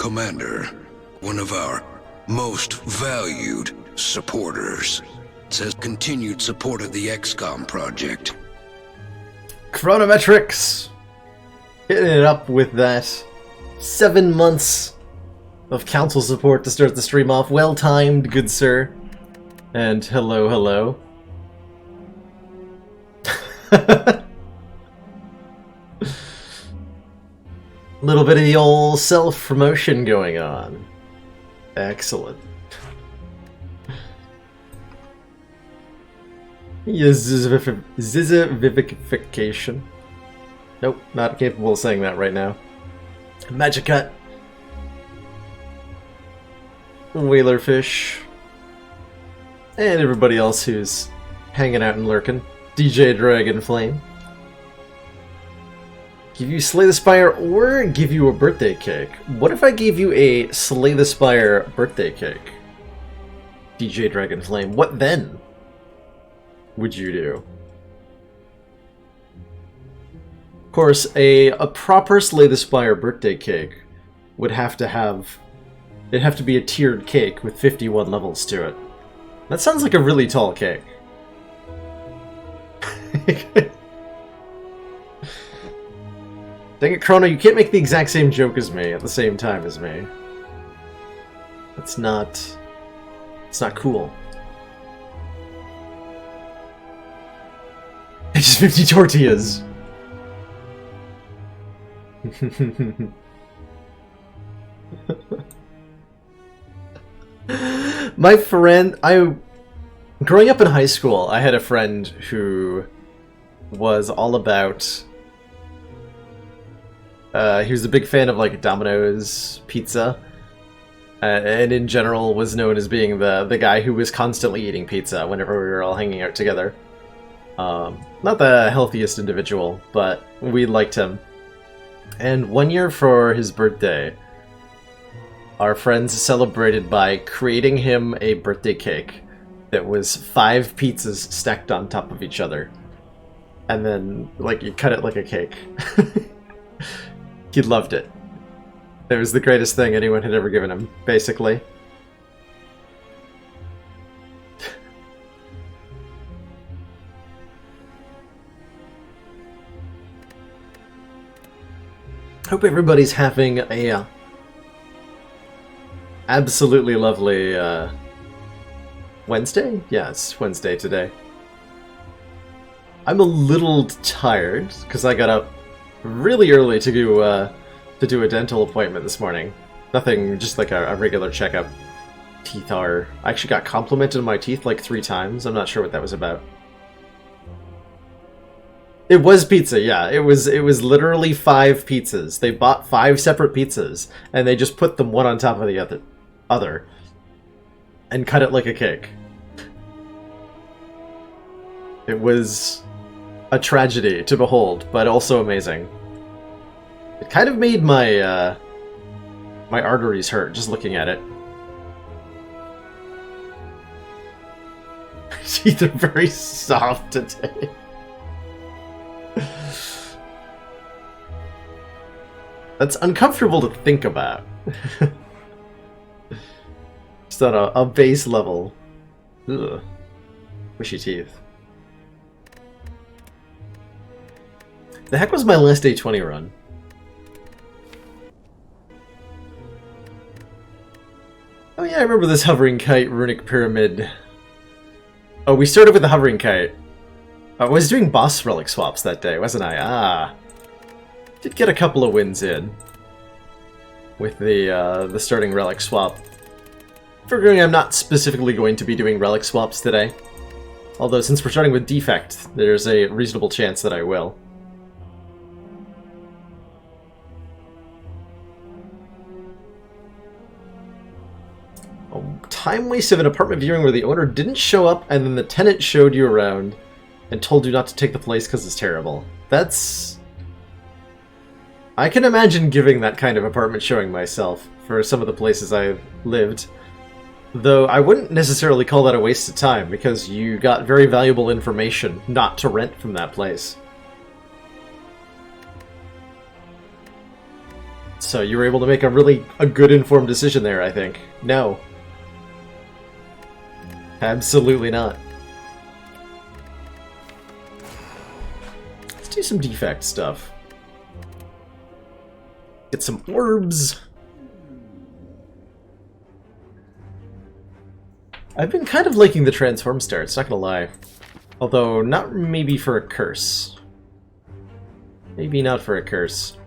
Commander, one of our most valued supporters, says continued support of the XCOM project. Chronometrics! Hitting it up with that 7 months of council support to start the stream off. Well timed, good sir. And hello, hello. Little bit of the old self-promotion going on. Excellent. Zizzivification. Nope, not capable of saying that right now. Magic Cut. Whalerfish. And everybody else who's hanging out and lurking. DJ Dragonflame. Give you Slay the Spire or give you a birthday cake? What if I gave you a Slay the Spire birthday cake? DJ Dragonflame, what then would you do? Of course, a proper Slay the Spire birthday cake would have to have... It'd have to be a tiered cake with 51 levels to it. That sounds like a really tall cake. Dang it, Chrono, you can't make the exact same joke as me at the same time as me. That's not... It's not cool. It's just 50 tortillas. My friend... Growing up in high school, I had a friend who was all about... he was a big fan of, like, Domino's pizza. And in general was known as being the guy who was constantly eating pizza whenever we were all hanging out together. Not the healthiest individual, but we liked him. And one year for his birthday, our friends celebrated by creating him a birthday cake that was 5 pizzas stacked on top of each other. And then, like, you cut it like a cake. He loved it. It was the greatest thing anyone had ever given him, basically. Hope everybody's having a absolutely lovely Wednesday? Yeah, it's Wednesday today. I'm a little tired because I got up really early to do a dental appointment this morning. Nothing, just like a regular checkup. Teeth are... I actually got complimented on my teeth like 3 times. I'm not sure what that was about. It was pizza, yeah. It was literally 5 pizzas. They bought 5 separate pizzas, and they just put them one on top of the other and cut it like a cake. It was a tragedy to behold, but also amazing. It kind of made my my arteries hurt just looking at it. My teeth are very soft today. That's uncomfortable to think about. Just on a base level. Ugh. Wishy teeth. The heck was my last day 20 run? Oh yeah, I remember this hovering kite runic pyramid. Oh, we started with the hovering kite. I was doing boss relic swaps that day, wasn't I? Ah. Did get a couple of wins in with the starting relic swap. Figuring I'm not specifically going to be doing relic swaps today. Although since we're starting with defect, there's a reasonable chance that I will. Time waste of an apartment viewing where the owner didn't show up and then the tenant showed you around and told you not to take the place because it's terrible. That's... I can imagine giving that kind of apartment showing myself for some of the places I've lived. Though I wouldn't necessarily call that a waste of time because you got very valuable information not to rent from that place. So you were able to make a good informed decision there, I think. No. Absolutely not. Let's do some defect stuff. Get some orbs. I've been kind of liking the transform starts, not gonna lie. Although, not maybe for a curse. Maybe not for a curse.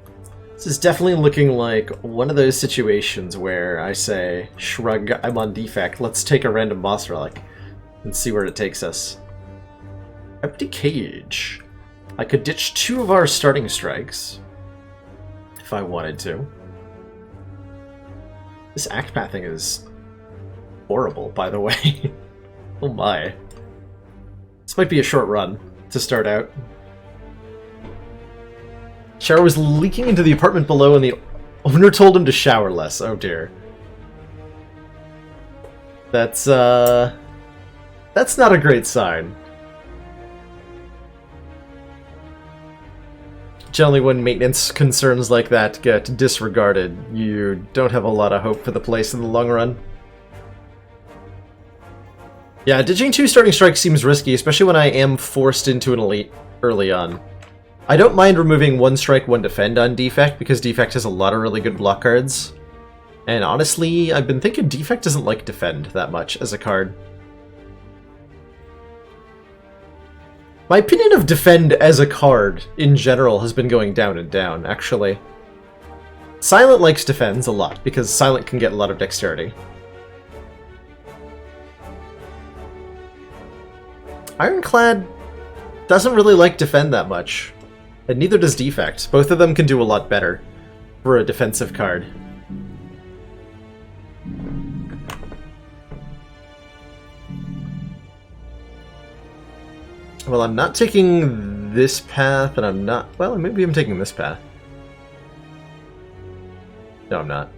This is definitely looking like one of those situations where I say, shrug, I'm on defect, let's take a random boss relic and see where it takes us. Empty cage. I could ditch 2 of our starting strikes if I wanted to. This act pathing is horrible, by the way. Oh my. This might be a short run to start out. Shower was leaking into the apartment below and the owner told him to shower less. Oh dear. That's not a great sign. Generally when maintenance concerns like that get disregarded, you don't have a lot of hope for the place in the long run. Yeah, ditching 2 starting strikes seems risky, especially when I am forced into an elite early on. I don't mind removing 1 strike, 1 defend on defect, because defect has a lot of really good block cards. And honestly, I've been thinking defect doesn't like defend that much as a card. My opinion of defend as a card, in general, has been going down and down, actually. Silent likes defends a lot, because Silent can get a lot of dexterity. Ironclad doesn't really like defend that much, and neither does defect. Both of them can do a lot better for a defensive card. Well, I'm not taking this path, and I'm not... Well, maybe I'm taking this path. No, I'm not.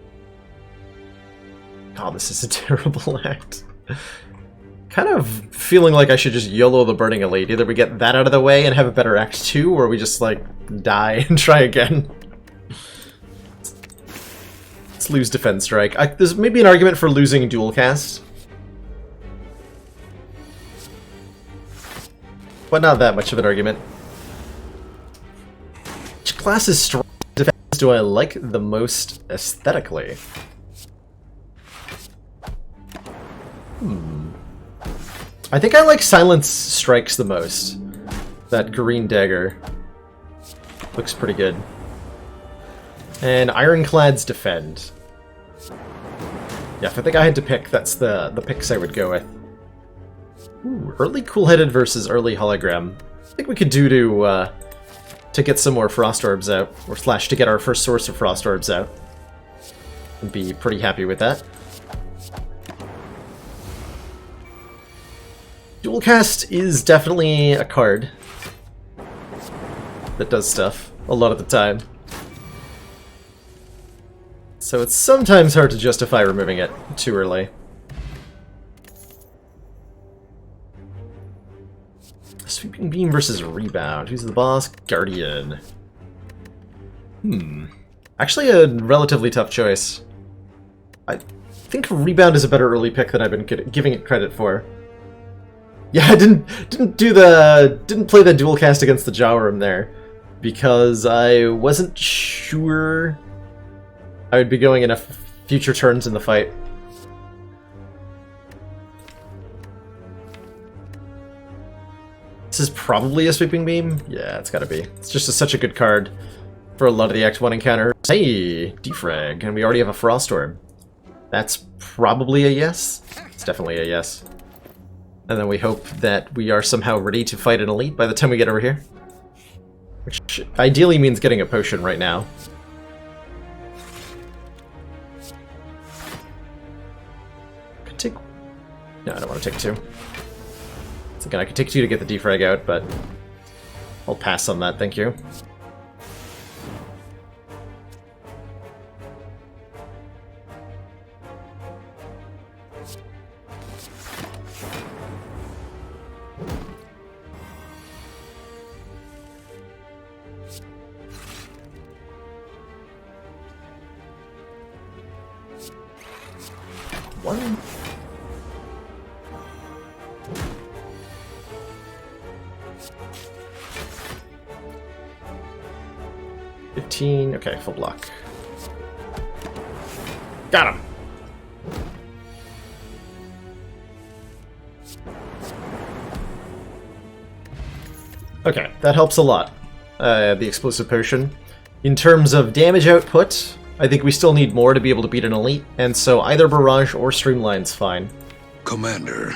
God, this is a terrible act. Kind of feeling like I should just YOLO the Burning Elite. Either we get that out of the way and have a better Act 2, or we just, like, die and try again. Let's lose Defense Strike. There's maybe an argument for losing Dual Cast. But not that much of an argument. Which class's strong defense do I like the most aesthetically? I think I like Silence Strikes the most. That green dagger looks pretty good. And Ironclad's Defend. Yeah, if I think I had to pick, that's the picks I would go with. Ooh, early Cool-Headed versus early Hologram. I think we could do to get some more Frost Orbs out, or slash to get our first source of Frost Orbs out. I'd be pretty happy with that. Dual Cast is definitely a card that does stuff a lot of the time. So it's sometimes hard to justify removing it too early. Sweeping Beam versus Rebound. Who's the boss? Guardian. Actually a relatively tough choice. I think Rebound is a better early pick than I've been giving it credit for. Yeah, I didn't play the dual cast against the Jawworm there because I wasn't sure I would be going enough future turns in the fight. This is probably a Sweeping Beam? Yeah, it's gotta be. It's just such a good card for a lot of the Act 1 encounters. Hey, defrag, and we already have a Frost Orb. That's probably a yes. It's definitely a yes. And then we hope that we are somehow ready to fight an elite by the time we get over here. Which ideally means getting a potion right now. Could take... No, I don't want to take 2. So again, I could take 2 to get the defrag out, but I'll pass on that, thank you. 1. Okay, full block. Got him! Okay, that helps a lot. The explosive potion. In terms of damage output, I think we still need more to be able to beat an elite, and so either barrage or streamline's fine. Commander,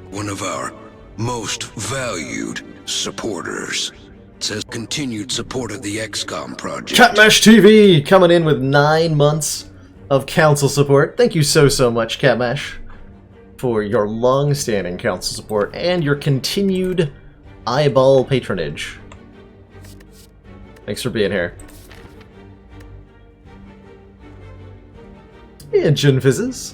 one of our most valued supporters, says continued support of the XCOM project. Catmash TV coming in with 9 months of council support. Thank you so much, Catmash, for your long-standing council support and your continued eyeball patronage. Thanks for being here. And Jin Fizzes.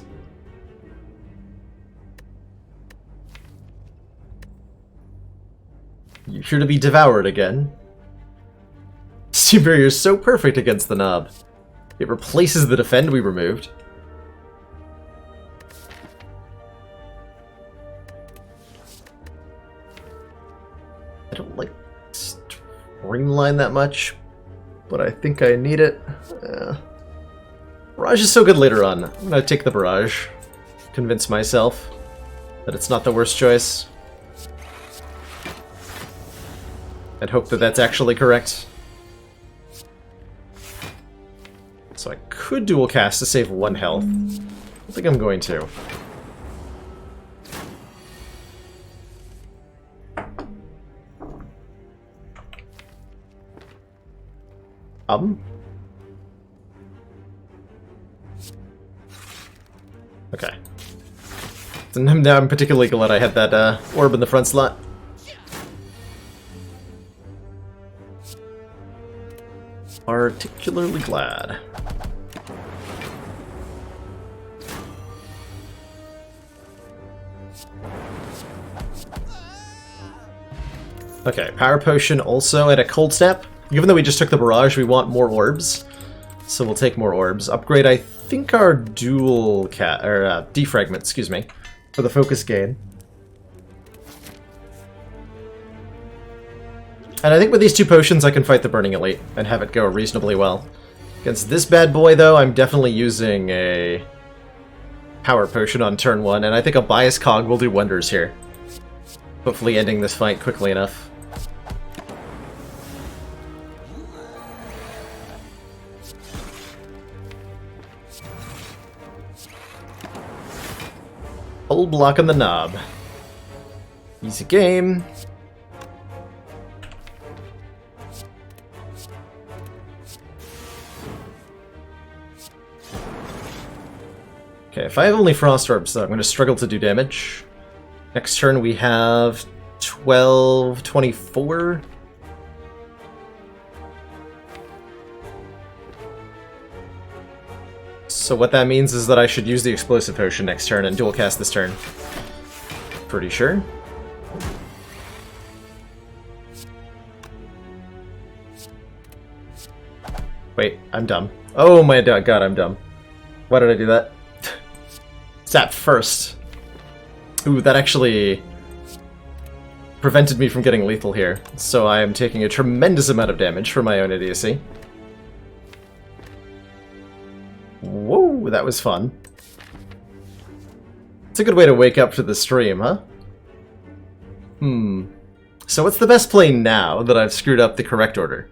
You're here to be devoured again. Steam Barrier is so perfect against the knob. It replaces the defend we removed. I don't like streamline that much, but I think I need it. Barrage is so good later on. I'm gonna take the barrage. Convince myself that it's not the worst choice. And hope that that's actually correct. So I could dual cast to save 1 health. I think I'm going to. Okay. So now I'm particularly glad I had that orb in the front slot. Particularly glad. Okay, Power Potion also and a Cold Snap. Given that we just took the Barrage, we want more orbs. So we'll take more orbs. Upgrade, I think, our dual defragment, excuse me, for the focus gain. And I think with these 2 potions I can fight the Burning Elite and have it go reasonably well. Against this bad boy, though, I'm definitely using a Power Potion on turn 1, and I think a Bias Cog will do wonders here. Hopefully ending this fight quickly enough. Full block on the knob. Easy game. Okay, if I have only Frost Orbs, though, I'm going to struggle to do damage. Next turn we have 12, 24. So what that means is that I should use the Explosive Potion next turn and dual cast this turn. Pretty sure. Wait, I'm dumb. Oh my god, I'm dumb. Why did I do that? Zap first. Ooh, that actually prevented me from getting lethal here. So I am taking a tremendous amount of damage for my own idiocy. Whoa, that was fun. It's a good way to wake up to the stream, huh? So what's the best play now that I've screwed up the correct order?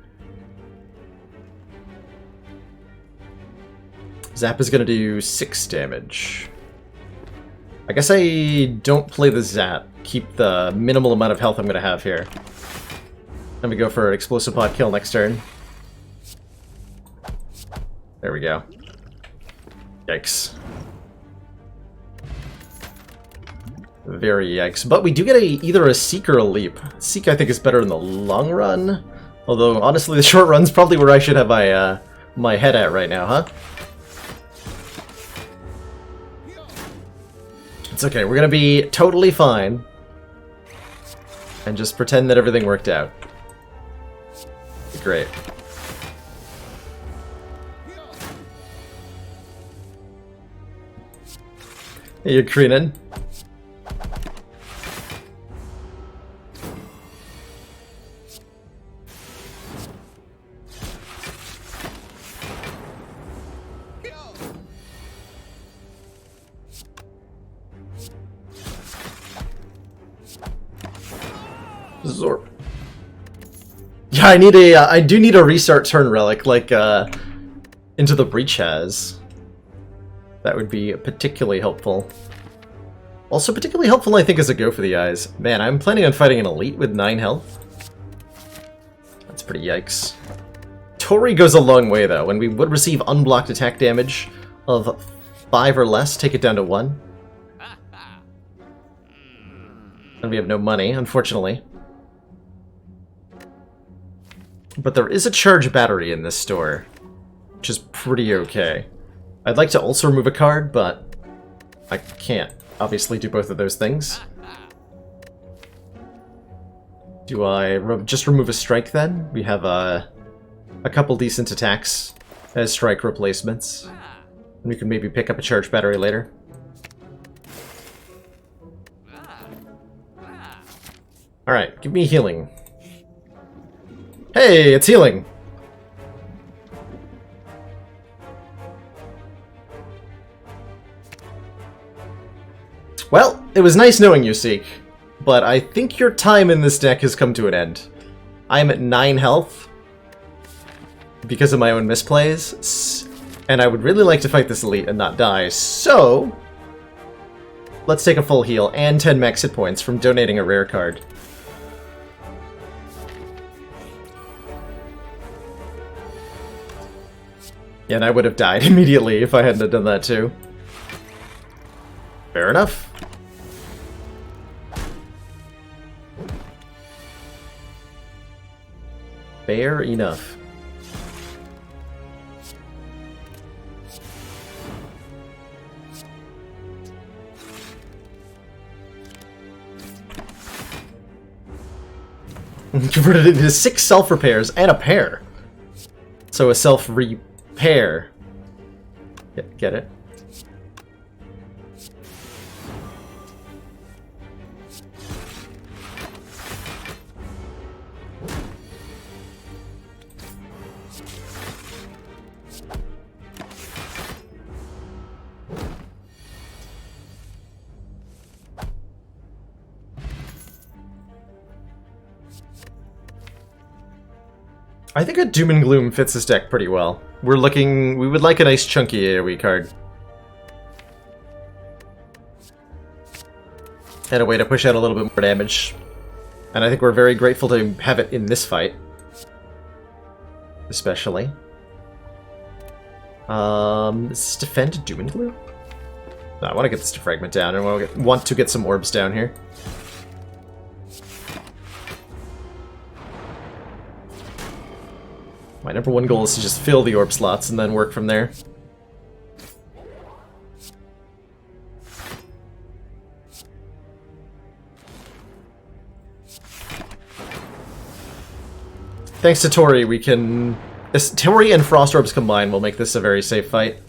Zap is going to do 6 damage. I guess I don't play the Zap. Keep the minimal amount of health I'm going to have here. Let me go for an Explosive Pot kill next turn. There we go. Yikes. Very yikes. But we do get either a Seek or a Leap. Seek, I think, is better in the long run. Although, honestly, the short run's probably where I should have my, my head at right now, huh? It's okay, we're gonna be totally fine. And just pretend that everything worked out. Great. You're creening. Zorp. Yeah, I do need a restart turn relic, like, Into the Breach has. That would be particularly helpful. Also particularly helpful, I think, is a Go for the Eyes. Man, I'm planning on fighting an elite with 9 health. That's pretty yikes. Tori goes a long way, though, and we would receive unblocked attack damage of 5 or less, take it down to 1. And we have no money, unfortunately. But there is a charge battery in this store, which is pretty okay. I'd like to also remove a card, but I can't obviously do both of those things. Do I just remove a strike then? We have a couple decent attacks as strike replacements. And we can maybe pick up a charge battery later. Alright, give me healing. Hey, it's healing! Well, it was nice knowing you, Seek, but I think your time in this deck has come to an end. I am at 9 health because of my own misplays, and I would really like to fight this elite and not die, so let's take a full heal and 10 max hit points from donating a rare card. Yeah, and I would have died immediately if I hadn't have done that too. Fair enough. Fair enough. Converted it into 6 self-repairs and a pair. So a self-repair. Get it? I think a Doom and Gloom fits this deck pretty well. We would like a nice chunky AoE card. And a way to push out a little bit more damage. And I think we're very grateful to have it in this fight. Especially. Is this defend Doom and Gloom? No, I want to get this to fragment down, and I want to get some orbs down here. My number one goal is to just fill the orb slots and then work from there. Thanks to Tori, we can... Tori and Frost Orbs combined will make this a very safe fight.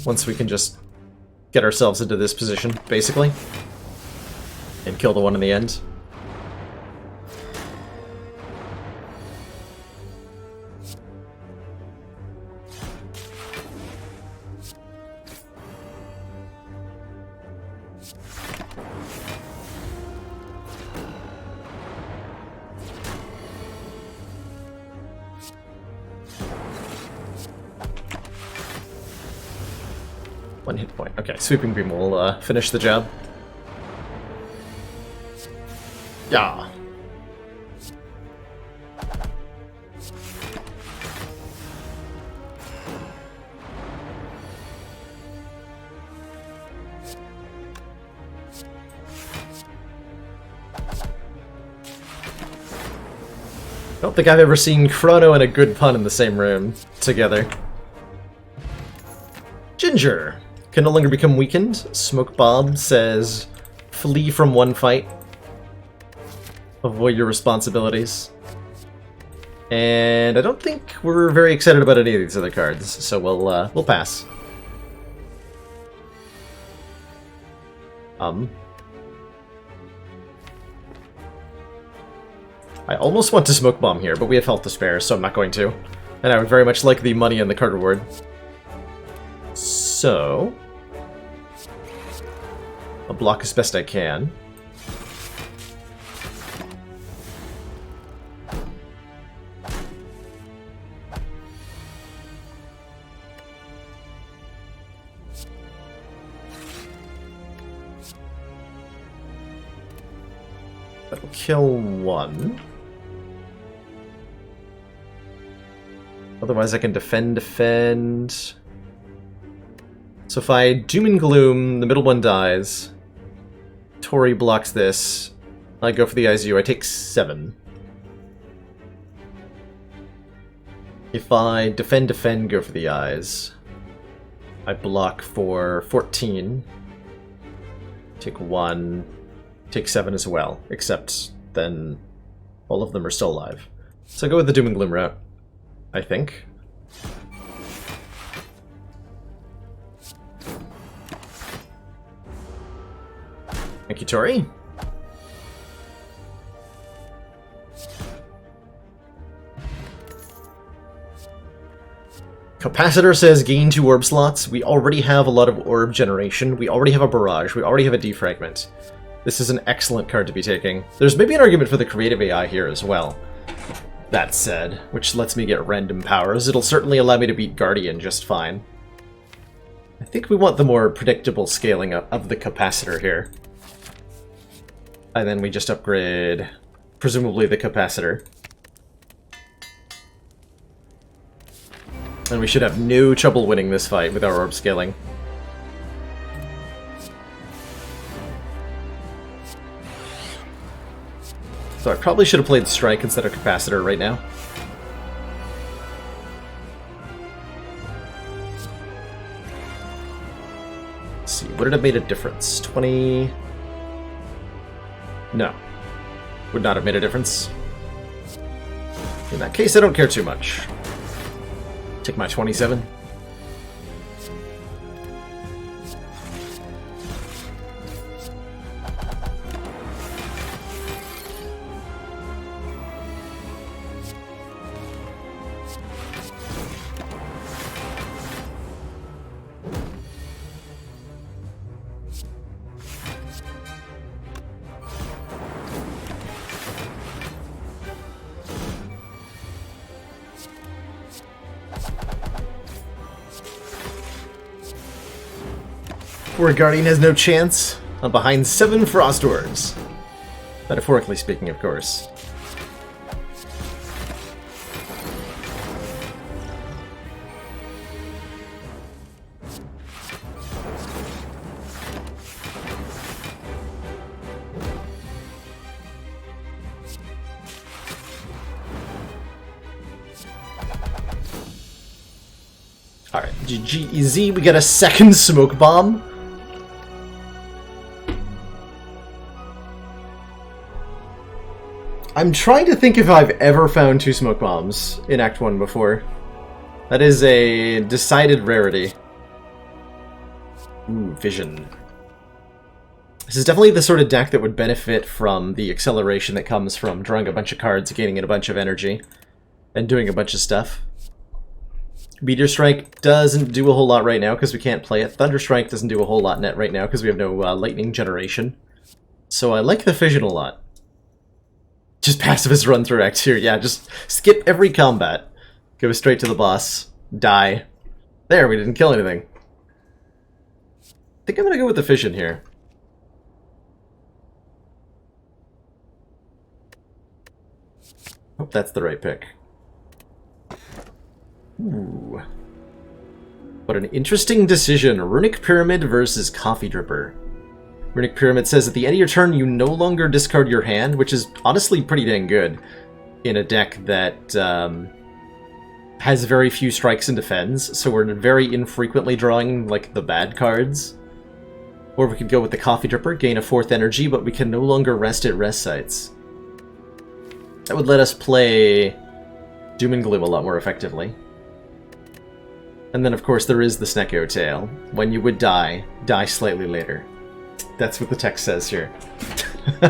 Once we can just get ourselves into this position, basically. And kill the one in the end. One hit point. Okay, Sweeping Beam will finish the job. Yeah. I don't think I've ever seen Chrono and a good pun in the same room together. Ginger can no longer become weakened. Smoke Bob says, flee from one fight. Avoid your responsibilities. And I don't think we're very excited about any of these other cards, so we'll pass. I almost want to smoke bomb here, but we have health to spare, so I'm not going to. And I would very much like the money and the card reward. So... I'll block as best I can. That'll kill one. Otherwise I can defend. So if I Doom and Gloom, the middle one dies. Tori blocks this. I go for the IZU, I take 7. If I defend, go for the eyes. I block for 14. Take 1. Take 7 as well, except then all of them are still alive. So I go with the Doom and Gloom route, I think. Thank you, Tori. Capacitor says gain 2 orb slots. We already have a lot of orb generation. We already have a barrage. We already have a defragment. This is an excellent card to be taking. There's maybe an argument for the creative AI here as well. That said, which lets me get random powers. It'll certainly allow me to beat Guardian just fine. I think we want the more predictable scaling up of the capacitor here. And then we just upgrade, presumably, the capacitor. And we should have no trouble winning this fight with our orb scaling. So I probably should have played Strike instead of Capacitor right now. Let's see, would it have made a difference? 20... No. Would not have made a difference. In that case, I don't care too much. Take my 27. Poor Guardian has no chance. I'm behind 7 Frost Orbs. Metaphorically speaking, of course. Alright, GGEZ, we get a second smoke bomb. I'm trying to think if I've ever found 2 smoke bombs in Act 1 before. That is a decided rarity. Ooh, Vision. This is definitely the sort of deck that would benefit from the acceleration that comes from drawing a bunch of cards, gaining in a bunch of energy, and doing a bunch of stuff. Meteor Strike doesn't do a whole lot right now because we can't play it. Thunder Strike doesn't do a whole lot net right now because we have no lightning generation. So I like the Fission a lot. Just pacifist run through Act 2. Yeah, just skip every combat. Go straight to the boss. Die. There, we didn't kill anything. I think I'm gonna go with the Fission here. Hope that's the right pick. Ooh. What an interesting decision. Runic Pyramid versus Coffee Dripper. Runic Pyramid says at the end of your turn you no longer discard your hand, which is honestly pretty dang good in a deck that has very few strikes and defends, so we're very infrequently drawing like the bad cards. Or we could go with the Coffee Dripper, gain a 4th energy, but we can no longer rest at rest sites. That would let us play Doom and Gloom a lot more effectively. And then of course there is the Snecko Tail. When you would die, die slightly later. That's what the text says here. I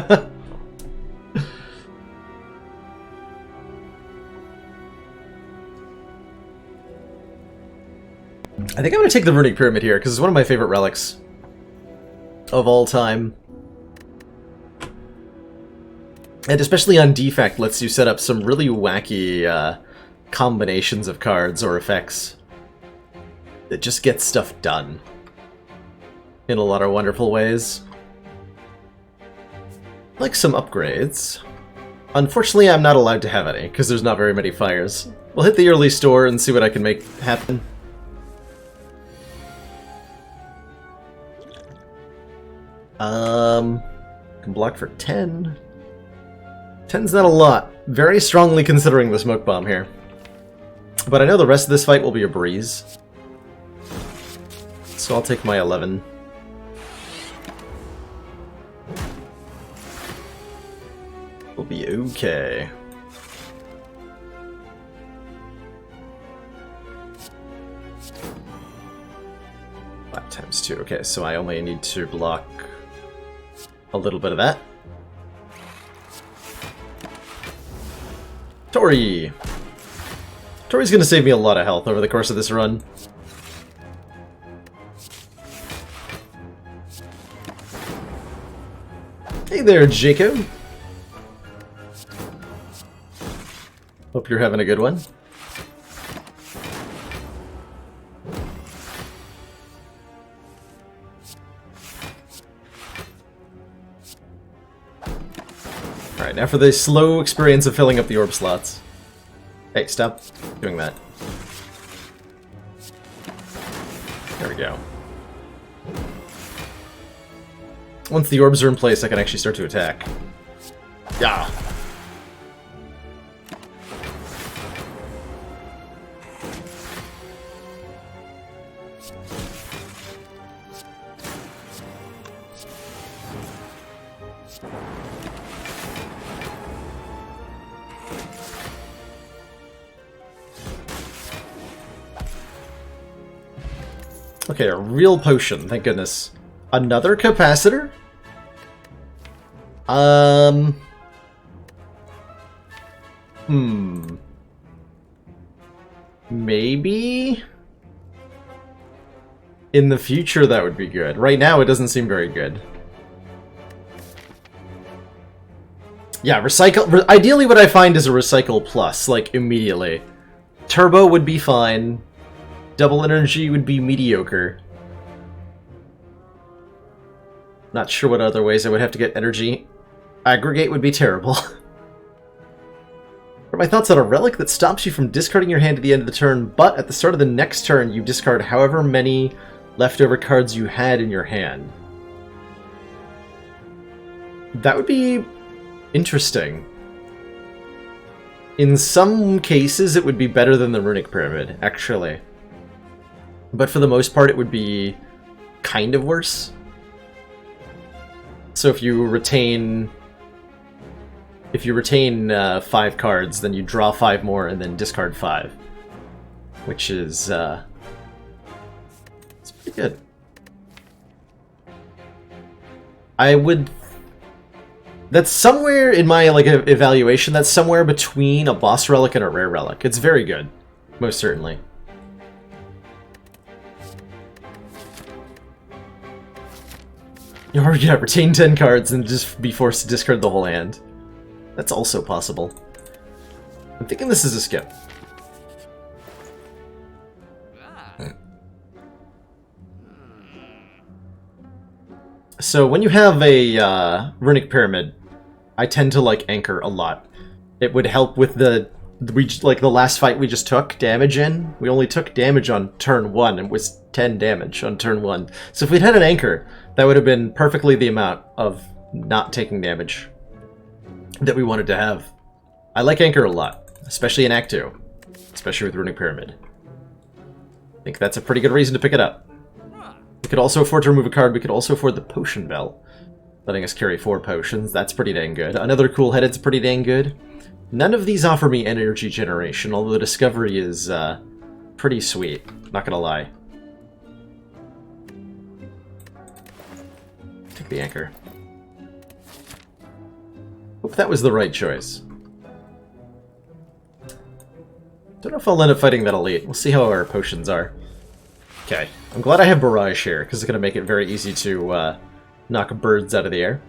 think I'm going to take the Runic Pyramid here, because it's one of my favorite relics of all time. And especially on Defect, lets you set up some really wacky combinations of cards or effects that just get stuff done in a lot of wonderful ways. Like some upgrades. Unfortunately, I'm not allowed to have any, because there's not very many fires. We'll hit the early store and see what I can make happen. Can block for 10. 10's not a lot. Very strongly considering the smoke bomb here. But I know the rest of this fight will be a breeze. So I'll take my 11. We'll be okay. Five times 2. Okay, so I only need to block a little bit of that. Tori! Tori's gonna save me a lot of health over the course of this run. Hey there, Jacob! Hope you're having a good one. Alright, now for the slow experience of filling up the orb slots. Hey, stop doing that. There we go. Once the orbs are in place, I can actually start to attack. Yeah. Okay, a real potion, thank goodness. Another capacitor? Maybe? In the future that would be good. Right now it doesn't seem very good. Yeah, recycle. Ideally what I find is a recycle plus, like, immediately. Turbo would be fine. Double energy would be mediocre. Not sure what other ways I would have to get energy. Aggregate would be terrible. What are my thoughts on a relic that stops you from discarding your hand at the end of the turn, but at the start of the next turn you discard however many leftover cards you had in your hand? That would be interesting. In some cases it would be better than the Runic Pyramid, actually. But for the most part it would be kind of worse. So if you retain 5 cards, then you draw 5 more and then discard 5. Which is it's pretty good. That's somewhere in my evaluation, that's somewhere between a boss relic and a rare relic. It's very good, most certainly. Or yeah, retain 10 cards and just be forced to discard the whole hand. That's also possible. I'm thinking this is a skip. So when you have a Runic Pyramid, I tend to anchor a lot. It would help with the last fight we just took damage in. We only took damage on turn 1 and it was 10 damage on turn 1. So if we'd had an anchor, that would have been perfectly the amount of not taking damage that we wanted to have. I like anchor a lot, especially in Act 2, especially with Runic Pyramid. I think that's a pretty good reason to pick it up. We could also afford to remove a card. We could also afford the Potion Belt, letting us carry 4 potions. That's pretty dang good. Another Cool Headed's pretty dang good. None of these offer me energy generation, although the Discovery is pretty sweet, not gonna lie. Take the anchor. Hope that was the right choice. Don't know if I'll end up fighting that elite. We'll see how our potions are. Okay. I'm glad I have Barrage here, because it's going to make it very easy to knock birds out of the air.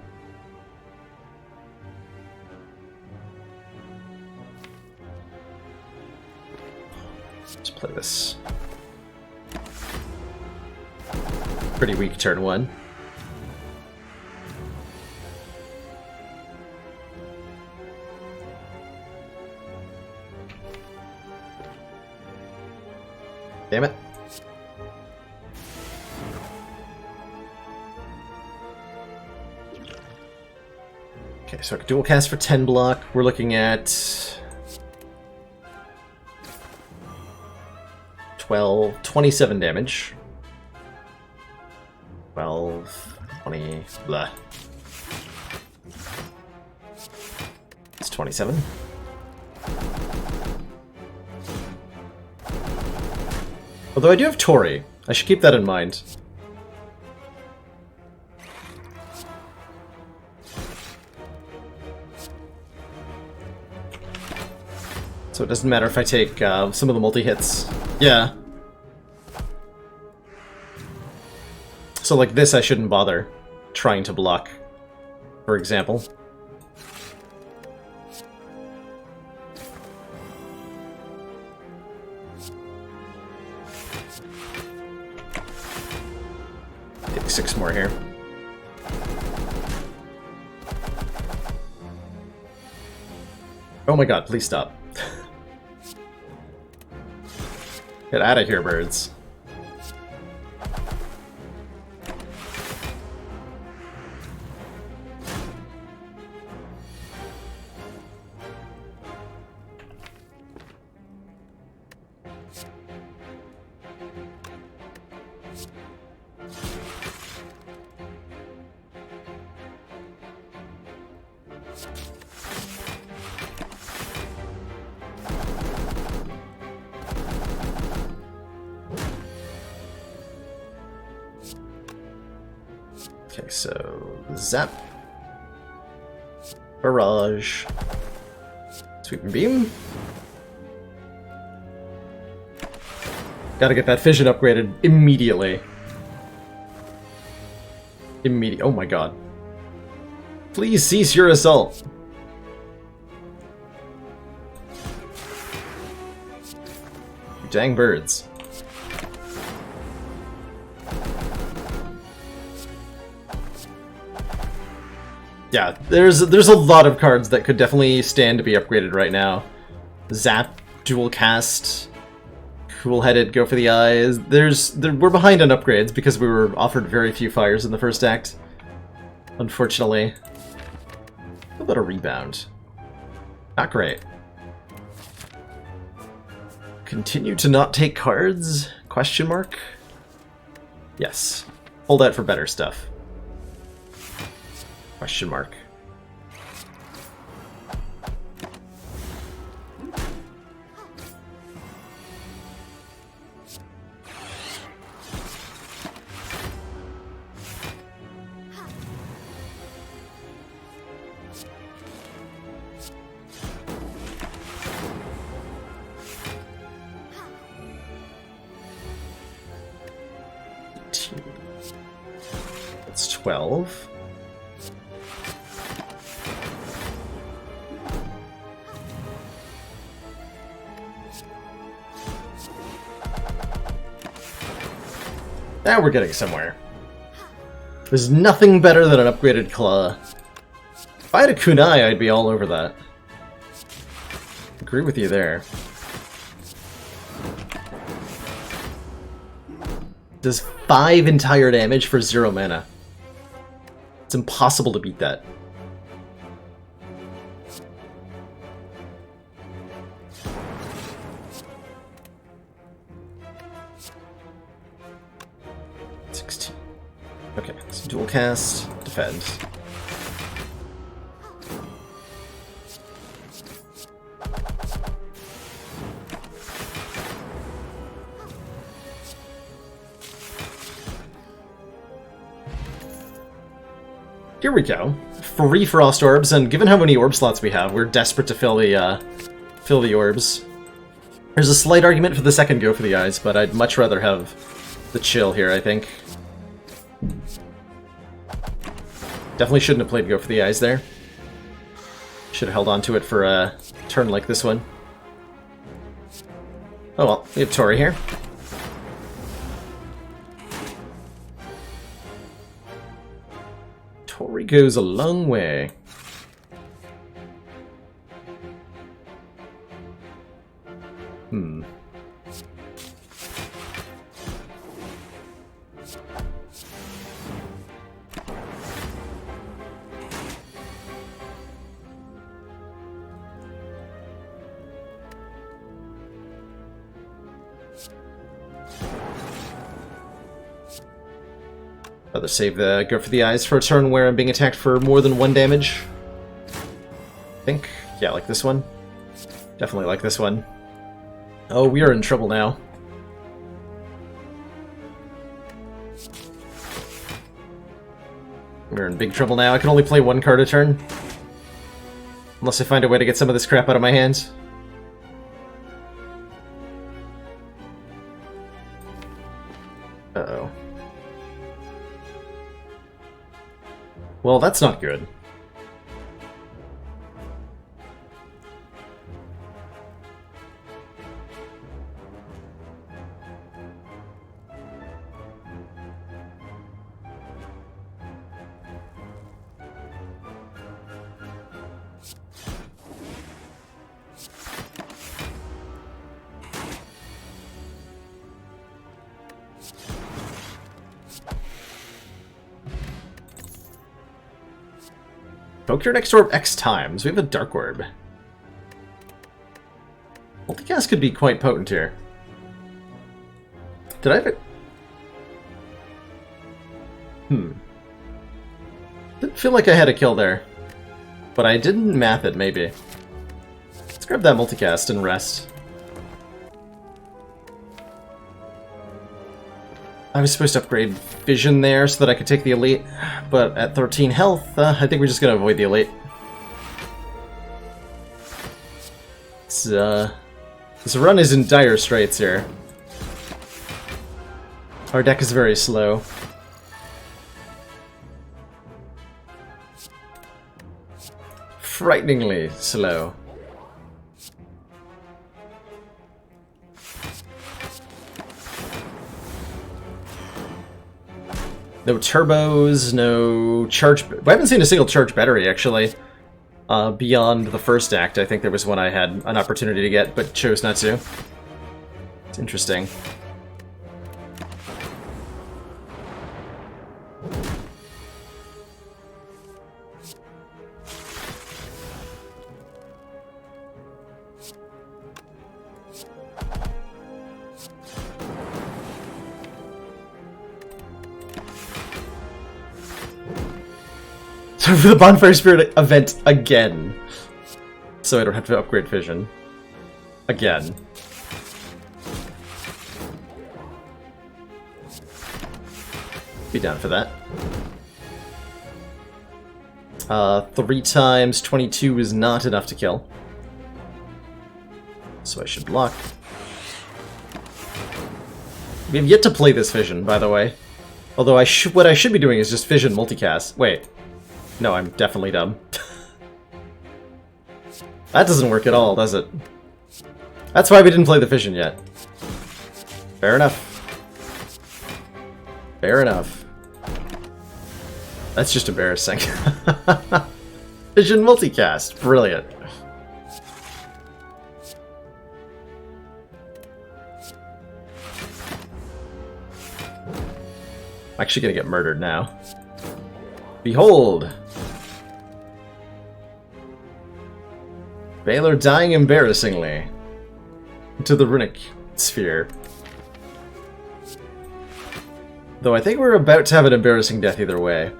Let's play this. Pretty weak turn 1. Damn it. Okay, so I can dual cast for 10 block. We're looking at 27 damage. 12, 20, blah. It's 27. Although I do have Tori. I should keep that in mind. So it doesn't matter if I take some of the multi-hits. Yeah. So like this I shouldn't bother trying to block, for example. Take 6 more here. Oh my god, please stop. Get out of here, birds. Okay, so zap, barrage, sweep and beam. Gotta get that fission upgraded immediately. Oh my god. Please cease your assault. You dang birds. Yeah, there's a lot of cards that could definitely stand to be upgraded right now. Zap, dual cast, cool-headed, go for the eyes. We're behind on upgrades because we were offered very few fires in the first act, unfortunately. How about a rebound? Not great. Continue to not take cards? Question mark? Yes. Hold out for better stuff. Question mark. That's 12. Now we're getting somewhere. There's nothing better than an upgraded claw. If I had a kunai, I'd be all over that. Agree with you there. Does 5 entire damage for 0 mana. It's impossible to beat that. Okay, so dual cast, defend. Here we go. Free Frost Orbs, and given how many orb slots we have, we're desperate to fill the orbs. There's a slight argument for the second Go for the Eyes, but I'd much rather have the chill here, I think. Definitely shouldn't have played Go for the Eyes there. Should have held on to it for a turn like this one. Oh well, we have Tori here. Tori goes a long way. Rather save the Go for the Eyes for a turn where I'm being attacked for more than 1 damage. I think. Yeah, like this one. Definitely like this one. Oh, we are in trouble now. We're in big trouble now. I can only play 1 card a turn. Unless I find a way to get some of this crap out of my hands. Uh-oh. Well, that's not good. Poke your next orb X times. We have a Dark Orb. Multicast could be quite potent here. Did I have it? Didn't feel like I had a kill there. But I didn't math it, maybe. Let's grab that multicast and rest. I was supposed to upgrade Vision there so that I could take the Elite, but at 13 health, I think we're just gonna avoid the Elite. This run is in dire straits here. Our deck is very slow. Frighteningly slow. No turbos, no charge... I haven't seen a single charge battery, actually. Beyond the first act, I think there was one I had an opportunity to get, but chose not to. It's interesting. So for the Bonfire Spirit event again. So I don't have to upgrade Vision. Again. Be down for that. 3 times 22 is not enough to kill. So I should block. We have yet to play this Vision, by the way. Although what I should be doing is just Vision multicast. Wait. No, I'm definitely dumb. That doesn't work at all, does it? That's why we didn't play the Vision yet. Fair enough. Fair enough. That's just embarrassing. Vision multicast. Brilliant. I'm actually gonna get murdered now. Behold! Baylor dying embarrassingly into the runic sphere. Though I think we're about to have an embarrassing death either way.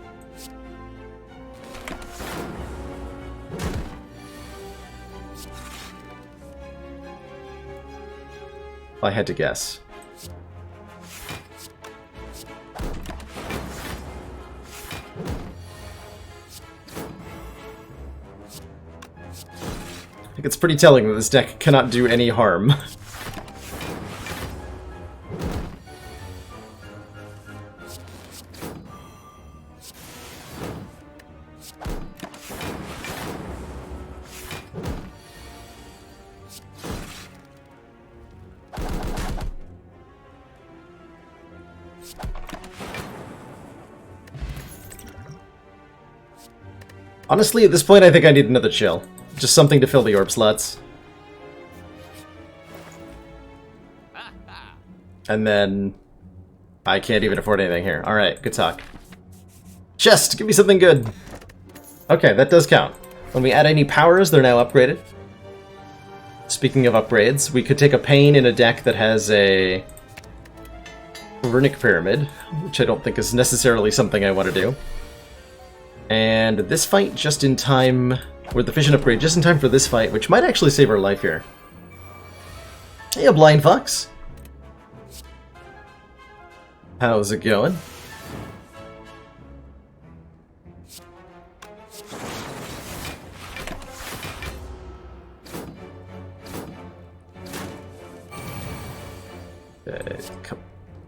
If I had to guess. think it's pretty telling that this deck cannot do any harm. Honestly, at this point, I think I need another chill. Just something to fill the orb slots. And then... I can't even afford anything here. Alright, good talk. Chest! Give me something good! Okay, that does count. When we add any powers, they're now upgraded. Speaking of upgrades, we could take a Pain in a deck that has a... Runic Pyramid, which I don't think is necessarily something I want to do. And this fight just in time, or the Fission upgrade just in time for this fight, which might actually save our life here. Hey, a Blind Fox! How's it going?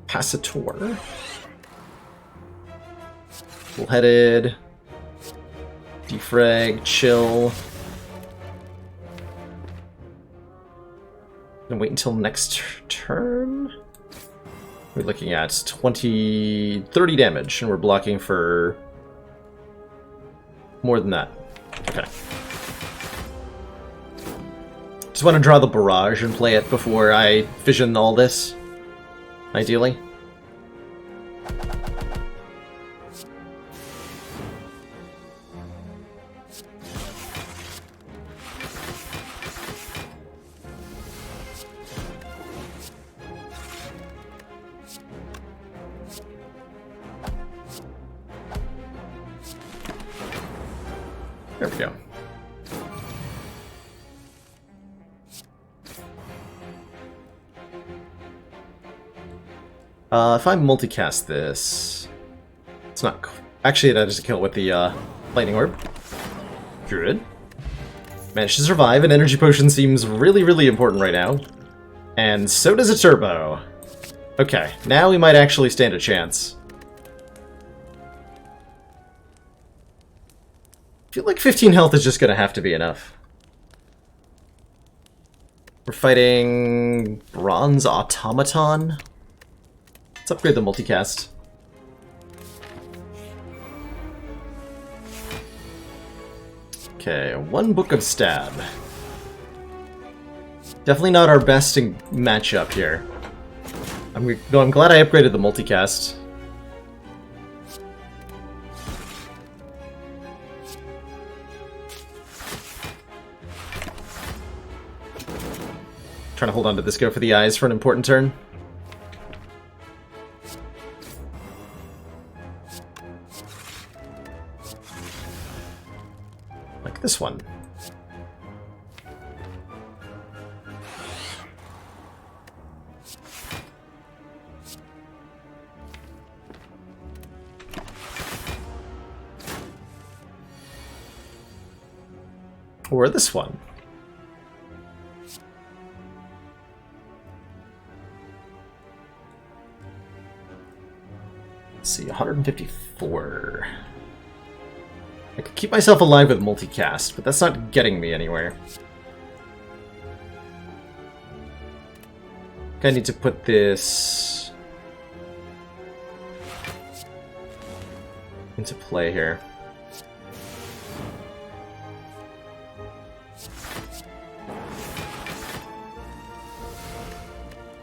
Capacitor. Full-headed. Defrag, chill. And wait until next turn? We're looking at 30 damage, and we're blocking for more than that. Okay. Just want to draw the barrage and play it before I vision all this, ideally. There we go. If I multicast this... It's not... Actually, that is a kill with the lightning orb. Good. Managed to survive. An energy potion seems really, really important right now. And so does a turbo. Okay, now we might actually stand a chance. I feel like 15 health is just gonna have to be enough. We're fighting Bronze Automaton. Let's upgrade the multicast. Okay, 1 Book of Stab. Definitely not our best matchup here. I'm glad I upgraded the multicast. Trying to hold on to this go for the eyes for an important turn. Like this one. Or this one. Let's see, 154. I could keep myself alive with multicast, but that's not getting me anywhere. I need to put this into play here.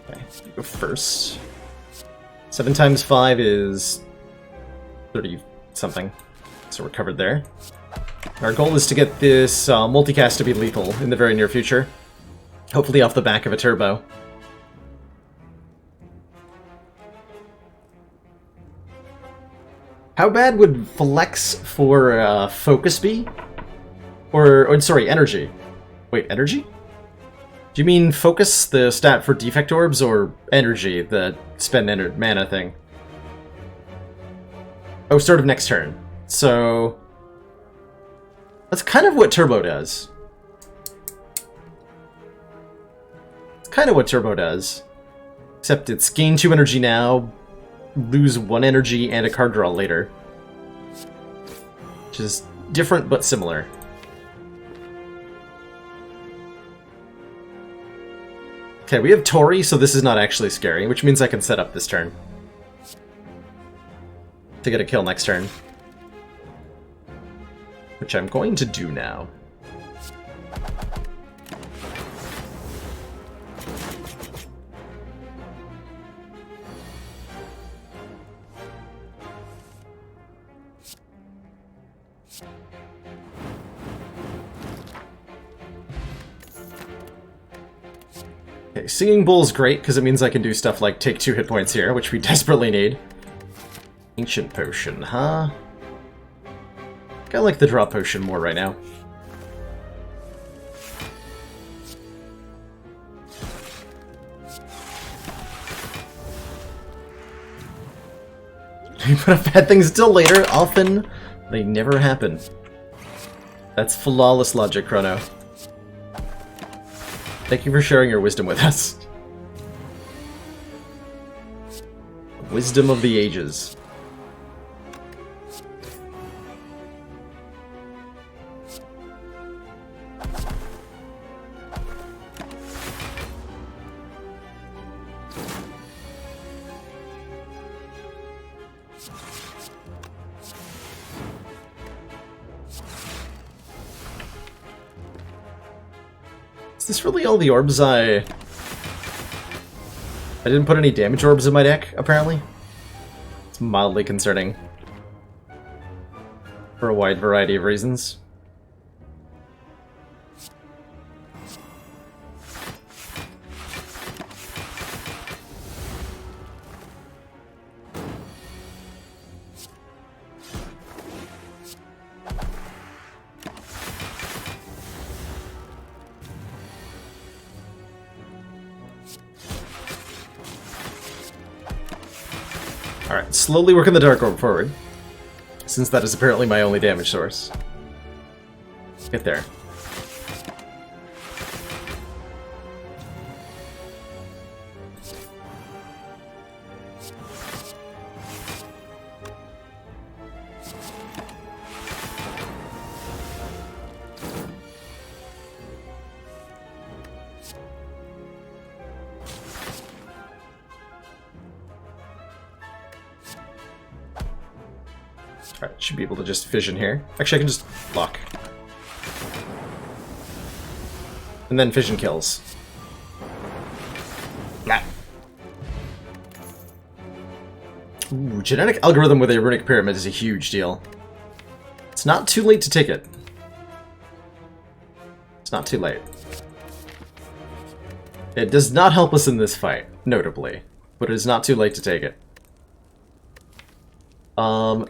Okay, you go first. 7 times 5 is 30-something, so we're covered there. Our goal is to get this multicast to be lethal in the very near future. Hopefully off the back of a turbo. How bad would Flex for Focus be? Or sorry, Energy. Wait, Energy? Do you mean Focus, the stat for defect orbs, or Energy, the spend mana thing? Oh, sort of next turn. So... that's kind of what Turbo does. kind of what Turbo does. Except it's gain 2 energy now, lose 1 energy, and a card draw later. Which is different but similar. Okay, we have Tori, so this is not actually scary, which means I can set up this turn. To get a kill next turn. Which I'm going to do now. Okay, Singing Bull's great, because it means I can do stuff like take 2 hit points here, which we desperately need. Ancient Potion, huh? I like the Draw Potion more right now. You put up bad things till later, often they never happen. That's flawless logic, Chrono. Thank you for sharing your wisdom with us. Wisdom of the ages. Is this really all the orbs I didn't put any damage orbs in my deck, apparently? It's mildly concerning. For a wide variety of reasons. Alright, slowly working the Dark Orb forward, since that is apparently my only damage source. Get there. Alright, should be able to just fission here. Actually, I can just block. And then fission kills. Nah. Ooh, genetic algorithm with a runic pyramid is a huge deal. It's not too late to take it. It's not too late. It does not help us in this fight, notably, but it is not too late to take it.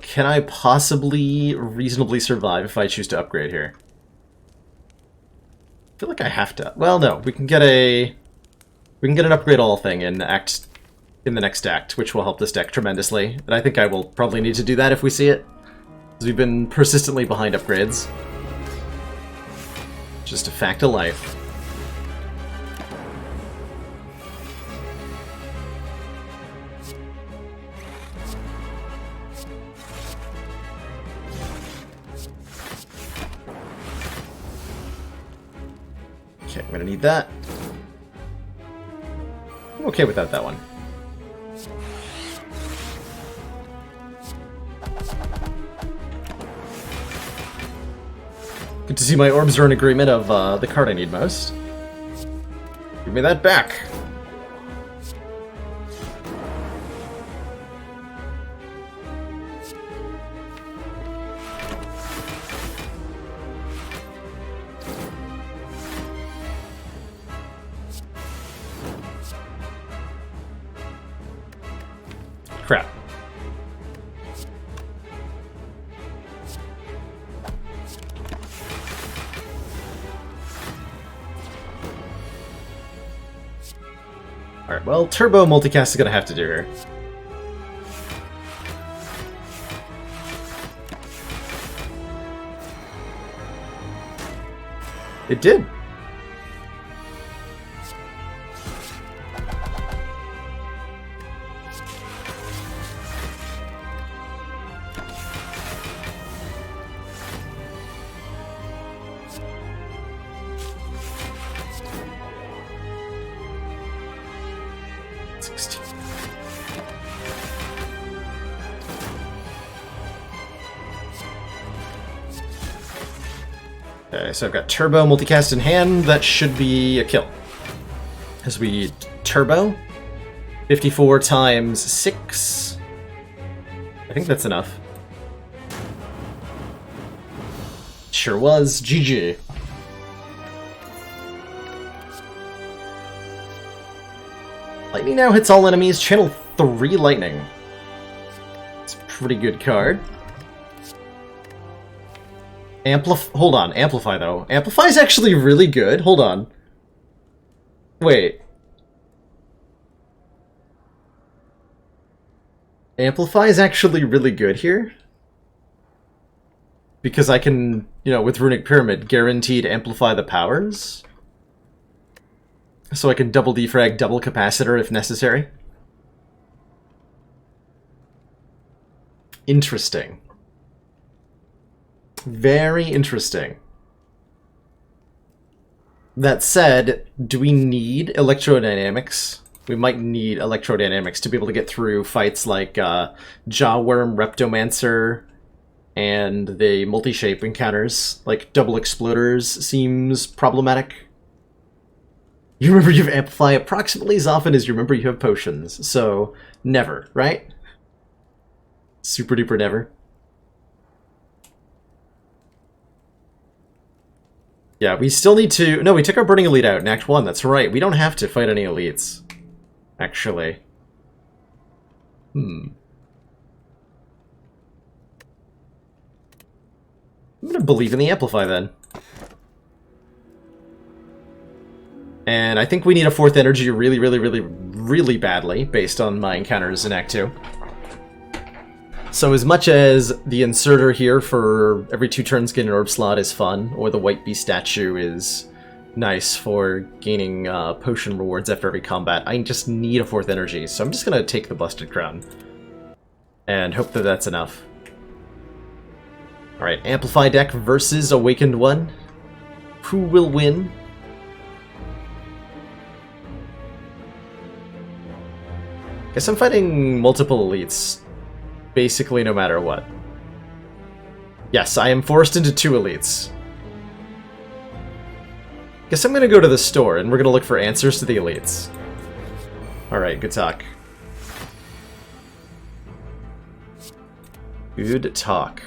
Can I possibly reasonably survive if I choose to upgrade here? I feel like I have to. Well, no, we can get an upgrade all thing in the next act, which will help this deck tremendously. And I think I will probably need to do that if we see it, because we've been persistently behind upgrades. Just a fact of life. Okay, I'm gonna need that. I'm okay without that one. Good to see my orbs are in agreement of the card I need most. Give me that back! Crap. Alright, well, Turbo Multicast is gonna have to do here. It did. 16. Okay, so I've got Turbo Multicast in hand. That should be a kill. As we Turbo. 54 times 6. I think that's enough. Sure was. GG. Lightning now hits all enemies. Channel 3 Lightning. It's a pretty good card. Hold on. Amplify, though. Amplify is actually really good. Hold on. Wait. Amplify is actually really good here. Because I can, you know, with Runic Pyramid, guaranteed amplify the powers. So I can double defrag, double capacitor if necessary. Interesting. Very interesting. That said, do we need electrodynamics? We might need electrodynamics to be able to get through fights like Jawworm, Reptomancer, and the multi-shape encounters. Like double exploders seems problematic. You remember you have Amplify approximately as often as you remember you have potions, so never, right? Super duper never. Yeah, we still need to... No, we took our Burning Elite out in Act 1, that's right. We don't have to fight any elites, actually. I'm gonna believe in the Amplify, then. And I think we need a 4th energy really, really, really, really badly, based on my encounters in Act 2. So as much as the inserter here for every 2 turns getting an orb slot is fun, or the White Beast statue is nice for gaining potion rewards after every combat, I just need a 4th energy, so I'm just gonna take the Busted Crown. And hope that that's enough. Alright, Amplify deck versus Awakened One. Who will win? Guess I'm fighting multiple elites. Basically no matter what. Yes, I am forced into 2 elites. Guess I'm gonna go to the store and we're gonna look for answers to the elites. Alright, good talk. Good talk.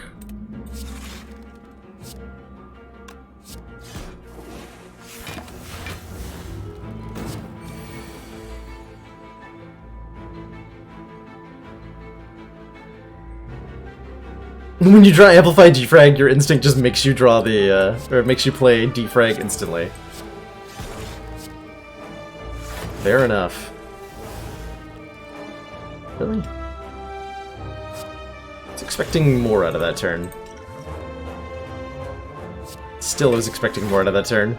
When you draw Amplify Defrag, your instinct just makes you draw the, or it makes you play Defrag instantly. Fair enough. Really? I was expecting more out of that turn. Still was expecting more out of that turn.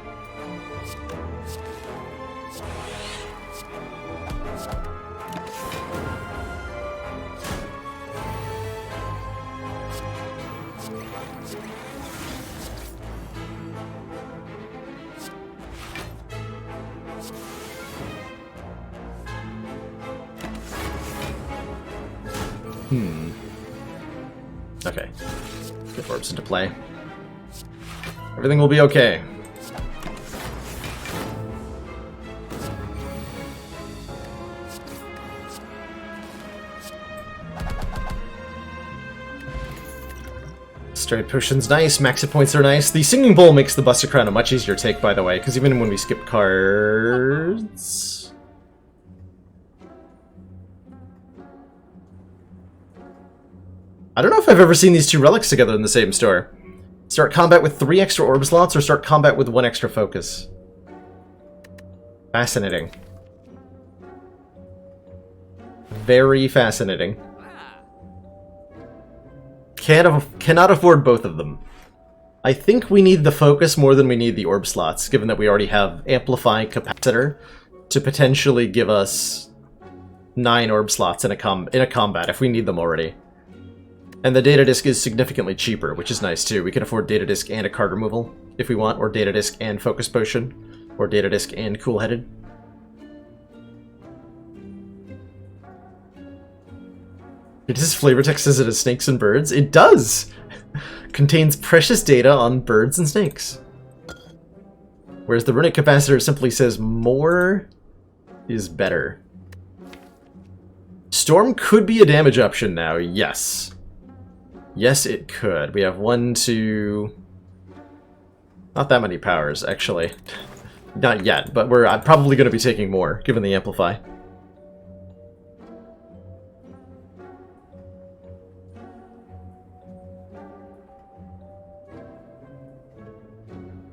Okay. Get orbs into play. Everything will be okay. Straight potion's nice, maxi points are nice. The Singing Bowl makes the Buster Crown a much easier take, by the way, because even when we skip cards... I don't know if I've ever seen these 2 relics together in the same store. Start combat with 3 extra orb slots, or start combat with 1 extra focus. Fascinating. Very fascinating. Cannot afford both of them. I think we need the focus more than we need the orb slots, given that we already have Amplify Capacitor to potentially give us 9 orb slots in a combat if we need them already. And the data disk is significantly cheaper, which is nice too. We can afford data disk and a card removal if we want, or data disk and focus potion, or data disk and cool-headed. It is flavor text says it has snakes and birds. It does! Contains precious data on birds and snakes. Whereas the runic capacitor simply says more is better. Storm could be a damage option now, yes. Yes, it could. We have 1, 2... Not that many powers, actually. Not yet, but we're probably going to be taking more, given the Amplify.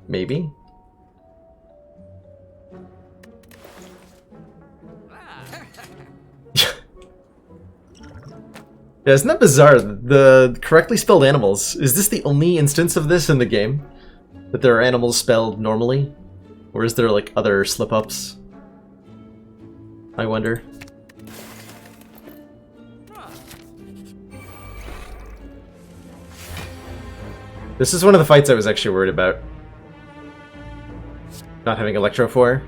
Maybe? Yeah, isn't that bizarre? The correctly spelled animals. Is this the only instance of this in the game? That there are animals spelled normally? Or is there, like, other slip-ups? I wonder. This is one of the fights I was actually worried about. Not having Electro for.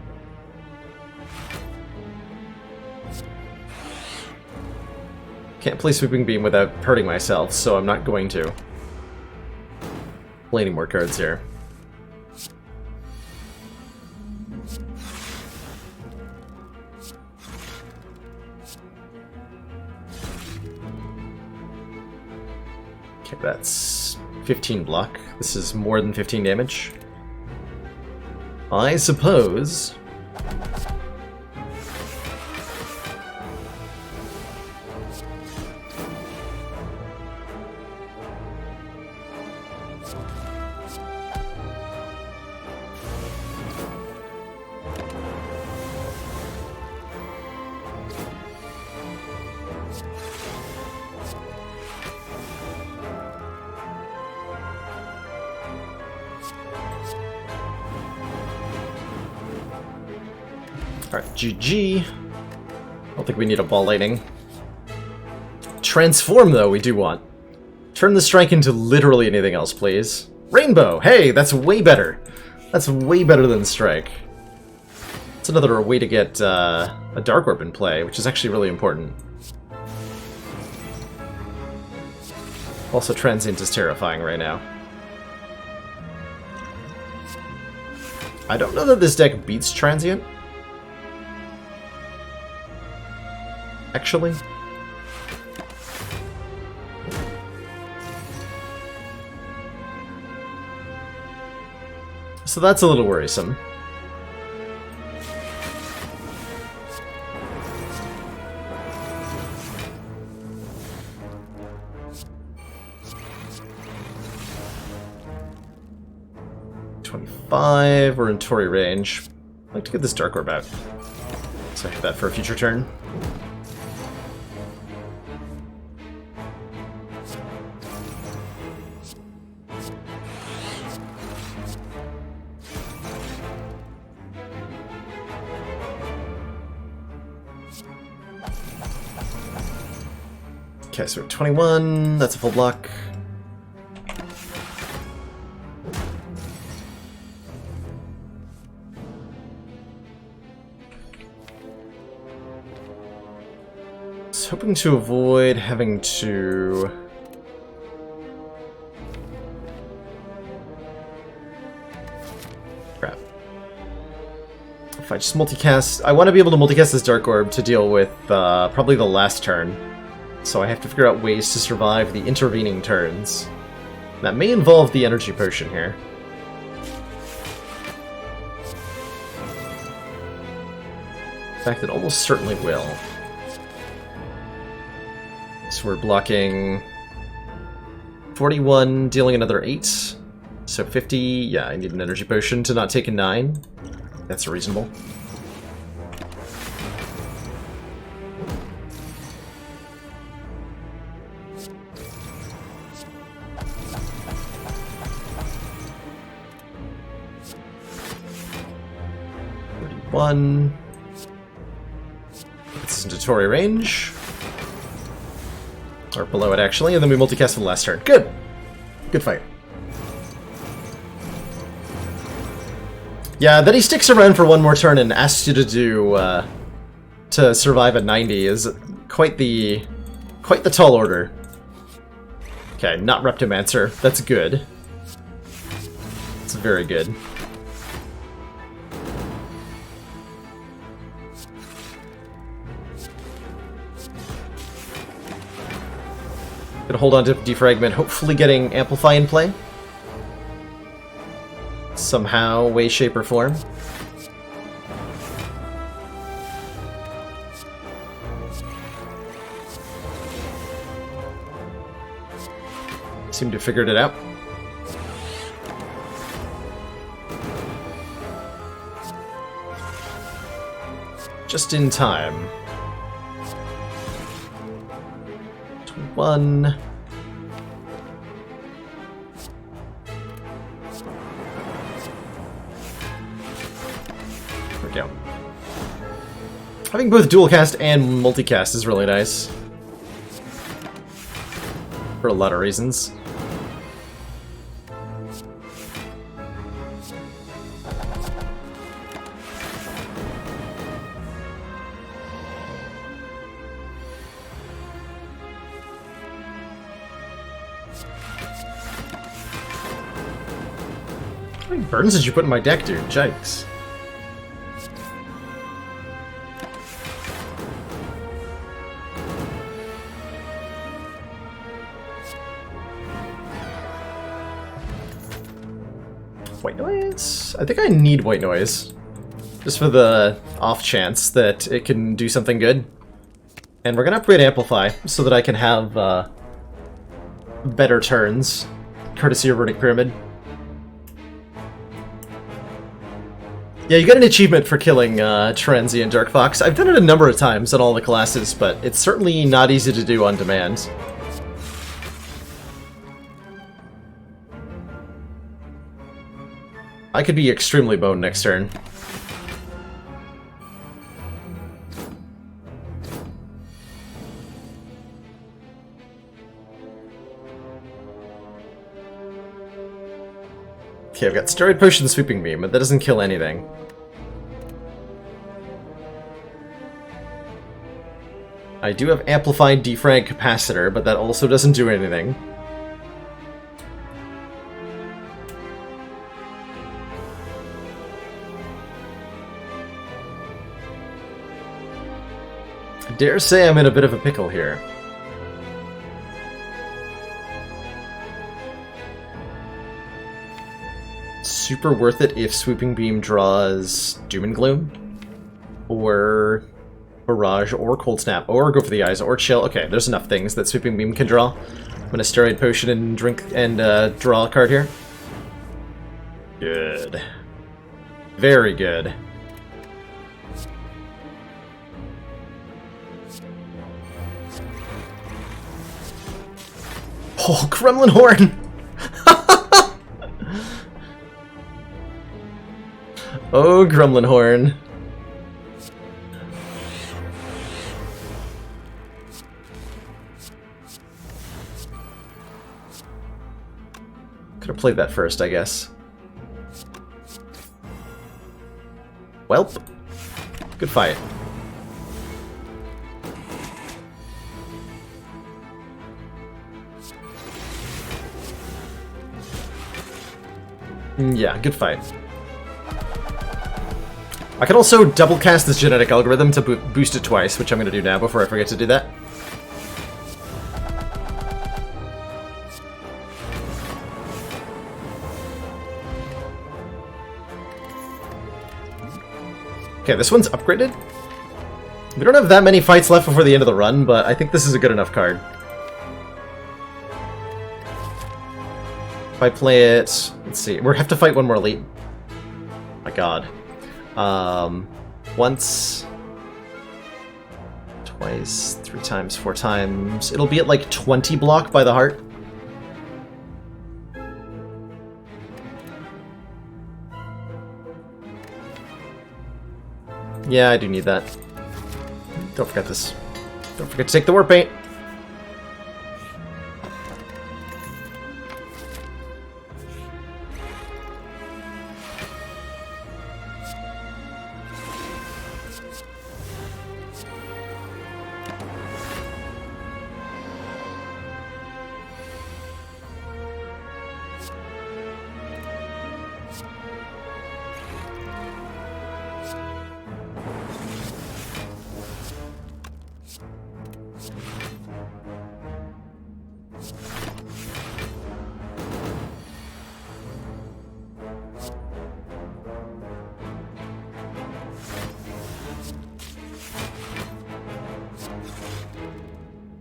Can't play Sweeping Beam without hurting myself, so I'm not going to. Play any more cards here. Okay, that's 15 block. This is more than 15 damage. I suppose... Alright, GG. I don't think we need a ball lightning. Transform, though, we do want. Turn the strike into literally anything else, please. Rainbow! Hey, that's way better. That's way better than strike. It's another way to get a Dark Orb in play, which is actually really important. Also, Transient is terrifying right now. I don't know that this deck beats Transient. Actually. So that's a little worrisome. We're in Torii range. I'd like to get this Dark Orb out. So I have that for a future turn. Okay, so we're at 21. That's a full block. Hoping to avoid having to... Crap. If I just multicast... I want to be able to multicast this Dark Orb to deal with probably the last turn. So I have to figure out ways to survive the intervening turns. That may involve the Energy Potion here. In fact, it almost certainly will. So we're blocking 41, dealing another 8. So 50, yeah, I need an Energy Potion to not take a 9. That's reasonable. One. This is into Torii range. Or below it, actually, and then we multicast for the last turn. Good! Good fight. Yeah, that he sticks around for one more turn and asks you to do, to survive at 90 is quite the Quite the tall order. Okay, not Reptomancer. That's good. It's very good. Gonna hold on to Defragment, hopefully getting Amplify in play. Somehow, way, shape, or form. Seem to have figured it out. Just in time. 1. There we go. Having both dual cast and multicast is really nice. For a lot of reasons. How many burns did you put in my deck, dude? Jikes. White noise? I think I need white noise. Just for the off chance that it can do something good. And we're gonna upgrade Amplify so that I can have better turns, courtesy of Runic Pyramid. Yeah, you get an achievement for killing Transient Dark Fox. I've done it a number of times on all the classes, but it's certainly not easy to do on demand. I could be extremely boned next turn. Okay, I've got Steroid Potion, Sweeping Beam, but that doesn't kill anything. I do have Amplified Defrag Capacitor, but that also doesn't do anything. I dare say I'm in a bit of a pickle here. Super worth it if Sweeping Beam draws Doom and Gloom, or Barrage, or Cold Snap, or go for the eyes, or Chill. Okay, there's enough things that Sweeping Beam can draw. I'm gonna Steroid Potion and drink and draw a card here. Good. Very good. Oh, Gremlin Horn! Oh, Gremlin Horn. Could have played that first, I guess. Welp. Good fight. Yeah, good fight. I can also double cast this genetic algorithm to boost it twice, which I'm going to do now before I forget to do that. Okay, this one's upgraded. We don't have that many fights left before the end of the run, but I think this is a good enough card. If I play it... Let's see, we have to fight one more elite. My god. Once, twice, 3 times, 4 times. It'll be at like 20 block by the heart. Yeah, I do need that. Don't forget this. Don't forget to take the War Paint.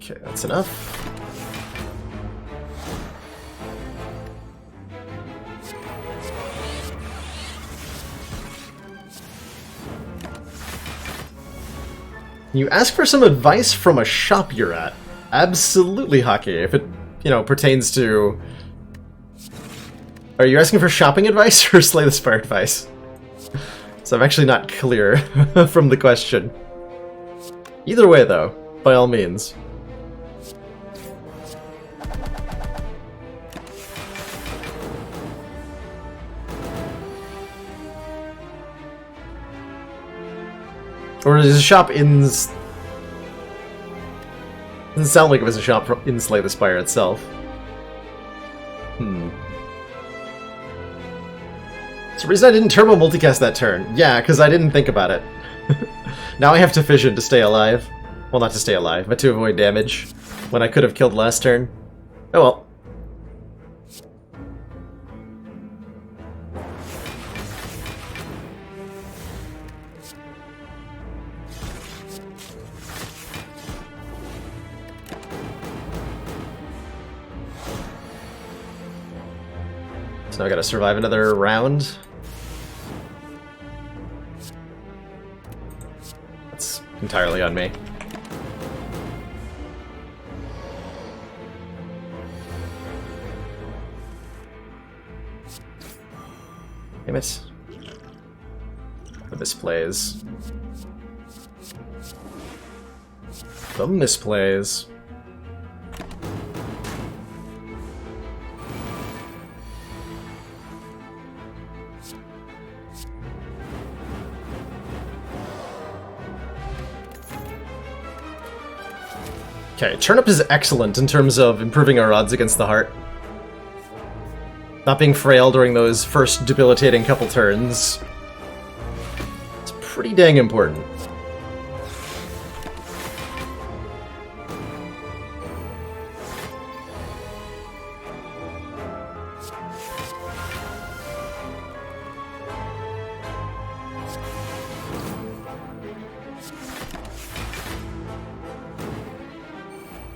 Okay, that's enough. You ask for some advice from a shop you're at. Absolutely, Hockey, if it, pertains to... Are you asking for shopping advice or Slay the Spire advice? So I'm actually not clear from the question. Either way, though, by all means. Or is a shop in... Doesn't sound like it was a shop in Slay the Spire itself. It's the reason I didn't turbo multicast that turn. Yeah, because I didn't think about it. Now I have to fission to stay alive. Well, not to stay alive, but to avoid damage. When I could have killed last turn. Oh well. So now I gotta survive another round. That's entirely on me. Damn it. The misplays. The misplays. Okay, Turnip is excellent in terms of improving our odds against the heart. Not being frail during those first debilitating couple turns. It's pretty dang important.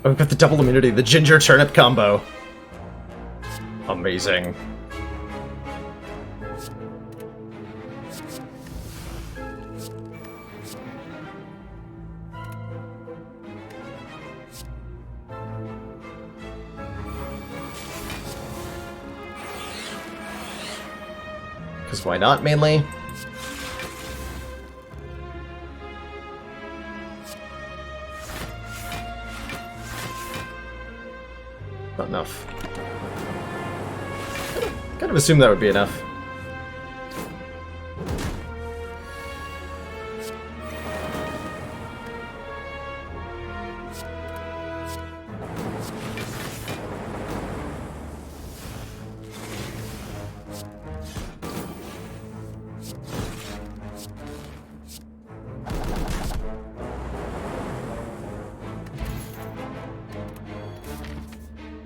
Oh, we've got the double immunity, the ginger turnip combo. Amazing. Because why not, mainly? Not enough. Kind of assumed that would be enough.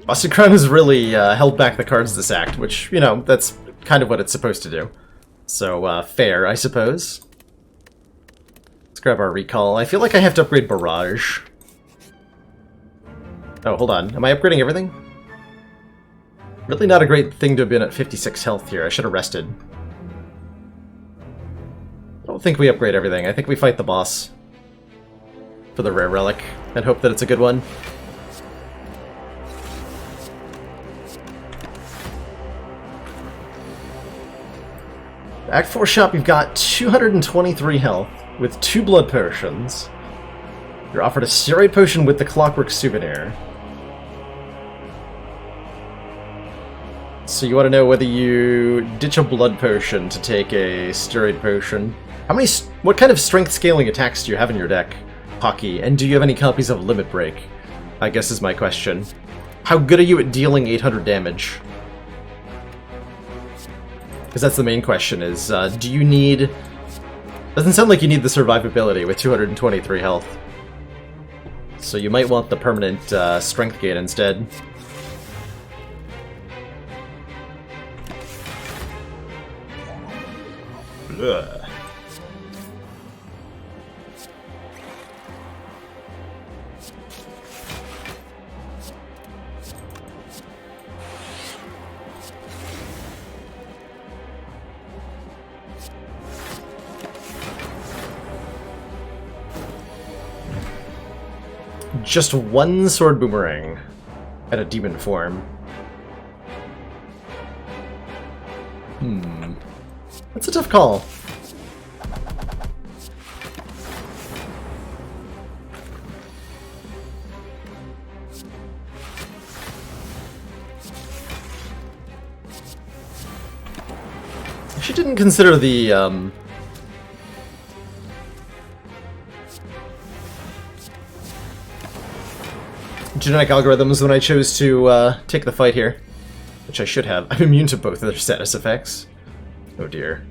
Boston Crown has really held back the cards this act, which, that's kind of what it's supposed to do. So, fair, I suppose. Let's grab our recall. I feel like I have to upgrade Barrage. Oh, hold on. Am I upgrading everything? Really not a great thing to have been at 56 health here. I should have rested. I don't think we upgrade everything. I think we fight the boss for the rare relic and hope that it's a good one. Act 4 shop, you've got 223 health with 2 blood potions. You're offered a steroid potion with the clockwork souvenir. So you want to know whether you ditch a blood potion to take a steroid potion. What kind of strength scaling attacks do you have in your deck, Hockey? And do you have any copies of Limit Break? I guess is my question. How good are you at dealing 800 damage? Because that's the main question, is, do you need... Doesn't sound like you need the survivability with 223 health. So you might want the permanent strength gain instead. Ugh. just one sword boomerang at a demon form. That's a tough call. She didn't consider the genetic algorithms when I chose to take the fight here, which I should have. I'm immune to both of their status effects. Oh dear.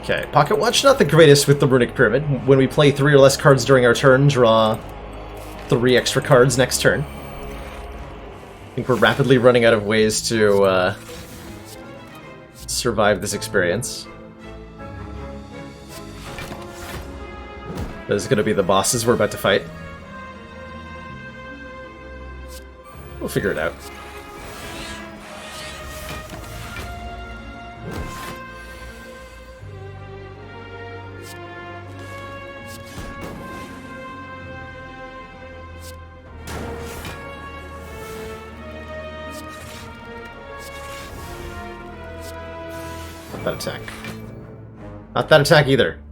Okay, Pocket Watch, not the greatest with the Runic Pyramid. When we play 3 or less cards during our turn, draw 3 extra cards next turn. I think we're rapidly running out of ways to survive this experience. This is going to be the bosses we're about to fight. We'll figure it out. Not that attack. Not that attack either.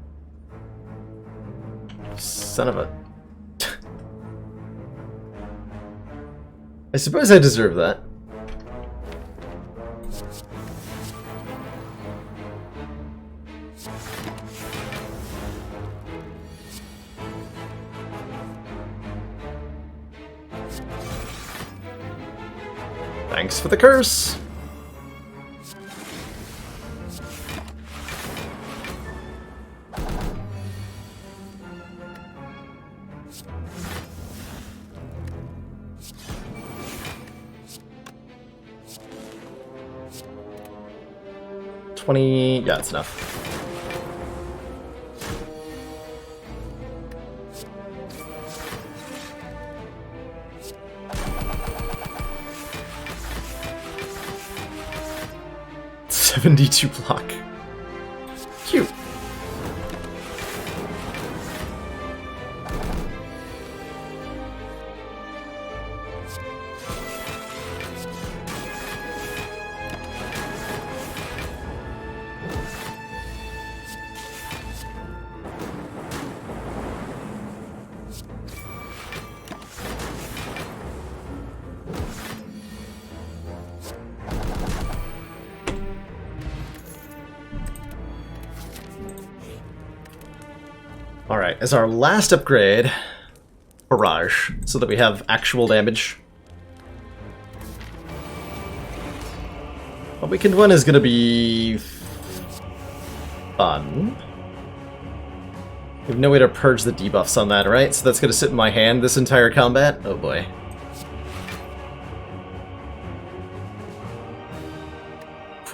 Son of a... I suppose I deserve that. Thanks for the curse! Yeah, that's enough. $72 block. Cute. Alright, as our last upgrade, Barrage, so that we have actual damage. A weakened one is gonna be... fun. We have no way to purge the debuffs on that, right? So that's gonna sit in my hand this entire combat? Oh boy.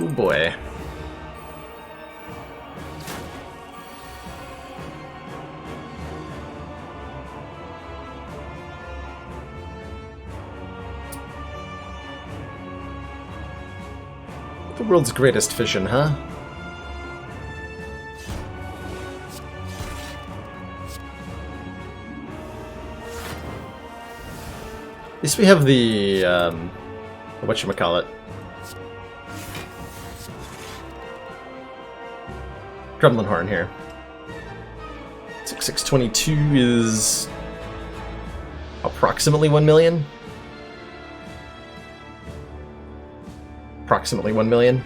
Oh boy. The world's greatest fission, huh? At least we have the, whatchamacallit. Gremlin Horn here. 6622 is approximately 1 million. Approximately 1 million.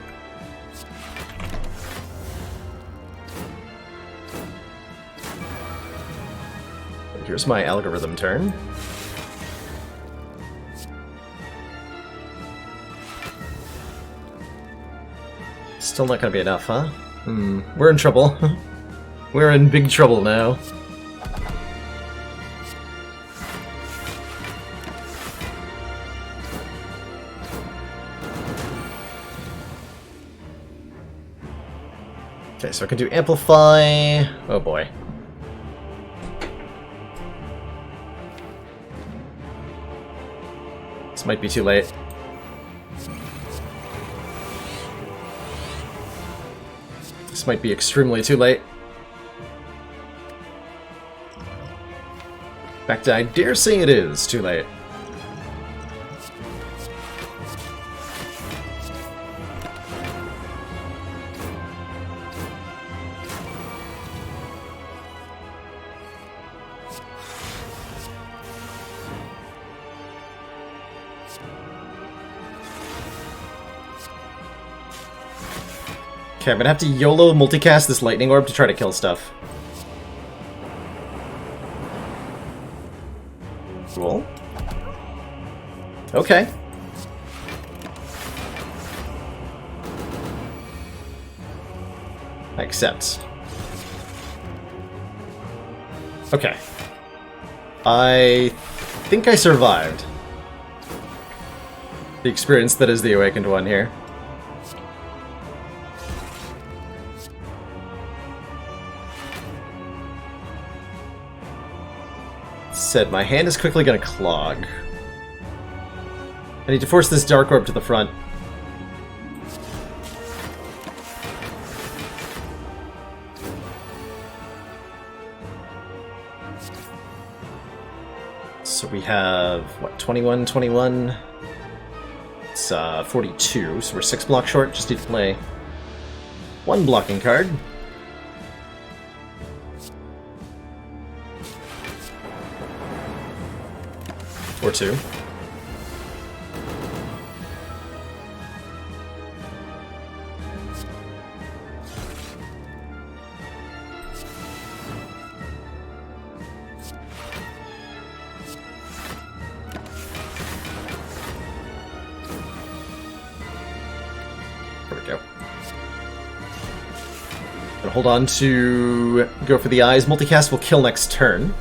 And here's my algorithm turn. Still not gonna be enough, huh? We're in trouble. We're in big trouble now. Okay, so I can do Amplify. Oh boy. This might be too late. This might be extremely too late. In fact, I dare say it is too late. Okay, I'm gonna have to YOLO multicast this lightning orb to try to kill stuff. Cool. Okay. I accept. Okay. I think I survived the experience that is the Awakened One here. Said my hand is quickly gonna clog. I need to force this dark orb to the front. So we have, what, 21, 21? It's 42, so we're 6 blocks short. Just need to play 1 blocking card. Or 2. There we go. Gonna hold on to go for the eyes. Multicast will kill next turn.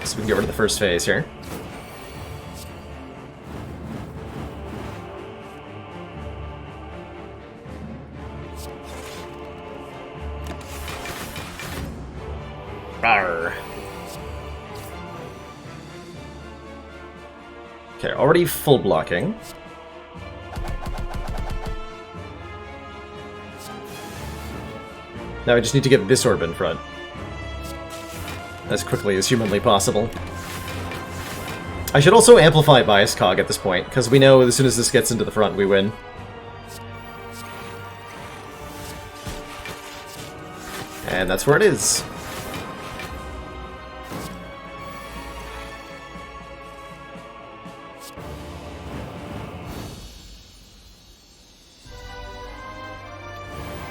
So we can get rid of the first phase here. Rawr. Okay, already full blocking. Now I just need to get this orb in front as quickly as humanly possible. I should also amplify Bias Cog at this point, because we know as soon as this gets into the front, we win. And that's where it is.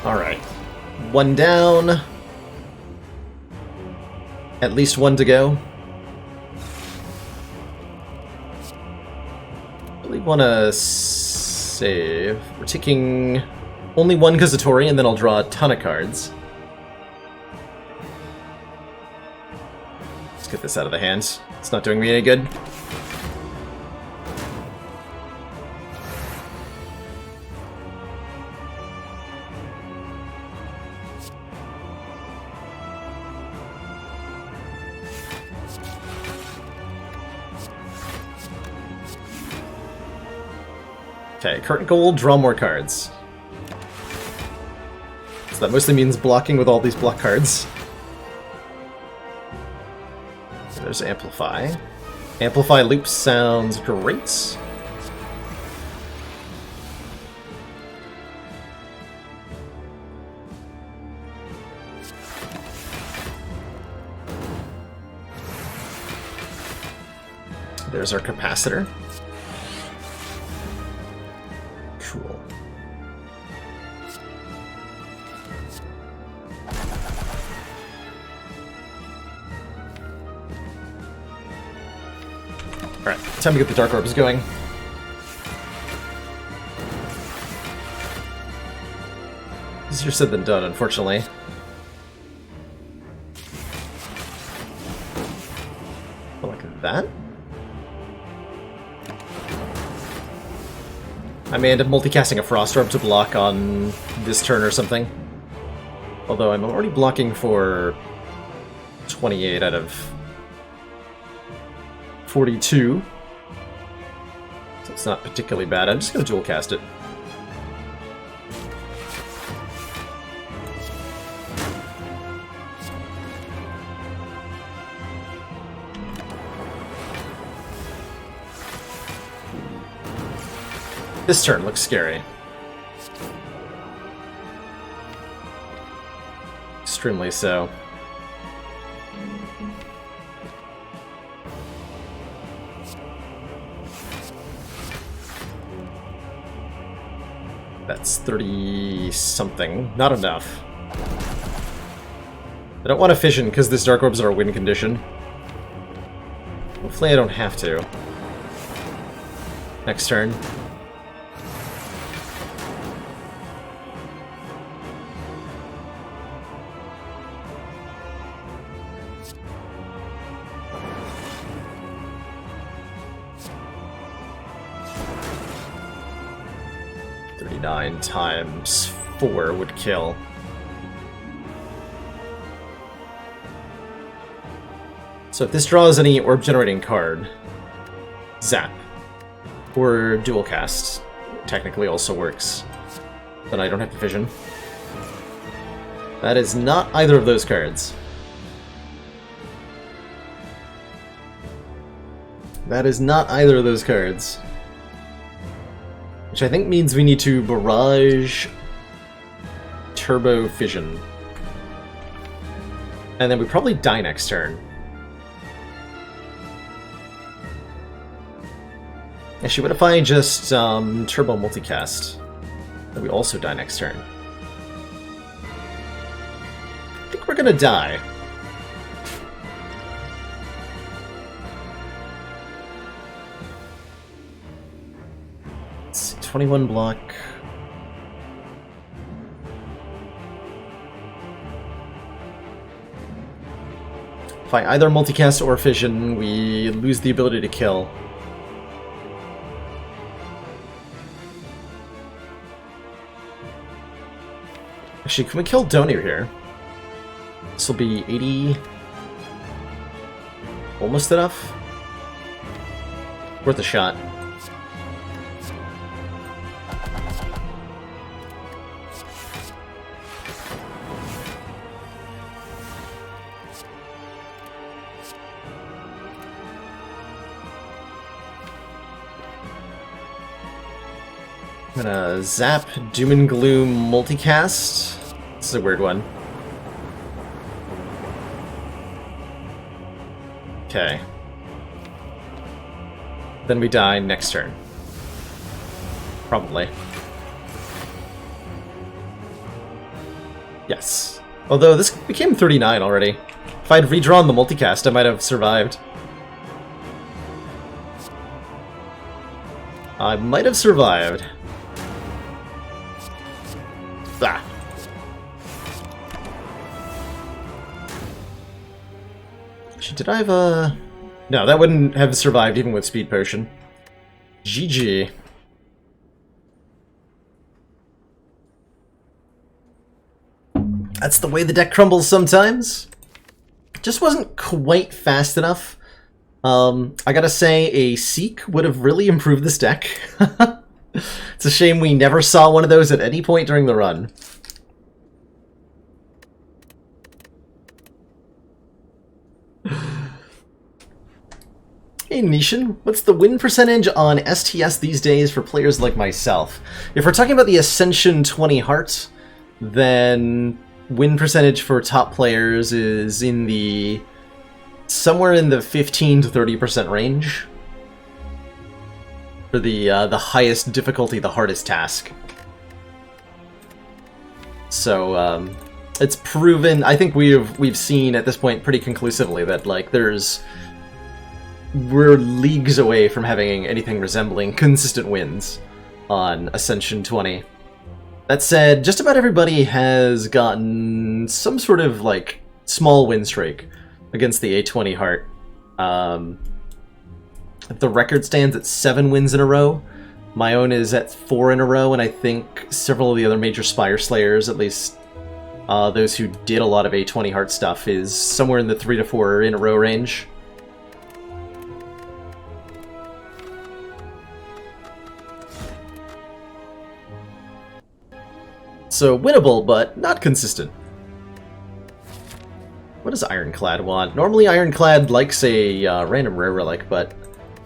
Alright. 1 down. At least 1 to go. Really want to save. We're taking only 1 Kazatori, and then I'll draw a ton of cards. Let's get this out of the hand. It's not doing me any good. Okay, current goal, draw more cards. So that mostly means blocking with all these block cards. There's Amplify. Amplify loop sounds great. There's our capacitor. Cool. Alright, time to get the Dark Orbs going. Easier said than done, unfortunately. Like that? I may end up multicasting a Frost Orb to block on this turn or something. Although I'm already blocking for 28 out of 42. It's not particularly bad. I'm just going to dual cast it. This turn looks scary. Extremely so. That's 30-something. Not enough. I don't want to fission because this Dark Orbs are a win condition. Hopefully I don't have to. Next turn. Times 4 would kill. So if this draws any orb generating card, zap. Or dual cast technically also works. Then I don't have to fission. That is not either of those cards. That is not either of those cards. Which I think means we need to barrage Turbo Fission. And then we probably die next turn. Actually, what if I just Turbo Multicast? Then we also die next turn. I think we're gonna die. Let's see, 21 block. If I either multicast or fission, we lose the ability to kill. Actually, can we kill Donir here? This will be 80... almost enough? Worth a shot. I'm gonna zap Doom and Gloom multicast. This is a weird one. Okay. Then we die next turn. Probably. Yes. Although this became 39 already. If I'd redrawn the multicast, I might have survived. I might have survived. Ah. Did I have a... No, that wouldn't have survived even with Speed Potion. GG. That's the way the deck crumbles sometimes. Just wasn't quite fast enough. I gotta say, a Seek would have really improved this deck. It's a shame we never saw one of those at any point during the run. Hey Nishan, what's the win percentage on STS these days for players like myself? If we're talking about the Ascension 20 Heart, then win percentage for top players is in the... somewhere in the 15 to 30% range. For the highest difficulty, the hardest task. So, it's proven, I think we've seen at this point pretty conclusively that, like, we're leagues away from having anything resembling consistent wins on Ascension 20. That said, just about everybody has gotten some sort of, like, small win streak against the A20 Heart. The record stands at 7 wins in a row. My own is at 4 in a row, and I think several of the other major Spire Slayers, at least those who did a lot of A20 Heart stuff, is somewhere in the 3 to 4 in a row range. So winnable, but not consistent. What does Ironclad want? Normally Ironclad likes a random rare relic, but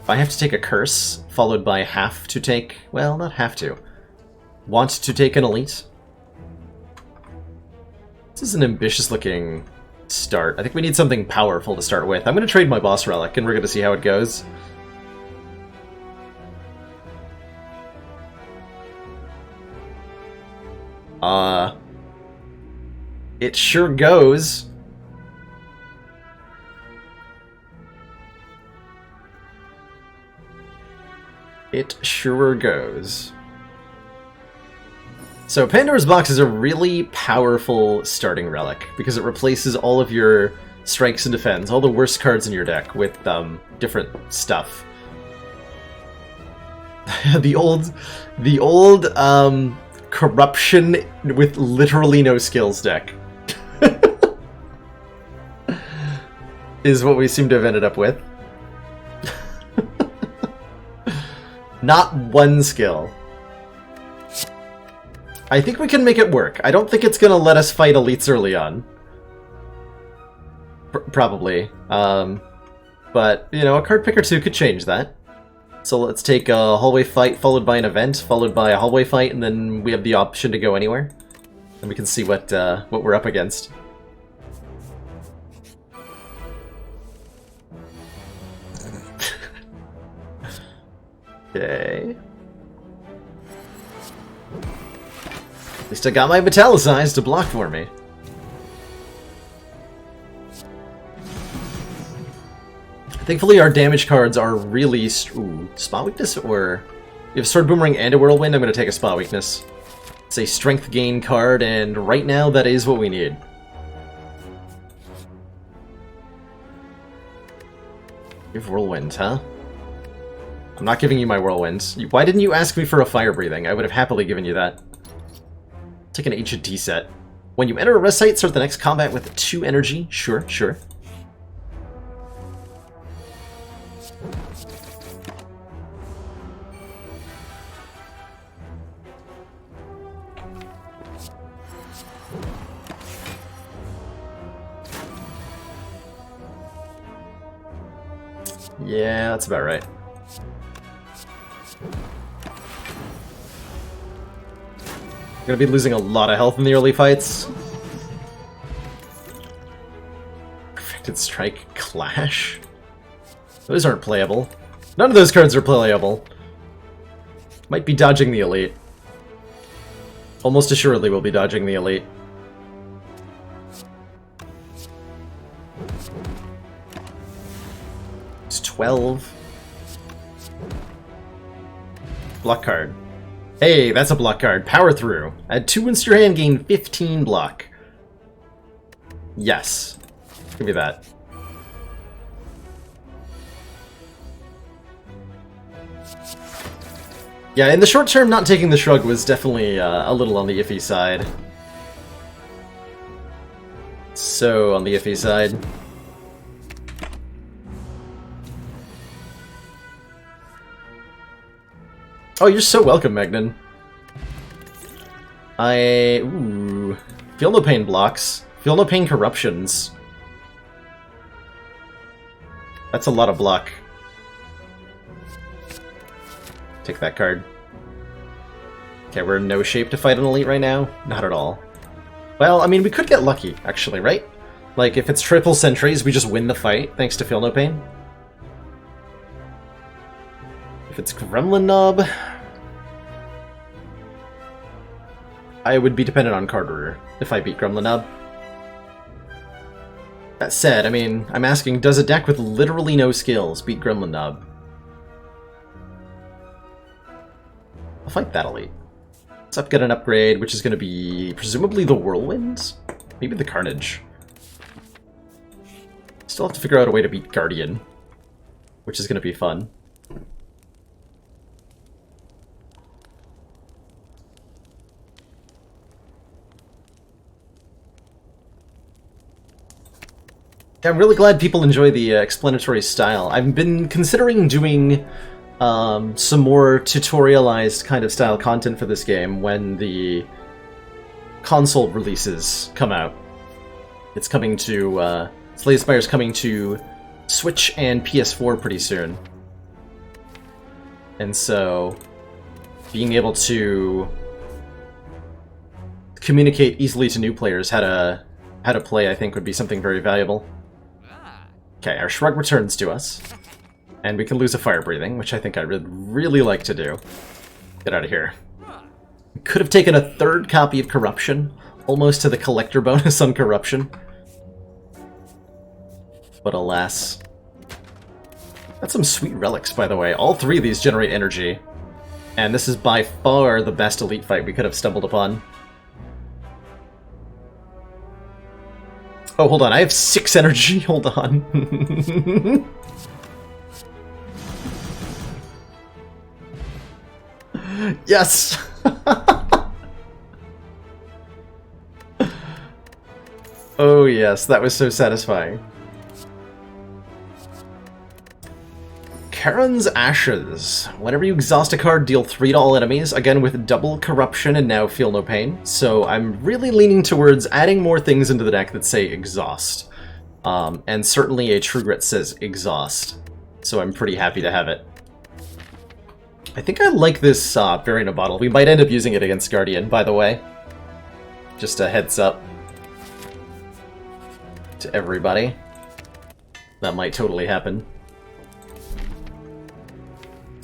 if I have to take a curse, followed by have to take... well, not have to. Want to take an elite? This is an ambitious-looking start. I think we need something powerful to start with. I'm going to trade my boss relic, and we're going to see how it goes. It sure goes. It sure goes. So Pandora's Box is a really powerful starting relic, because it replaces all of your strikes and defense, all the worst cards in your deck, with different stuff. the old corruption with literally no skills deck is what we seem to have ended up with. Not one skill. I think we can make it work. I don't think it's going to let us fight elites early on. Probably. But, you know, a card pick or two could change that. So let's take a hallway fight followed by an event, followed by a hallway fight, and then we have the option to go anywhere. And we can see what we're up against. Okay. At least I got my Metallicized to block for me. Thankfully our damage cards are really... ooh, Spot Weakness or... if Sword Boomerang and a Whirlwind, I'm going to take a Spot Weakness. It's a strength gain card, and right now that is what we need. You have Whirlwind, huh? I'm not giving you my Whirlwinds. Why didn't you ask me for a Fire Breathing? I would have happily given you that. Take an H&D set. When you enter a rest site, start the next combat with 2 energy. Sure, sure. Yeah, that's about right. Gonna be losing a lot of health in the early fights. Perfected Strike, Clash? Those aren't playable. None of those cards are playable. Might be dodging the Elite. Almost assuredly we'll be dodging the Elite. It's 12. Block card. Hey, that's a block card. Power Through. Add 2 wounds to your hand, gain 15 block. Yes. Give me that. Yeah, in the short term, not taking the Shrug was definitely a little on the iffy side. So, on the iffy side. Oh, you're so welcome, Magnan. Ooh. Feel No Pain blocks. Feel No Pain corruptions. That's a lot of block. Take that card. Okay, we're in no shape to fight an elite right now? Not at all. Well, I mean, we could get lucky, actually, right? Like, if it's triple sentries, we just win the fight, thanks to Feel No Pain. If it's Gremlin Nub, I would be dependent on card order if I beat Gremlin Nub. That said, I mean, I'm asking, does a deck with literally no skills beat Gremlin Nub? I'll fight that elite. Let's get an upgrade, which is going to be presumably the Whirlwind? Maybe the Carnage. Still have to figure out a way to beat Guardian, which is going to be fun. I'm really glad people enjoy the explanatory style. I've been considering doing some more tutorialized kind of style content for this game when the console releases come out. It's coming to, Slay Spire's coming to Switch and PS4 pretty soon. And so, being able to communicate easily to new players how to play, I think, would be something very valuable. Okay, our Shrug returns to us. And we can lose a Fire Breathing, which I think I would really like to do. Get out of here. Could have taken a third copy of Corruption, almost to the collector bonus on Corruption. But alas. That's some sweet relics, by the way. All three of these generate energy. And this is by far the best elite fight we could have stumbled upon. Oh, hold on. I have 6 energy. Hold on. Yes! Oh yes, that was so satisfying. Charon's Ashes. Whenever you exhaust a card, deal 3 to all enemies, again with double Corruption and now Feel No Pain. So I'm really leaning towards adding more things into the deck that say Exhaust. And certainly a True Grit says Exhaust. So I'm pretty happy to have it. I think I like this variant of bottle. We might end up using it against Guardian, by the way. Just a heads up to everybody. That might totally happen.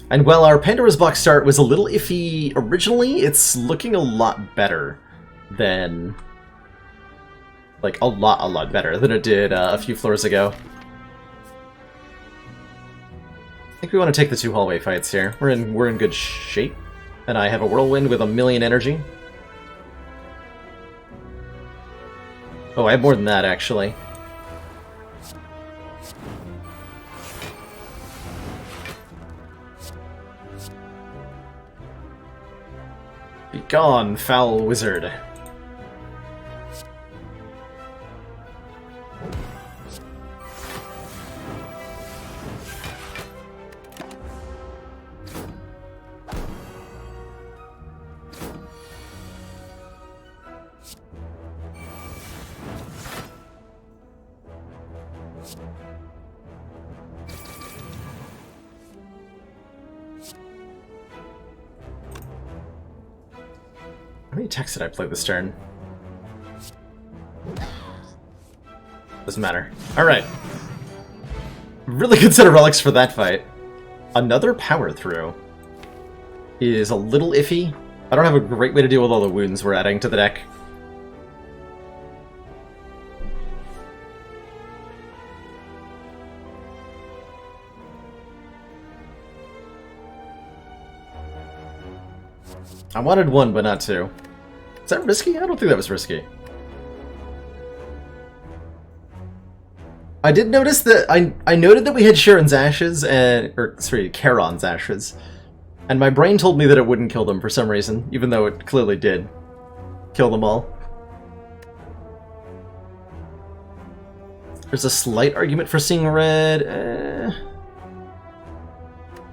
And while our Pandora's Box start was a little iffy originally, it's looking a lot better than... like, a lot better than it did a few floors ago. I think we want to take the 2 hallway fights here. We're in good shape. And I have a Whirlwind with 1,000,000 energy. Oh, I have more than that, actually. Begone, foul wizard. How many attacks did I play this turn? Doesn't matter. Alright. Really good set of relics for that fight. Another power through is a little iffy. I don't have a great way to deal with all the wounds we're adding to the deck. I wanted 1, but not 2. Is that risky? I don't think that was risky. I did notice that I noted that we had Sharon's Ashes and Charon's Ashes, and my brain told me that it wouldn't kill them for some reason, even though it clearly did kill them all. There's a slight argument for seeing red,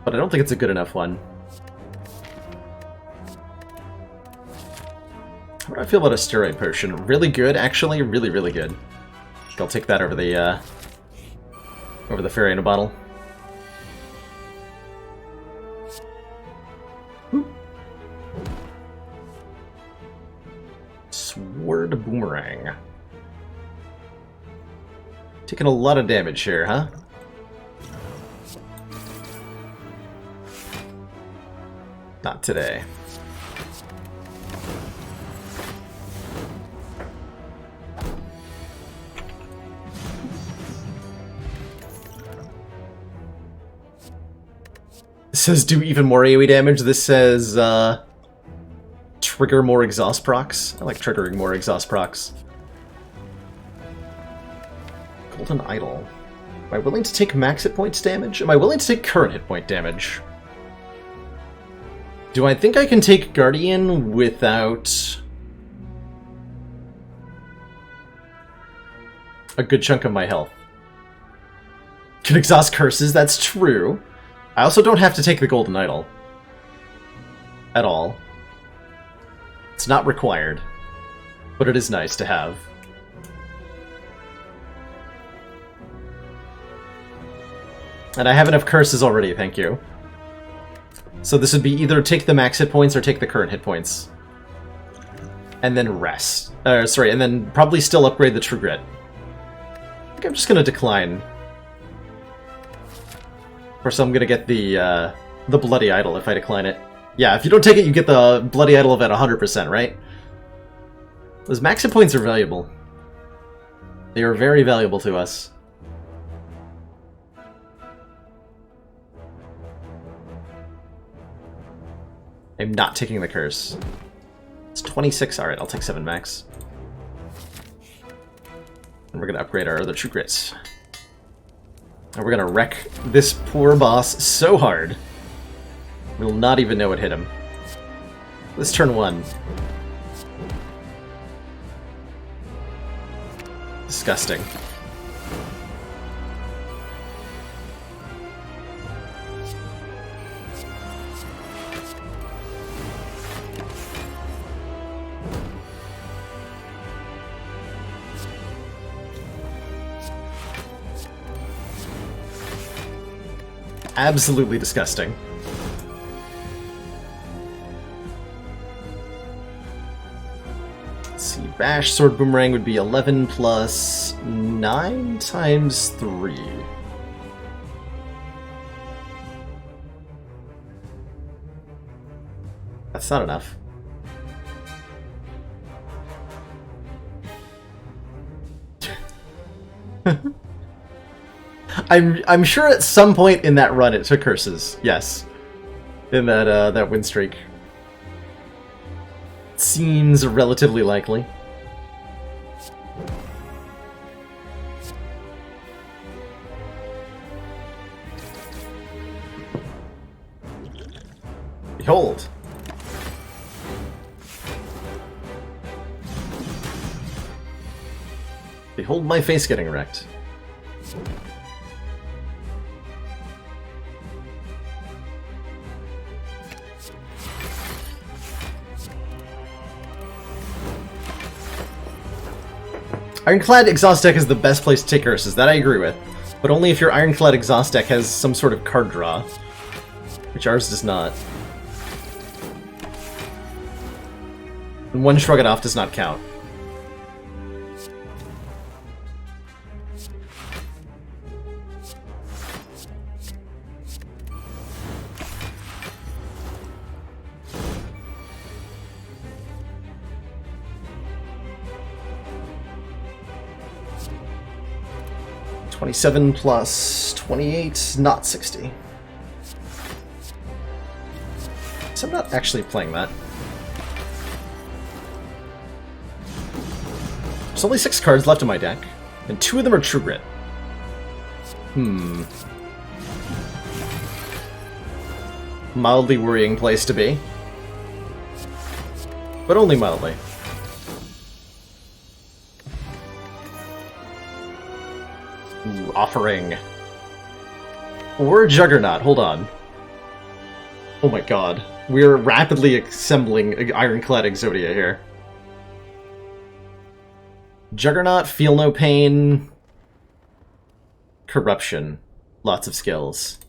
but I don't think it's a good enough one. How do I feel about a steroid potion? Really good, actually. Really, really good. I'll take that over the fairy in a bottle. Ooh. Sword Boomerang. Taking a lot of damage here, huh? Not today. This says do even more AoE damage. This says trigger more exhaust procs. I like triggering more exhaust procs. Golden Idol. Am I willing to take max hit points damage? Am I willing to take current hit point damage? Do I think I can take Guardian without a good chunk of my health? Can exhaust curses, that's true. I also don't have to take the Golden Idol. At all. It's not required. but it is nice to have. And I have enough curses already, thank you. So this would be either take the max hit points or take the current hit points. And then rest. Sorry, and then probably still upgrade the True Grit. I think I'm just gonna decline. Of course, I'm gonna get the Bloody Idol if I decline it. Yeah, if you don't take it, you get the Bloody Idol of at 100%, right? Those max hit points are valuable. They are very valuable to us. I'm not taking the curse. It's 26. Alright, I'll take 7 max. And we're going to upgrade our other True Grits. And we're going to wreck this poor boss so hard. We'll not even know what hit him. This turn 1. Disgusting. Absolutely disgusting. Let's see, Bash, Sword, Boomerang would be 11 plus 9 times 3. That's not enough. I'm sure at some point in that run it took curses. Yes, in that win streak. Seems relatively likely. Behold. Behold my face getting wrecked. Ironclad Exhaust deck is the best place to take curses, that I agree with. But only if your Ironclad Exhaust deck has some sort of card draw. Which ours does not. And one Shrug It Off does not count. $27 plus 28, not 60. So I'm not actually playing that. There's only 6 cards left in my deck, and 2 of them are True Grit. Mildly worrying place to be. But only mildly. Ooh, Offering. Or Juggernaut, hold on. Oh my god. We're rapidly assembling Ironclad Exodia here. Juggernaut, Feel No Pain. Corruption. Lots of skills.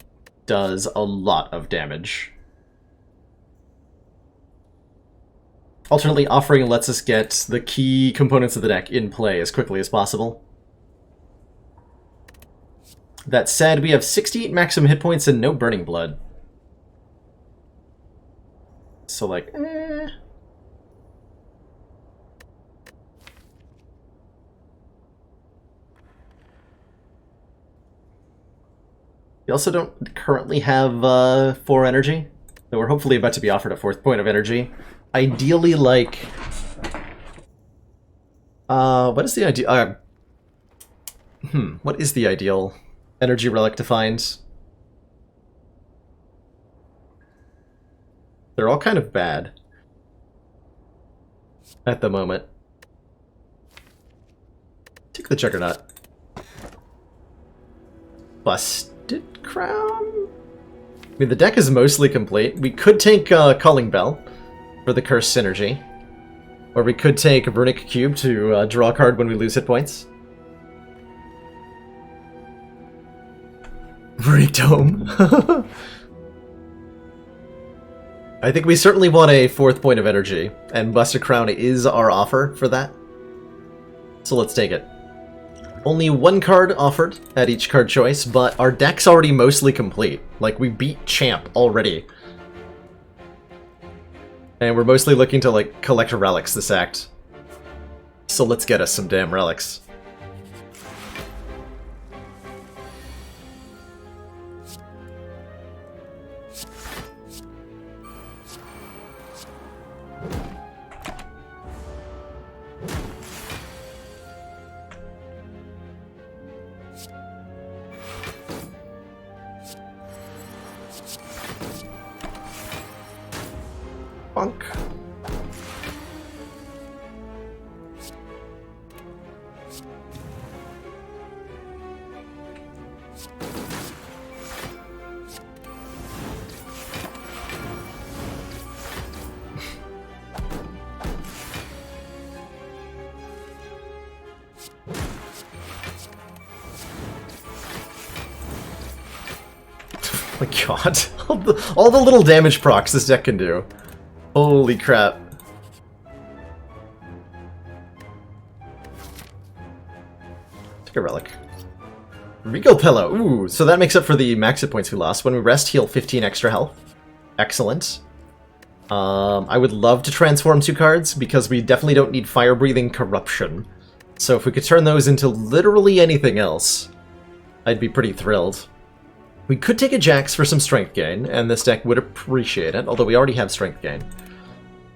Does a lot of damage. Alternately, Offering lets us get the key components of the deck in play as quickly as possible. That said, we have 68 maximum hit points and no Burning Blood. So, like, We also don't currently have 4 energy, though we're hopefully about to be offered a 4th point of energy. Ideally, like... what is the ideal... what is the ideal energy relic to find? They're all kind of bad at the moment. Take the Juggernaut. Busted Crown? I mean, the deck is mostly complete. We could take Calling Bell for the Curse synergy. Or we could take a Runic Cube to draw a card when we lose hit points. Runic Dome. I think we certainly want a 4th point of energy, and Busted Crown is our offer for that. So let's take it. Only 1 card offered at each card choice, but our deck's already mostly complete. Like, we beat Champ already. And we're mostly looking to, like, collect relics this act. So let's get us some damn relics. Bonk. Oh my god. All the little damage procs this deck can do. Holy crap. Take a relic. Regal Pillow. Ooh, so that makes up for the max hit points we lost. When we rest, heal 15 extra health. Excellent. I would love to transform 2 cards, because we definitely don't need Fire-Breathing Corruption. So if we could turn those into literally anything else, I'd be pretty thrilled. We could take a Jax for some strength gain, and this deck would appreciate it, although we already have strength gain.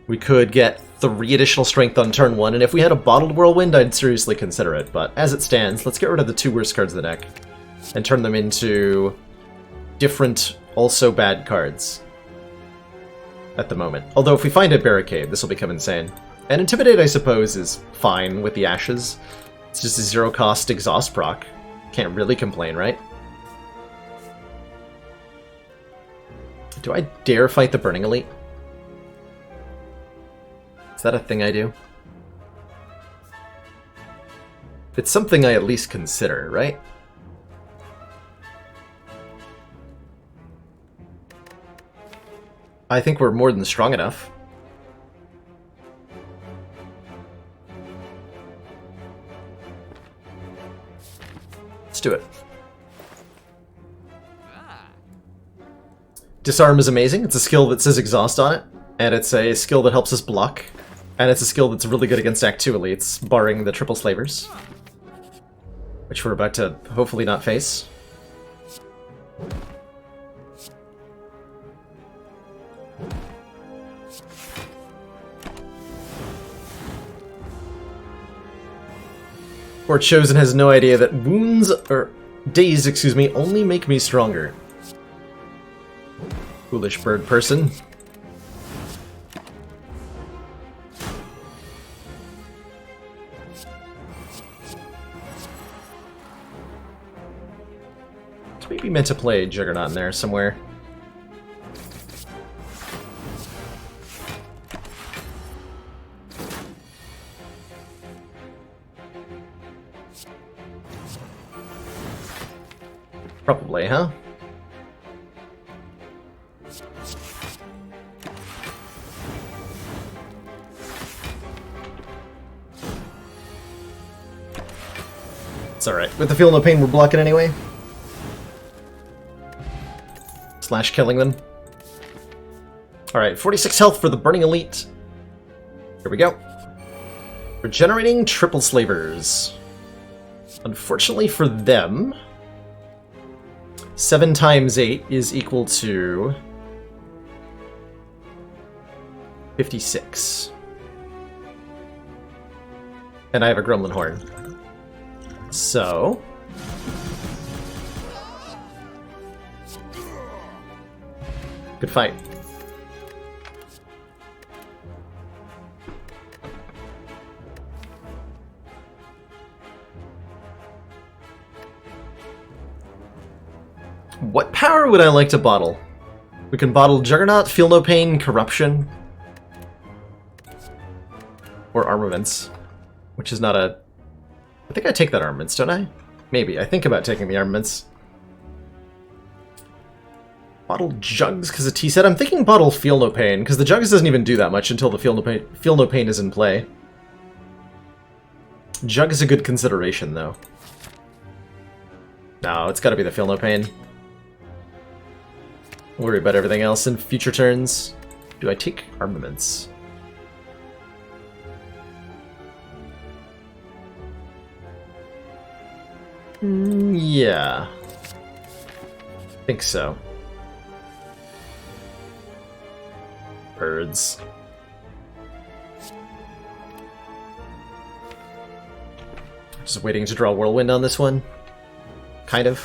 We could get 3 additional strength on turn 1, and if we had a Bottled Whirlwind, I'd seriously consider it. But as it stands, let's get rid of the 2 worst cards of the deck, and turn them into different, also bad cards at the moment. Although if we find a Barricade, this will become insane. And Intimidate, I suppose, is fine with the Ashes. It's just a 0-cost exhaust proc. Can't really complain, right? Do I dare fight the Burning Elite? Is that a thing I do? It's something I at least consider, right? I think we're more than strong enough. Let's do it. Disarm is amazing. It's a skill that says exhaust on it, and it's a skill that helps us block, and it's a skill that's really good against Act 2 elites, barring the triple slavers, which we're about to hopefully not face. Or Chosen has no idea that wounds, or days, excuse me, only make me stronger. Foolish bird person. Maybe meant to play Juggernaut in there somewhere. Probably, huh? It's alright. With the Feel No Pain, we're blocking anyway. Slash killing them. Alright, 46 health for the Burning Elite. Here we go. Regenerating Triple Slavers. Unfortunately for them, 7 times 8 is equal to 56. And I have a Gremlin Horn. So... good fight. What power would I like to bottle? We can bottle Juggernaut, Feel No Pain, Corruption. Or armaments. Which is not a... I think I take that armaments, don't I? Maybe. I think about taking the armaments. Bottle jugs because of T-set. I'm thinking bottle feel no pain, because the jugs doesn't even do that much until the feel no pain is in play. Jug is a good consideration, though. No, it's gotta be the feel no pain. Worry about everything else in future turns. Do I take armaments? Yeah. I think so. Birds. Just waiting to draw Whirlwind on this one. Kind of.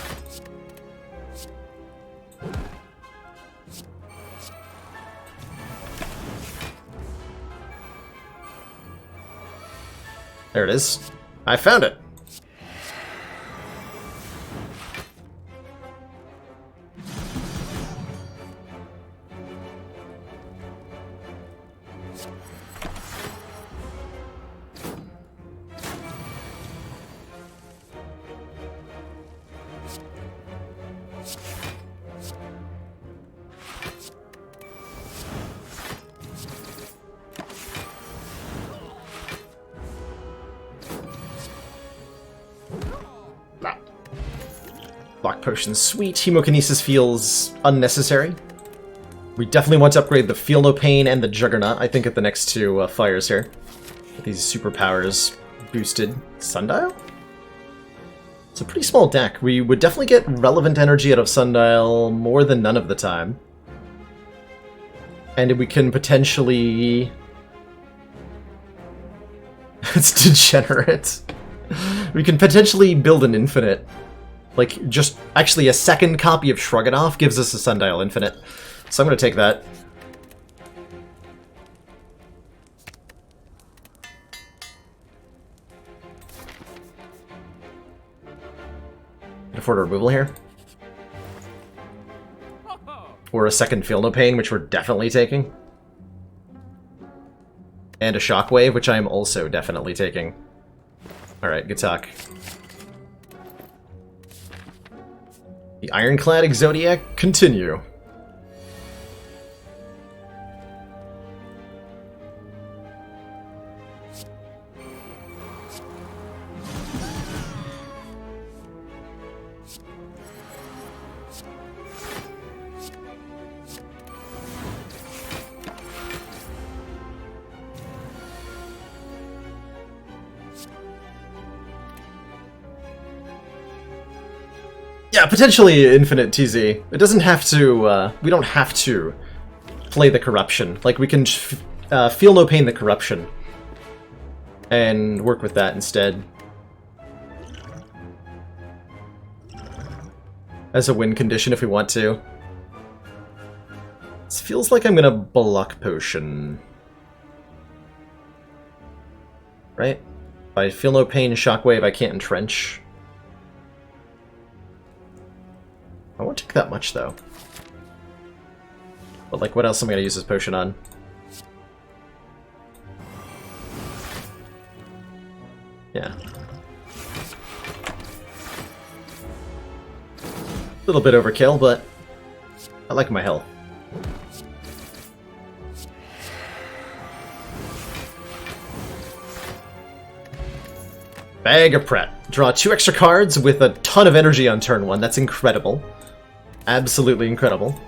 There it is. I found it! Block potion, sweet. Hemokinesis feels unnecessary. We definitely want to upgrade the Feel No Pain and the Juggernaut, I think, at the next two fires here. Get these superpowers boosted. Sundial? It's a pretty small deck. We would definitely get relevant energy out of Sundial more than none of the time. And we can potentially... It's degenerate. We can potentially build an infinite. Like, just actually a second copy of Shrug It Off gives us a Sundial Infinite. So I'm going to take that. Can afford a removal here. Or a second Feel No Pain, which we're definitely taking. And a Shockwave, which I am also definitely taking. Alright, good talk. The Ironclad Exodiac continue. Yeah, potentially infinite TZ. It doesn't have to, we don't have to play the corruption. Like, we can Feel No Pain the corruption. And work with that instead. As a win condition if we want to. This feels like I'm gonna block potion. Right? If I Feel No Pain, Shockwave, I can't entrench. I won't take that much, though. But, like, what else am I going to use this potion on? Yeah. A little bit overkill, but I like my health. Bag of Pret. Draw 2 extra cards with a ton of energy on turn 1. That's incredible. Absolutely incredible.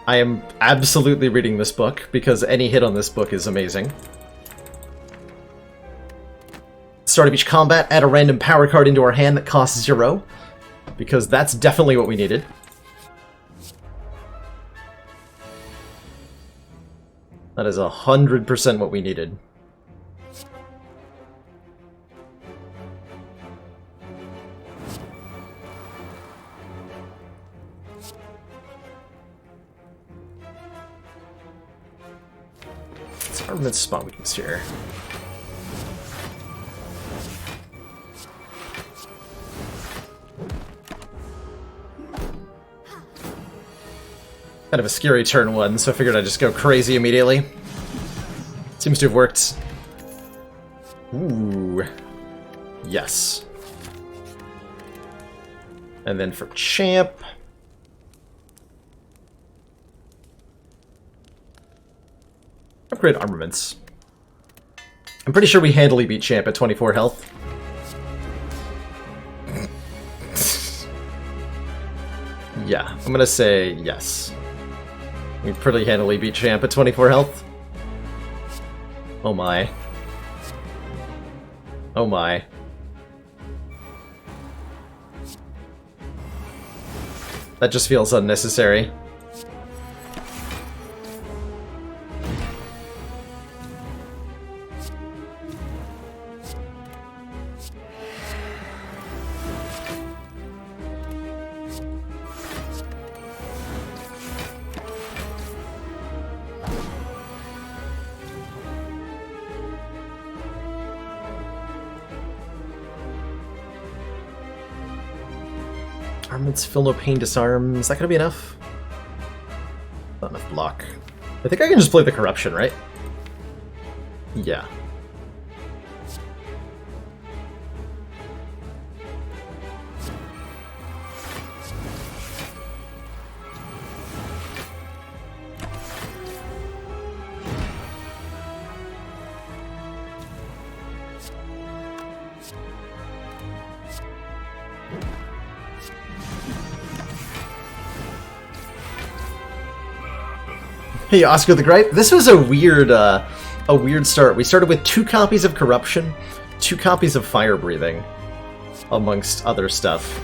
I am absolutely reading this book, because any hit on this book is amazing. Start of each combat, add a random power card into our hand that costs 0, because that's definitely what we needed. That is 100% what we needed. Armament spot weakness here. Kind of a scary turn 1, so I figured I'd just go crazy immediately. Seems to have worked. Ooh. Yes. And then for champ... upgrade armaments. I'm pretty sure we handily beat champ at 24 health. Yeah, I'm gonna say yes. We pretty handily beat champ at 24 health. Oh my. Oh my. That just feels unnecessary. Armaments, feel no pain, disarm. Is that gonna be enough? Not enough block. I think I can just play the corruption, right? Yeah. Hey, Oscar the Gripe. This was a weird start. We started with 2 copies of Corruption, 2 copies of Fire Breathing, amongst other stuff.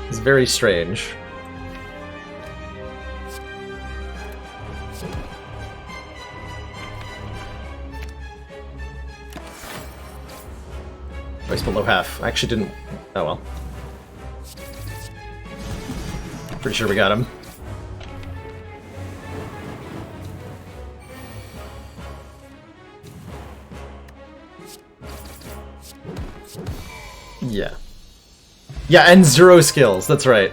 It's very strange. Twice below half. I actually didn't... oh well. Pretty sure we got him. Yeah. Yeah, and 0 skills, that's right.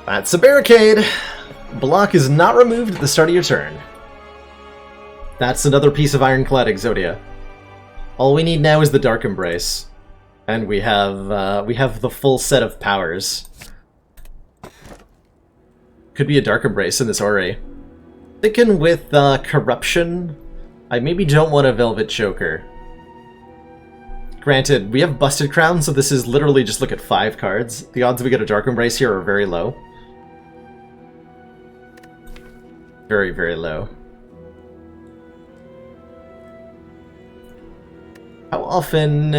That's a barricade! Block is not removed at the start of your turn. That's another piece of ironclad Exodia. All we need now is the Dark Embrace, and we have the full set of powers. Could be a Dark Embrace in this Ori. Thinking with Corruption, I maybe don't want a Velvet Choker. Granted, we have Busted Crown, so this is literally just look at 5 cards. The odds we get a Dark Embrace here are very low. Very, very low. How often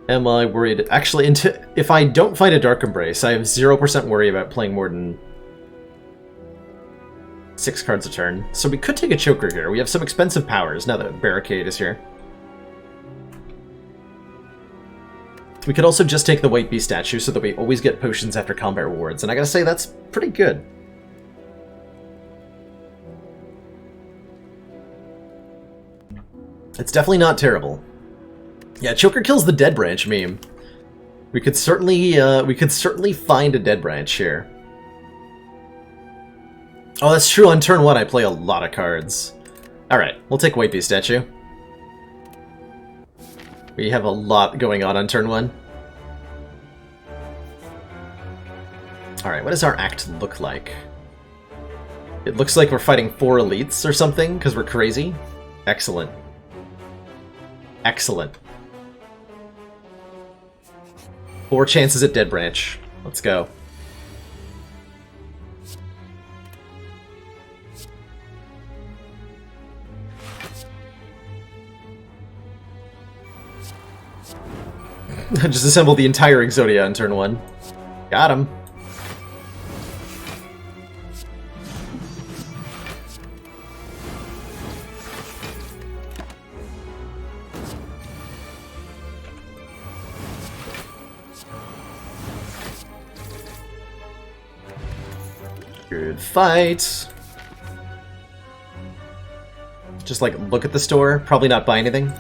am I worried? Actually, if I don't find a Dark Embrace, I have 0% worry about playing more than 6 cards a turn. So we could take a Choker here. We have some expensive powers now that Barricade is here. We could also just take the White Beast statue so that we always get potions after combat rewards, and I gotta say, that's pretty good. It's definitely not terrible. Yeah, Choker kills the Dead Branch meme. We could certainly find a Dead Branch here. Oh, that's true. On turn 1, I play a lot of cards. Alright, we'll take White Beast statue. We have a lot going on turn 1. Alright, what does our act look like? It looks like we're fighting 4 elites or something, because we're crazy. Excellent. Excellent. 4 chances at Dead Branch. Let's go. Just assemble the entire Exodia on turn 1. Got him. Good fight. Just like look at the store, probably not buy anything.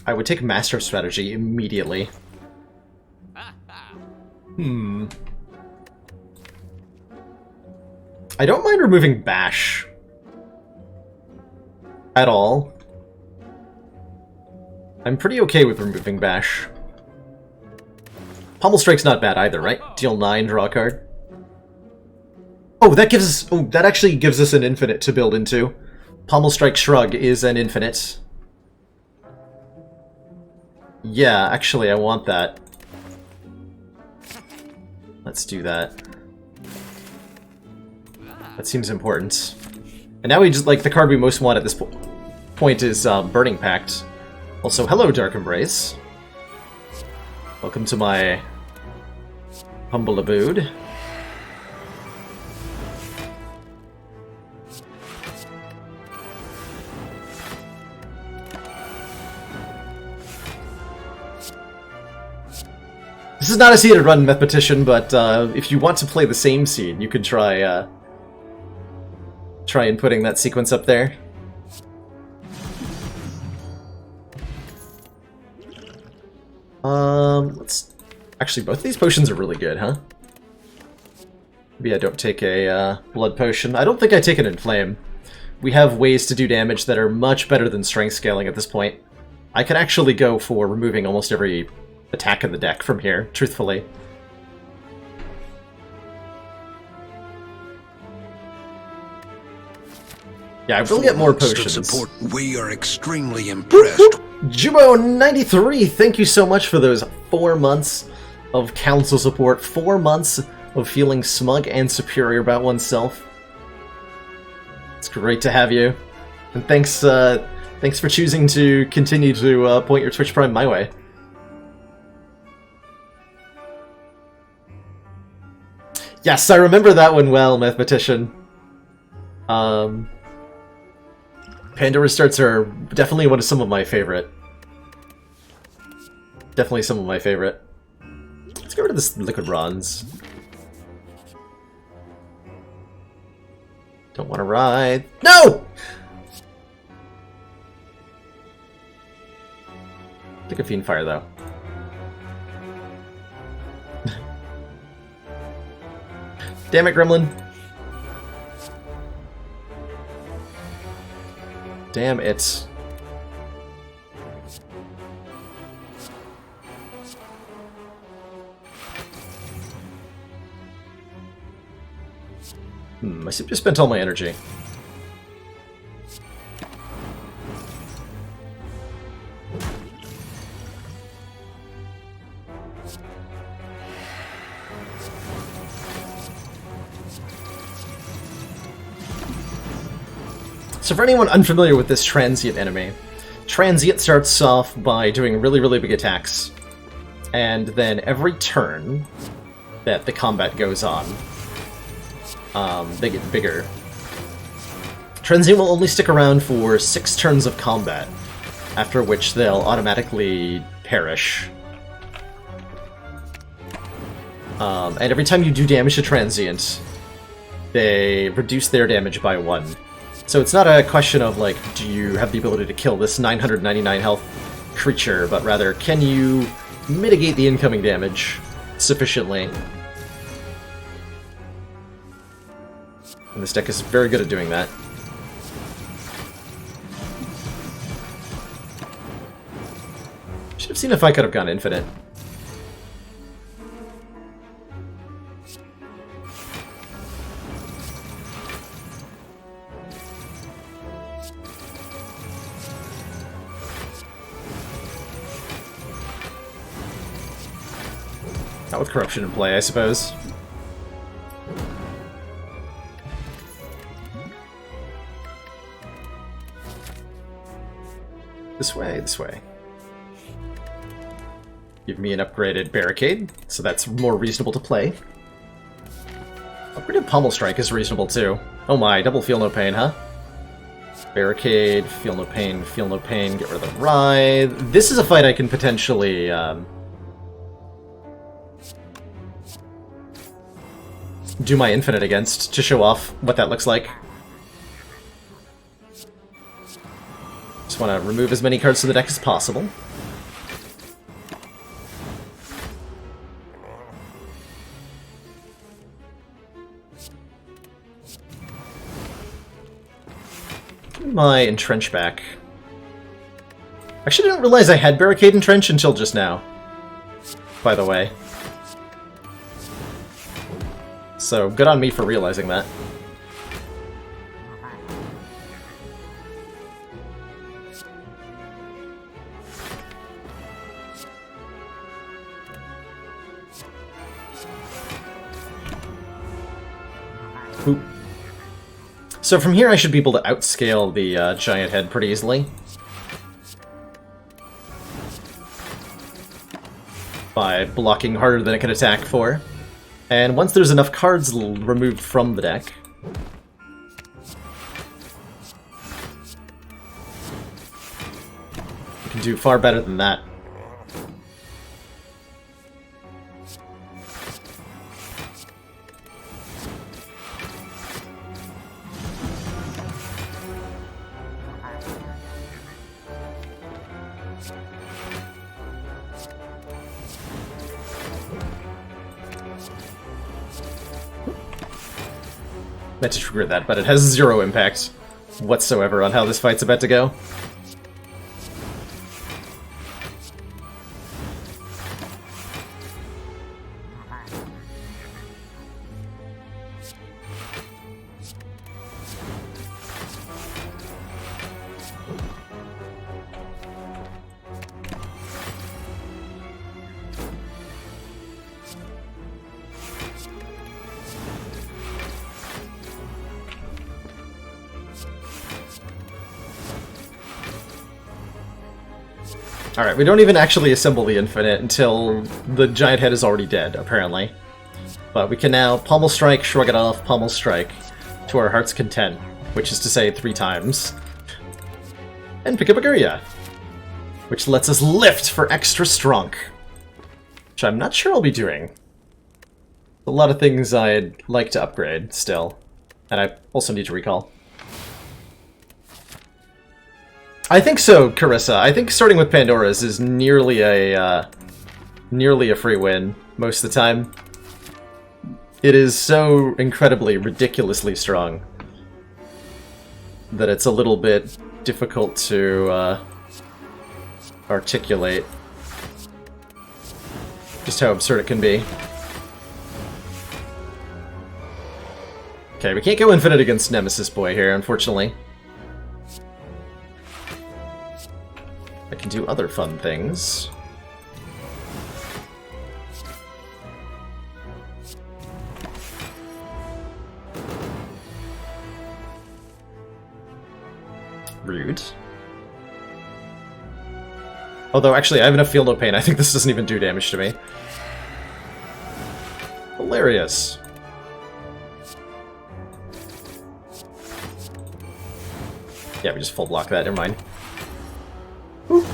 I would take Master Strategy immediately. I don't mind removing Bash. At all. I'm pretty okay with removing Bash. Pommel Strike's not bad either, right? Deal 9, draw a card. Oh, that gives us... Oh, that actually gives us an infinite to build into. Pommel Strike Shrug is an infinite. Yeah, actually, I want that. Let's do that. That seems important. And now we just, like, the card we most want at this point is Burning Pact. Also, hello, Dark Embrace. Welcome to my humble abode. This is not a seeded run mathematician, but if you want to play the same seed, you could try inputting that sequence up there. Let's... Actually, both of these potions are really good, huh? Maybe I don't take a blood potion. I don't think I take an Inflame. We have ways to do damage that are much better than strength scaling at this point. I can actually go for removing almost every attack in the deck from here, truthfully. Yeah, I will get more potions. Support, we are extremely impressed. Jubo93, thank you so much for those 4 months of council support, 4 months of feeling smug and superior about oneself. It's great to have you, and thanks for choosing to continue to point your Twitch Prime my way. Yes, I remember that one well, Mathematician. Panda Restarts are definitely some of my favorite. Definitely some of my favorite. Let's get rid of this Liquid Bronze. Don't want to ride. No! Take a Fiend Fire, though. Damn it, Gremlin. Damn it. I seem to have spent all my energy. So for anyone unfamiliar with this Transient enemy, Transient starts off by doing really, really big attacks. And then every turn that the combat goes on, they get bigger. Transient will only stick around for 6 turns of combat, after which they'll automatically perish. And every time you do damage to Transient, they reduce their damage by 1. So it's not a question of, like, do you have the ability to kill this 999 health creature, but rather, can you mitigate the incoming damage sufficiently? And this deck is very good at doing that. Should have seen if I could have gone infinite. Not with corruption in play, I suppose. This way, this way. Give me an upgraded Barricade, so that's more reasonable to play. Upgraded Pommel Strike is reasonable too. Oh my, double Feel No Pain, huh? Barricade, Feel No Pain, Feel No Pain, get rid of the Writhe. This is a fight I can potentially... do my infinite against to show off what that looks like. So Just want to remove as many cards from the deck as possible. My Entrench back. Actually, didn't realize I had Barricade Entrench until just now, by the way. So, good on me for realizing that. Oop. So from here I should be able to outscale the giant head pretty easily. By blocking harder than it can attack for. And once there's enough cards removed from the deck, you can do far better than that. Meant to trigger that, but it has zero impact whatsoever on how this fight's about to go. Alright, we don't even actually assemble the Infinite until the giant head is already dead, apparently. But we can now Pommel Strike, Shrug it off, Pommel Strike, to our heart's content, which is to say 3 times. And pick up a Guria, which lets us lift for extra strong, which I'm not sure I'll be doing. A lot of things I'd like to upgrade still, and I also need to recall. I think so, Carissa. I think starting with Pandora's is nearly a free win most of the time. It is so incredibly, ridiculously strong that it's a little bit difficult to articulate just how absurd it can be. Okay, we can't go infinite against Nemesis Boy here, unfortunately. I can do other fun things. Rude. Although, actually, I have enough Feel No Pain. I think this doesn't even do damage to me. Hilarious. Yeah, we just full block that. Never mind. Whew.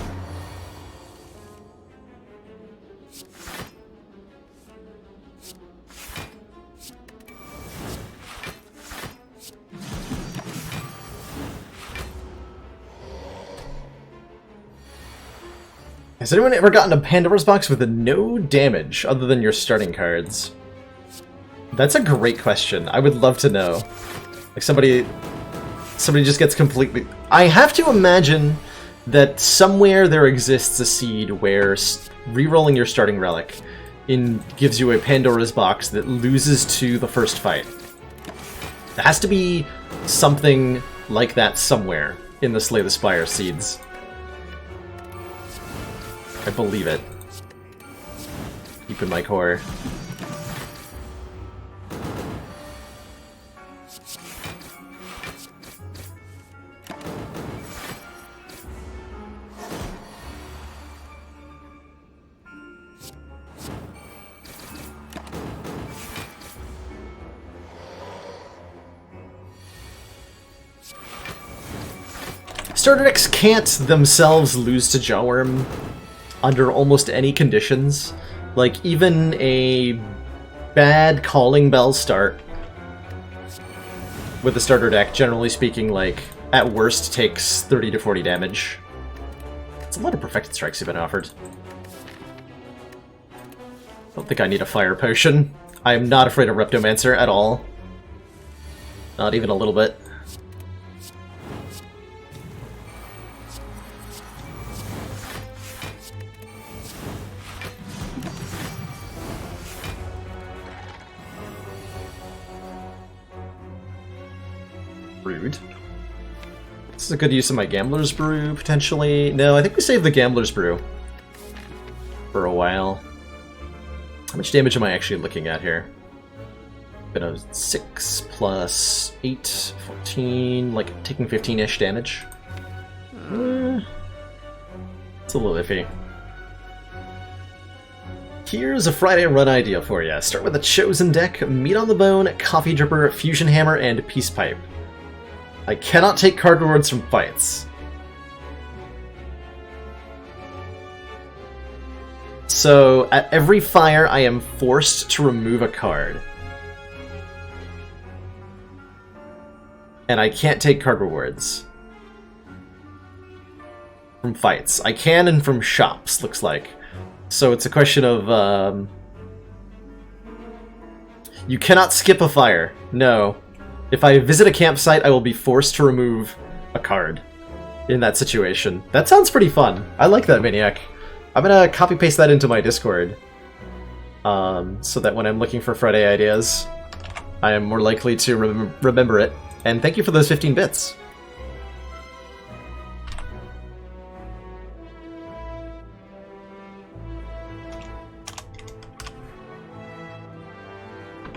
Has anyone ever gotten a Pandora's box with no damage other than your starting cards? That's a great question. I would love to know. Like somebody just gets completely... I have to imagine that somewhere there exists a seed where re-rolling your starting relic gives you a Pandora's box that loses to the first fight. There has to be something like that somewhere in the Slay the Spire seeds. I believe it. Deep in my core. Starter decks can't themselves lose to Jawworm under almost any conditions. Like, even a bad Calling Bell start with a starter deck, generally speaking, like, at worst takes 30 to 40 damage. It's a lot of perfected strikes you've been offered. Don't think I need a fire potion. I am not afraid of Reptomancer at all. Not even a little bit. Rude. This is a good use of my Gambler's Brew, potentially. No, I think we saved the Gambler's Brew for a while. How much damage am I actually looking at here? Bit of 6 plus 8, 14, like taking 15-ish damage. It's a little iffy. Here's a Friday run idea for you. Start with a chosen deck, Meat on the Bone, Coffee Dripper, Fusion Hammer, and Peace Pipe. I cannot take card rewards from fights. So, at every fire, I am forced to remove a card. And I can't take card rewards. From fights. I can and from shops, looks like. So it's a question of, you cannot skip a fire. No. If I visit a campsite, I will be forced to remove a card in that situation. That sounds pretty fun. I like that Maniac. I'm gonna copy-paste that into my Discord. So that when I'm looking for Friday ideas, I am more likely to remember it. And thank you for those 15 bits.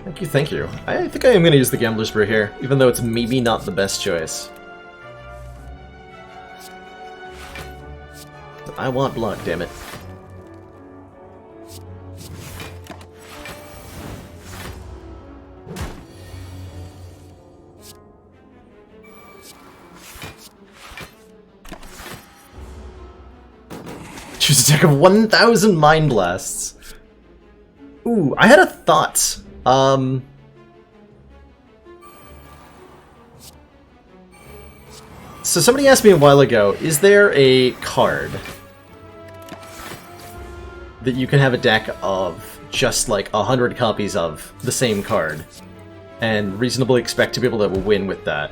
Thank you, thank you. I think I am going to use the Gambler's Brew here, even though it's maybe not the best choice. I want block, damn it. Choose a deck of 1,000 Mind Blasts. Ooh, I had a thought. So somebody asked me a while ago, is there a card that you can have a deck of just like 100 copies of the same card and reasonably expect to be able to win with that?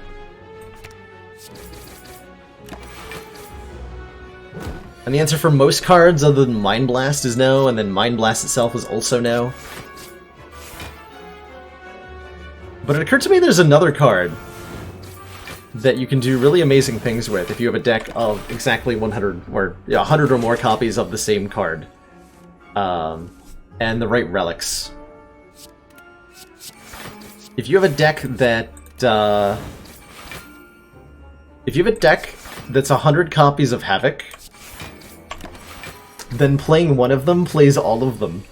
And the answer for most cards other than Mind Blast is no, and then Mind Blast itself is also no. But it occurred to me there's another card that you can do really amazing things with if you have a deck of exactly 100 or 100 or more copies of the same card. And the right relics. If you have a deck that if you have a deck that's 100 copies of Havoc, then playing one of them plays all of them.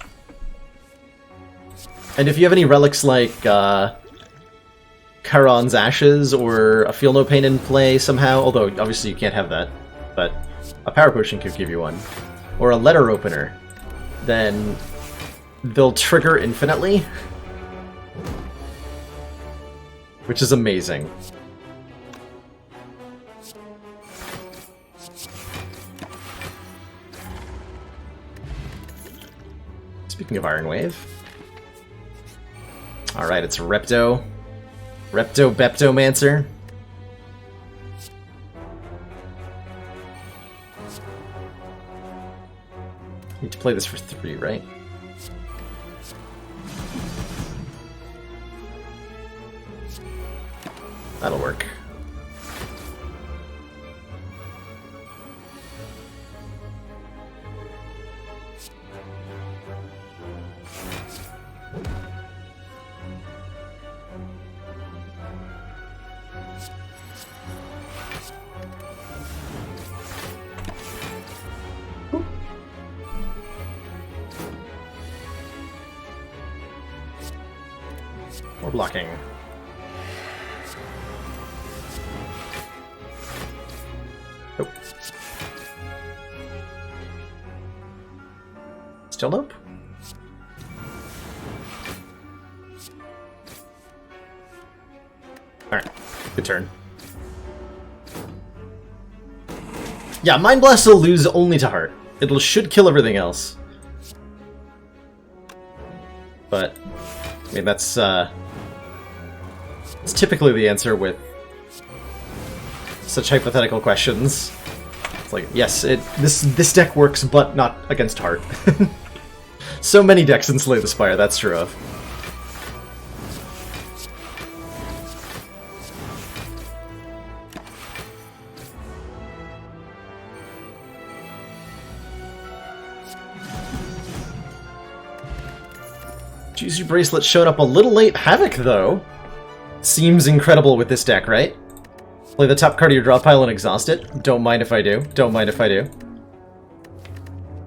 And if you have any relics like Charon's Ashes or a Feel No Pain in play somehow, although obviously you can't have that, but a Power Potion could give you one, or a Letter Opener, then they'll trigger infinitely, which is amazing. Speaking of Iron Wave. Alright, it's Reptomancer. Need to play this for 3, right? That'll work. More blocking. Nope. Still nope? Alright, good turn. Yeah, Mind Blast will lose only to Heart. It should kill everything else. But, I mean, that's typically the answer with such hypothetical questions. It's like, yes, this deck works, but not against Heart. So many decks in Slay the Spire, that's true of. Juicy Bracelet showed up a little late. Havoc, though, seems incredible with this deck, right? Play the top card of your draw pile and exhaust it. Don't mind if I do. Don't mind if I do.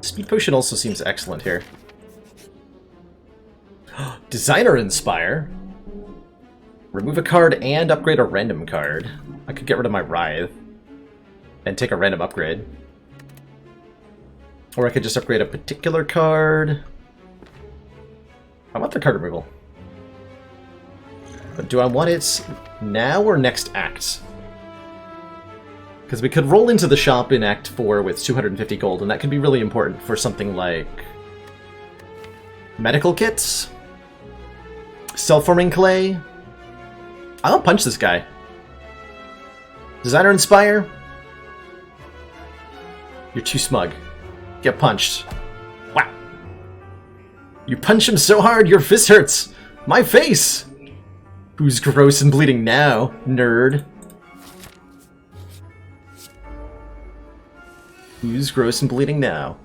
Speed Potion also seems excellent here. Designer Inspire. Remove a card and upgrade a random card. I could get rid of my Writhe and take a random upgrade. Or I could just upgrade a particular card. I want the card removal. But do I want it now or next act? Because we could roll into the shop in Act 4 with 250 gold, and that could be really important for something like medical kits, self-forming clay. I'll punch this guy. Designer Inspire? You're too smug. Get punched. Wow. You punch him so hard, your fist hurts! My face! Who's gross and bleeding now, nerd? Who's gross and bleeding now?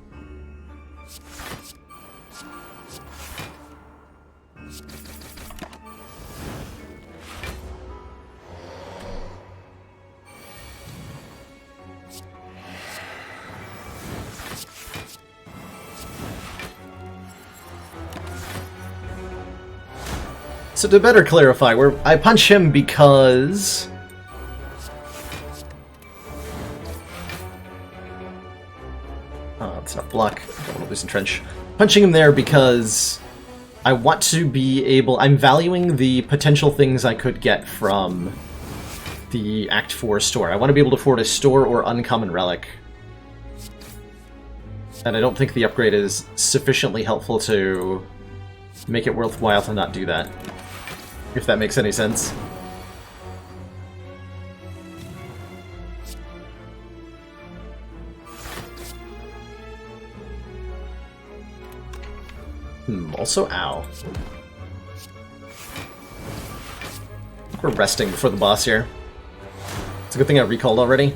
So to better clarify, I punch him because... It's not block. I don't want to lose Entrench. Punching him there because I want to be able... I'm valuing the potential things I could get from the Act 4 store. I want to be able to afford a store or uncommon relic. And I don't think the upgrade is sufficiently helpful to make it worthwhile to not do that. If that makes any sense. Also, ow. We're resting before the boss here. It's a good thing I recalled already.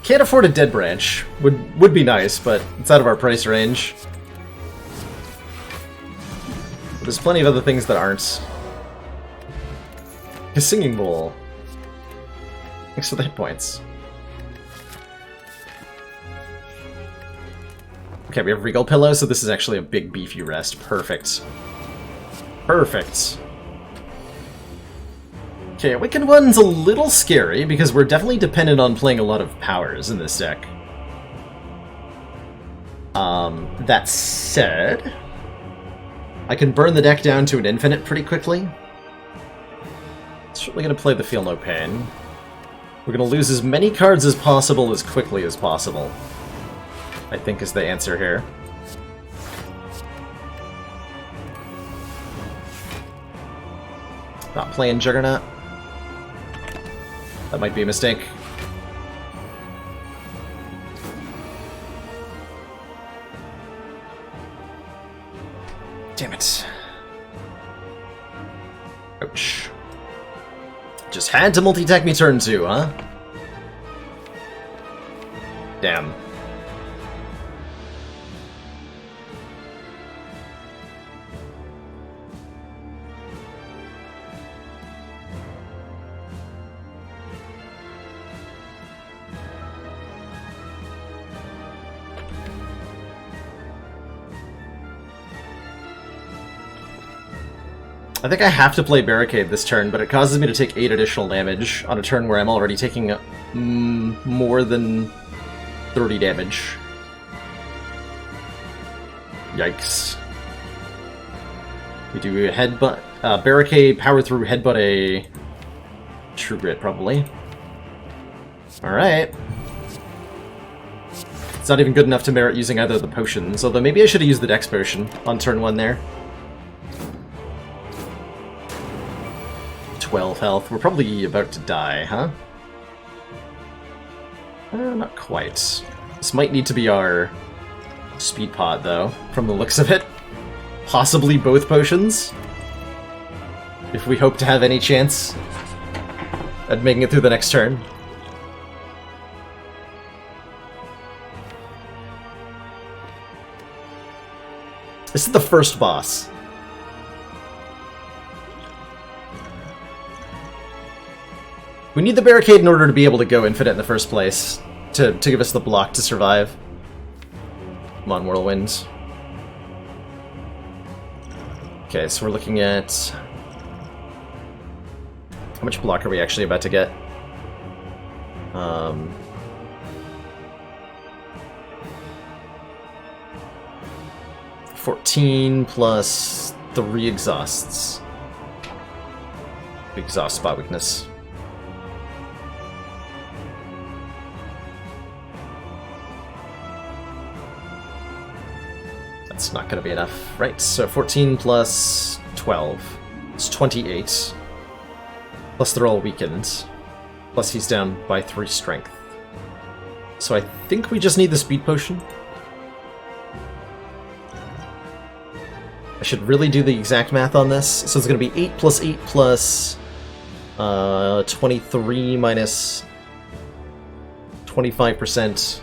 Can't afford a Dead Branch. Would be nice, but it's out of our price range. But there's plenty of other things that aren't. A Singing Bowl. Thanks for the hit points. Okay, we have Regal Pillow, so this is actually a big beefy rest. Perfect. Perfect. Okay, Awakened One's a little scary, because we're definitely dependent on playing a lot of powers in this deck. That said, I can burn the deck down to an infinite pretty quickly. Certainly going to play the Feel No Pain. We're going to lose as many cards as possible as quickly as possible, I think is the answer here. Not playing Juggernaut. That might be a mistake. Damn it. Ouch. Just had to multi-attack me turn 2, huh? Damn. I think I have to play Barricade this turn, but it causes me to take 8 additional damage on a turn where I'm already taking more than 30 damage. Yikes. We do a headbutt, barricade, power through, headbutt a true grit, probably. Alright. It's not even good enough to merit using either of the potions, although maybe I should have used the Dex potion on turn 1 there. 12 health. We're probably about to die, huh? Not quite. This might need to be our speed pot, though, from the looks of it. Possibly both potions, if we hope to have any chance at making it through the next turn. This is the first boss. We need the barricade in order to be able to go infinite in the first place, to give us the block to survive. Come on, Whirlwind. Okay, so we're looking at... How much block are we actually about to get? 14 plus 3 exhausts. Exhaust spot weakness. That's not going to be enough. Right, so 14 plus 12. It's 28. Plus they're all weakened. Plus he's down by 3 strength. So I think we just need the speed potion. I should really do the exact math on this. So it's going to be 8 plus 8 plus 23 minus 25%. It's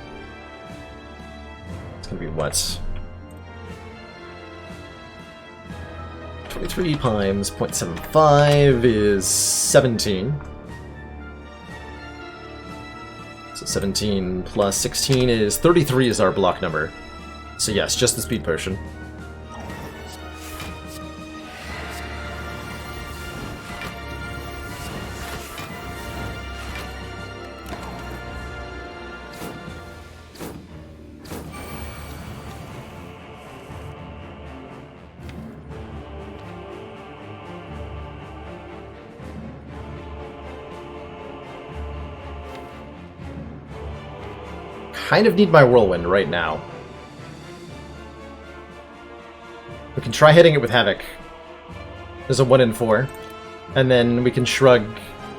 going to be what? 23 times 0.75 is 17. So 17 plus 16 is 33 is our block number. So yes, just the speed potion. Kind of need my Whirlwind right now. We can try hitting it with Havoc. There's a 1 in 4. And then we can Shrug.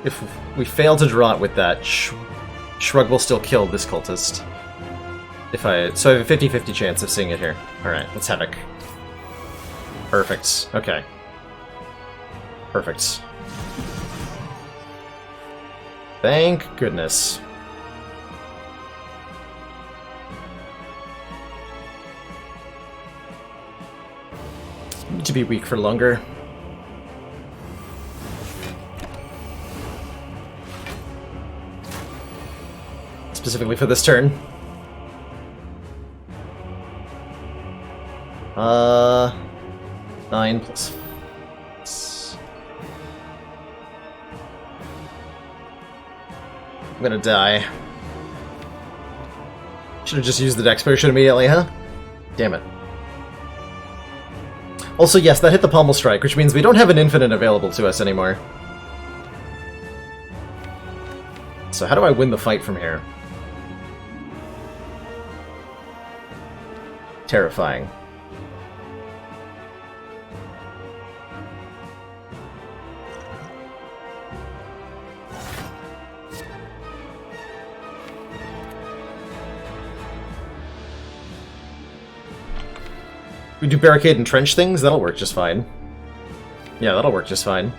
If we fail to draw it with that, Shrug will still kill this cultist. So I have a 50-50 chance of seeing it here. Alright, let's Havoc. Perfect. Okay. Perfect. Thank goodness. Need to be weak for longer. Specifically for this turn. 9 plus... I'm gonna die. Should've just used the Dex potion immediately, huh? Damn it. Also, yes, that hit the Pommel Strike, which means we don't have an infinite available to us anymore. So how do I win the fight from here? Terrifying. We do barricade and trench things? That'll work just fine. Yeah, that'll work just fine.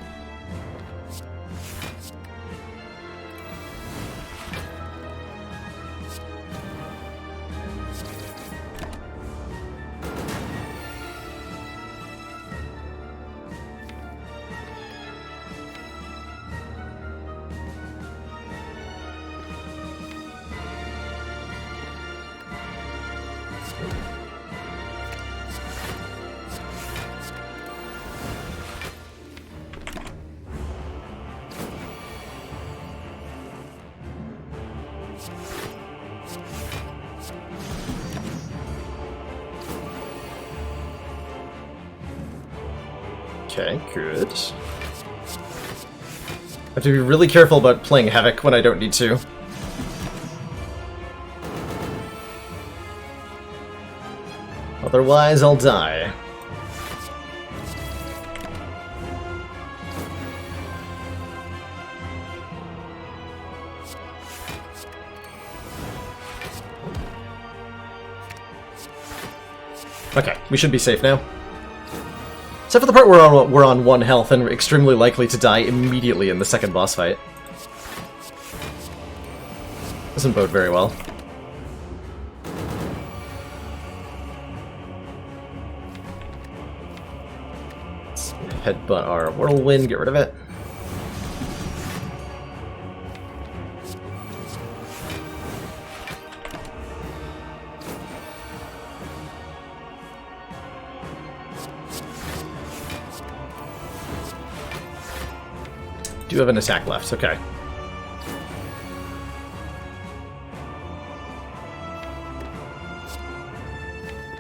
Okay, good. I have to be really careful about playing Havoc when I don't need to. Otherwise, I'll die. Okay, we should be safe now. Except for the part where we're on 1 health and extremely likely to die immediately in the second boss fight. Doesn't bode very well. Let's headbutt our whirlwind, get rid of it. Do have an attack left, okay.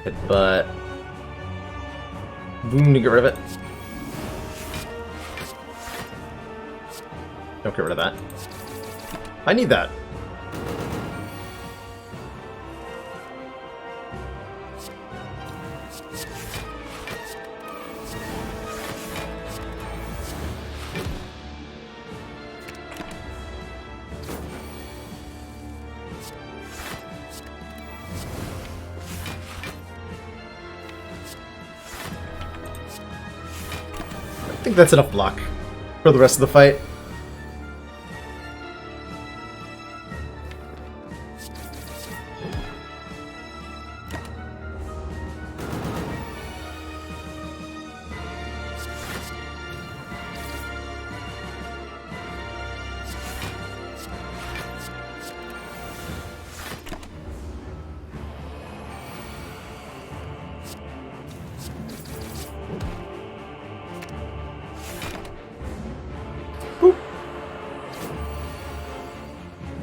Headbutt. Boom to get rid of it. Don't get rid of that. I need that. I think that's enough block for the rest of the fight.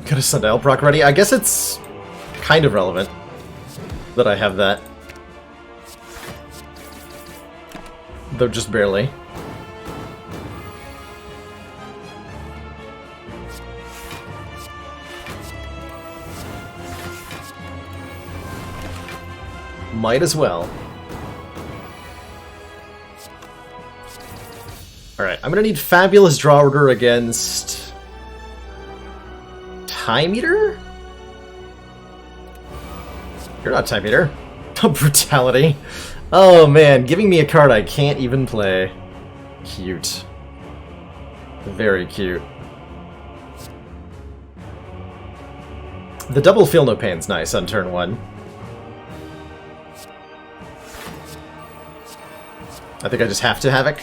Got a Sundial proc ready. I guess it's kind of relevant that I have that. Though just barely. Might as well. Alright, I'm gonna need Fabulous Draw Order against... Time Eater? You're not Time Eater. Brutality. Oh man, giving me a card I can't even play. Cute. Very cute. The double Feel No Pain's nice on turn 1. I think I just have to Havoc.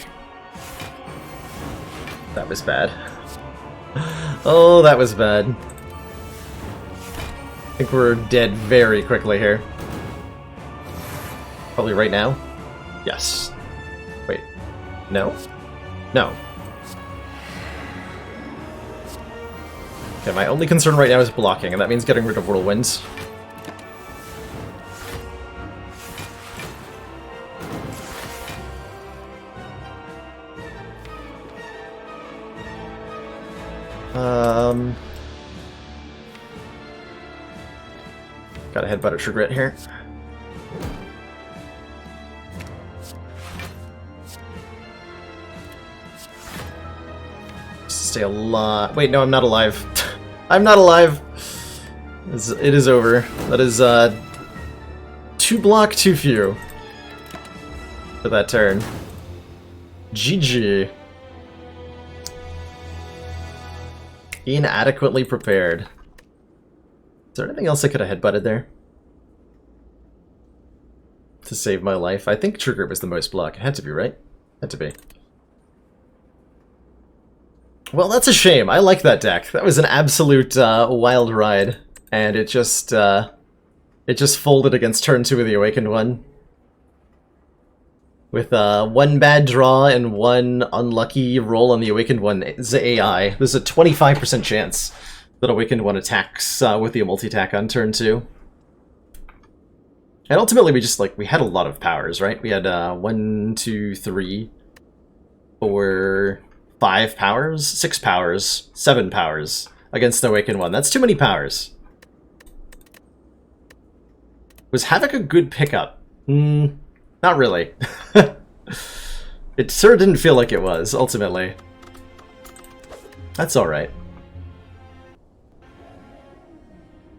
That was bad. Oh, that was bad. I think we're dead very quickly here. Probably right now? Yes. Wait. No? No. Okay, my only concern right now is blocking, and that means getting rid of Whirlwinds. Got a headbutt at Chagrit here. Stay alive. Wait, no, I'm not alive. I'm not alive. It is over. That is 2 block, too few for that turn. GG. Inadequately prepared. Is there anything else I could have headbutted there? To save my life? I think Trigger was the most block. It had to be, right? Had to be. Well, that's a shame. I like that deck. That was an absolute wild ride. And it just folded against turn 2 of the Awakened one. With 1 bad draw and 1 unlucky roll on the Awakened one's AI. There's a 25% chance that Awakened one attacks with the multi-attack on turn 2. And ultimately we just, we had a lot of powers, right? We had 1, 2, 3. or 5 powers, 6 powers, 7 powers against the Awakened one. That's too many powers. Was Havoc a good pickup? Not really. It sure didn't feel like it was, ultimately. That's alright.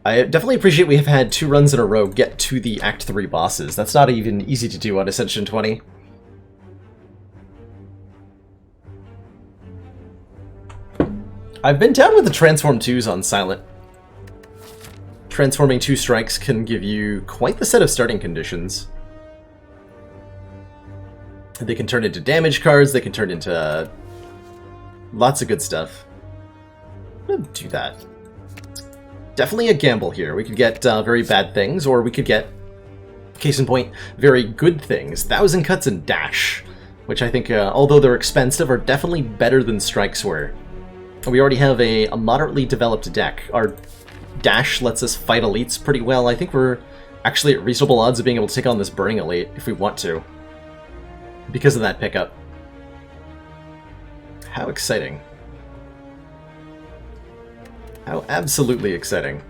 I definitely appreciate we have had 2 runs in a row get to the Act 3 bosses. That's not even easy to do on Ascension 20. I've been down with the Transform 2s on Silent. Transforming 2 strikes can give you quite the set of starting conditions. They can turn into damage cards, they can turn into lots of good stuff. I'm gonna do that. Definitely a gamble here. We could get very bad things, or we could get, case in point, very good things. 1000 Cuts and Dash, which I think, although they're expensive, are definitely better than strikes were. We already have a moderately developed deck. Our Dash lets us fight elites pretty well. I think we're actually at reasonable odds of being able to take on this Burning Elite if we want to, because of that pickup. How exciting. How absolutely exciting.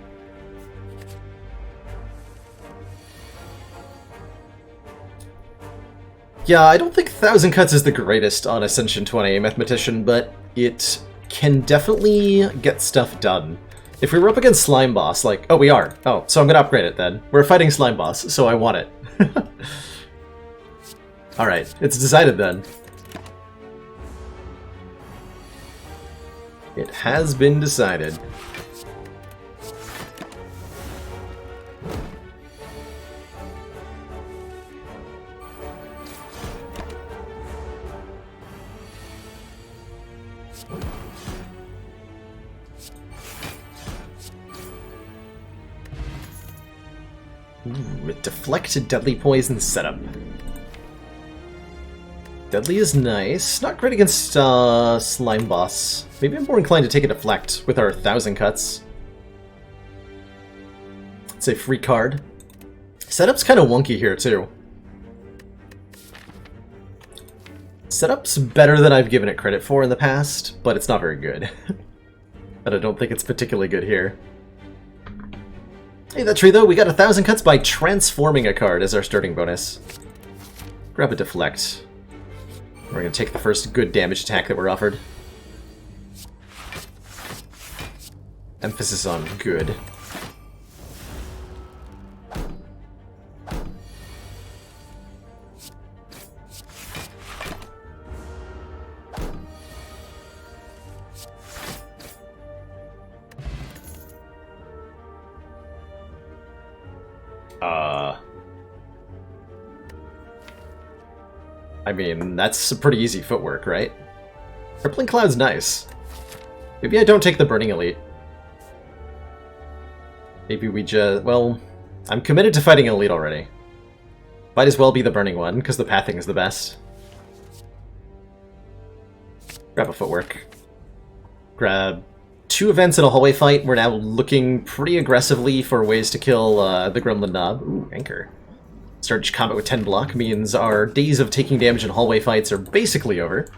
Yeah, I don't think 1000 Cuts is the greatest on Ascension 20 Mathematician, but it can definitely get stuff done. If we were up against Slime Boss, like... Oh, we are. Oh, so I'm gonna upgrade it then. We're fighting Slime Boss, so I want it. Alright, it's decided then. It has been decided. With Deflect Deadly Poison setup. Deadly is nice. Not great against Slime Boss. Maybe I'm more inclined to take a Deflect with our 1000 Cuts. It's a free card. Setup's kind of wonky here, too. Setup's better than I've given it credit for in the past, but it's not very good. And I don't think it's particularly good here. Hey, that's true though. We got 1000 Cuts by transforming a card as our starting bonus. Grab a Deflect. We're going to take the first good damage attack that we're offered. Emphasis on good. I mean, that's some pretty easy footwork, right? Crippling Cloud's nice. Maybe I don't take the Burning Elite. Maybe we just... well, I'm committed to fighting Elite already. Might as well be the Burning one, because the pathing is the best. Grab a footwork. Grab 2 events in a hallway fight. We're now looking pretty aggressively for ways to kill the Gremlin Knob. Ooh, Anchor. Start each combat with 10 block means our days of taking damage in hallway fights are basically over.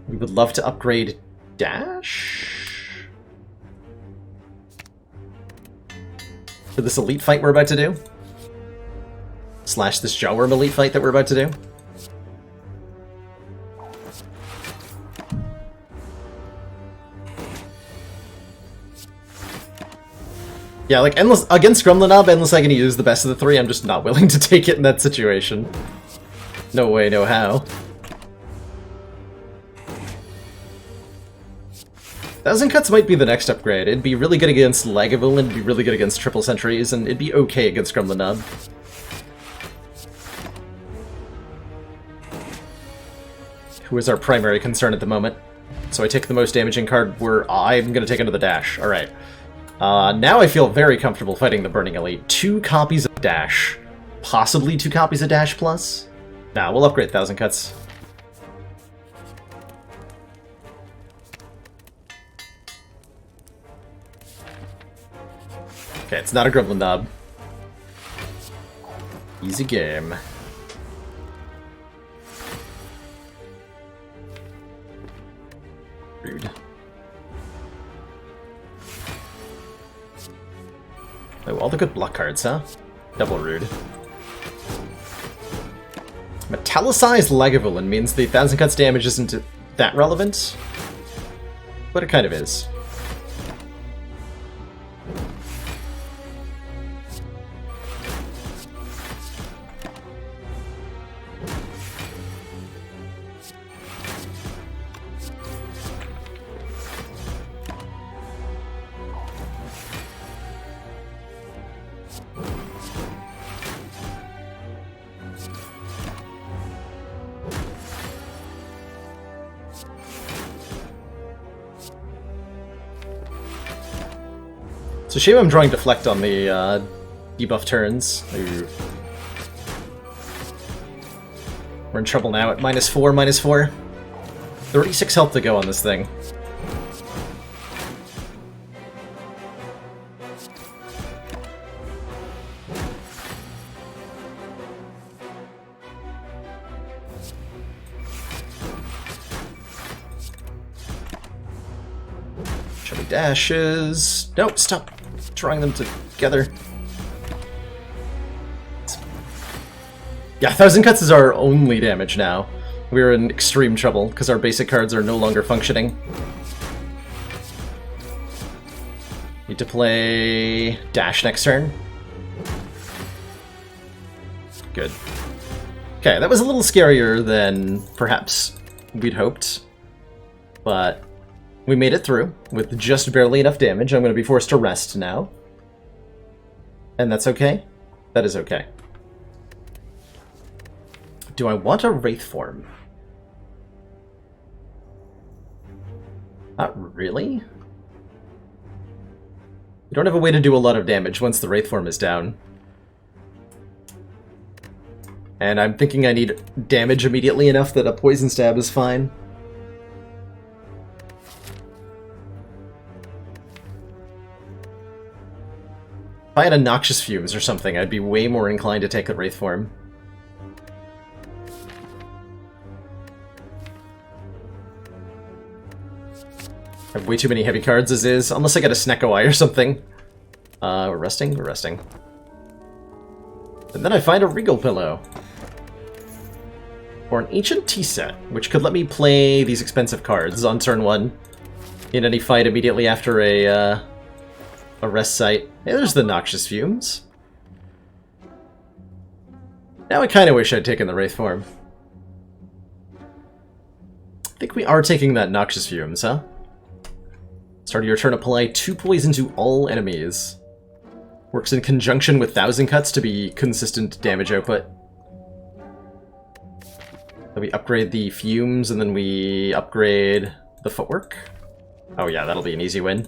We would love to upgrade Dash for this elite fight we're about to do. Slash this Jawworm elite fight that we're about to do. Yeah, like, endless against Gremlin Knob, Endless Agony is the best of the 3. I'm just not willing to take it in that situation. No way, no how. 1000 Cuts might be the next upgrade. It'd be really good against Lagavulin, it'd be really good against Triple Sentries, and it'd be okay against Gremlin Knob. Who is our primary concern at the moment. So I take the most damaging card, I'm gonna take another Dash. Alright. Now I feel very comfortable fighting the Burning Elite. 2 copies of Dash. Possibly 2 copies of Dash Plus? Nah, we'll upgrade 1000 Cuts. Okay, it's not a Gremlin Knob. Easy game. Rude. Oh, all the good block cards, huh? Double rude. Metallicized Lagavulin means the 1000 cuts damage isn't that relevant, but it kind of is. It's a shame I'm drawing Deflect on the debuff turns. Ooh. We're in trouble now at -4, -4. 36 health to go on this thing. Chubby dashes. Nope, stop drawing them together. Yeah, 1000 cuts is our only damage now. We're in extreme trouble because our basic cards are no longer functioning. Need to play dash next turn. Good. Okay, that was a little scarier than perhaps we'd hoped, but we made it through with just barely enough damage. I'm going to be forced to rest now. And that's okay. That is okay. Do I want a Wraith form? Not really. We don't have a way to do a lot of damage once the Wraith form is down. And I'm thinking I need damage immediately enough that a poison stab is fine. If I had a Noxious Fumes or something, I'd be way more inclined to take the Wraith form. I have way too many heavy cards as is, unless I get a Snecko Eye or something. We're resting? We're resting. And then I find a Regal Pillow. Or an Ancient Tea Set, which could let me play these expensive cards on turn 1 in any fight immediately after a rest site. Hey, there's the Noxious Fumes. Now I kind of wish I'd taken the Wraith form. I think we are taking that Noxious Fumes, huh? Start of your turn, apply 2 poison to all enemies. Works in conjunction with 1000 cuts to be consistent damage output. Then we upgrade the fumes, and then we upgrade the footwork. Oh yeah, that'll be an easy win.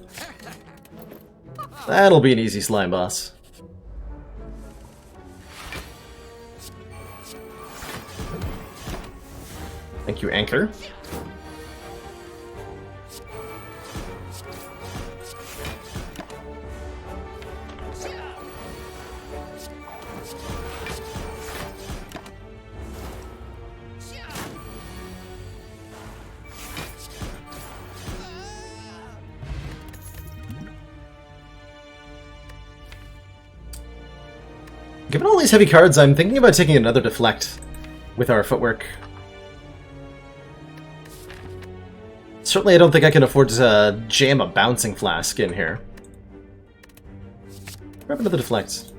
That'll be an easy slime boss. Thank you, Anchor. Given all these heavy cards, I'm thinking about taking another Deflect with our footwork. Certainly I don't think I can afford to jam a Bouncing Flask in here. Grab another Deflect.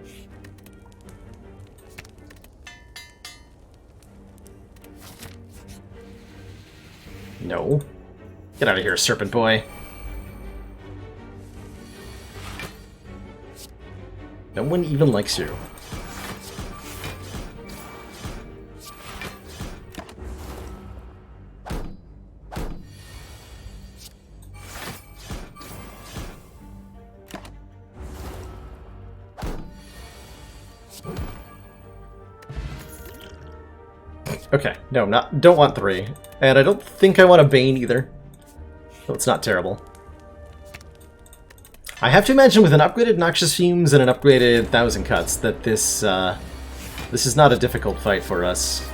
No. Get out of here, Serpent Boy. No one even likes you. Okay, no, don't want 3. And I don't think I want a Bane either. So it's not terrible. I have to imagine with an upgraded Noxious Fumes and an upgraded 1000 Cuts that this is not a difficult fight for us.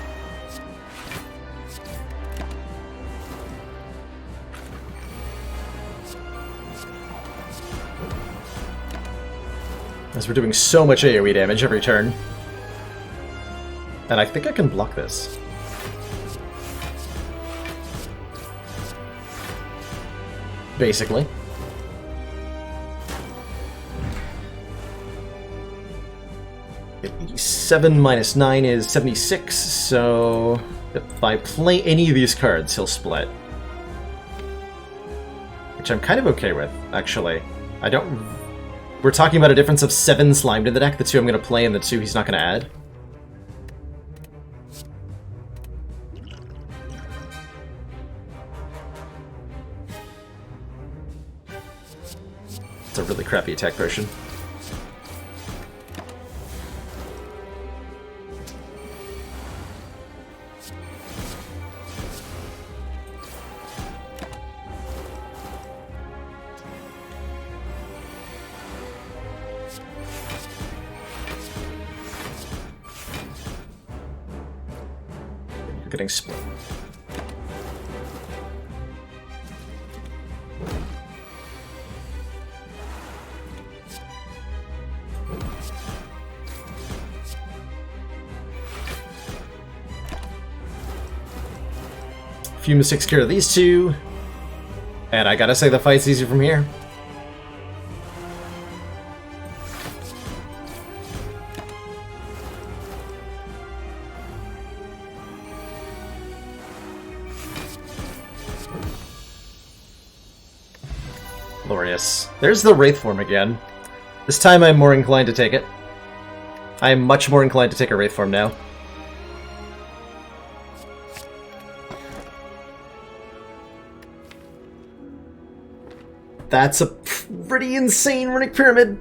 As we're doing so much AoE damage every turn. And I think I can block this. Basically. Seven minus 9 is 76, so if I play any of these cards, he'll split. Which I'm kind of okay with, actually. We're talking about a difference of 7 slimed in the deck, the 2 I'm going to play and the 2 he's not going to add. It's a really crappy attack potion. Getting split. Fume takes care of these two, and I gotta say the fight's easy from here. Glorious. There's the Wraith form again. This time I'm more inclined to take it. I am much more inclined to take a Wraith form now. That's a pretty insane runic pyramid.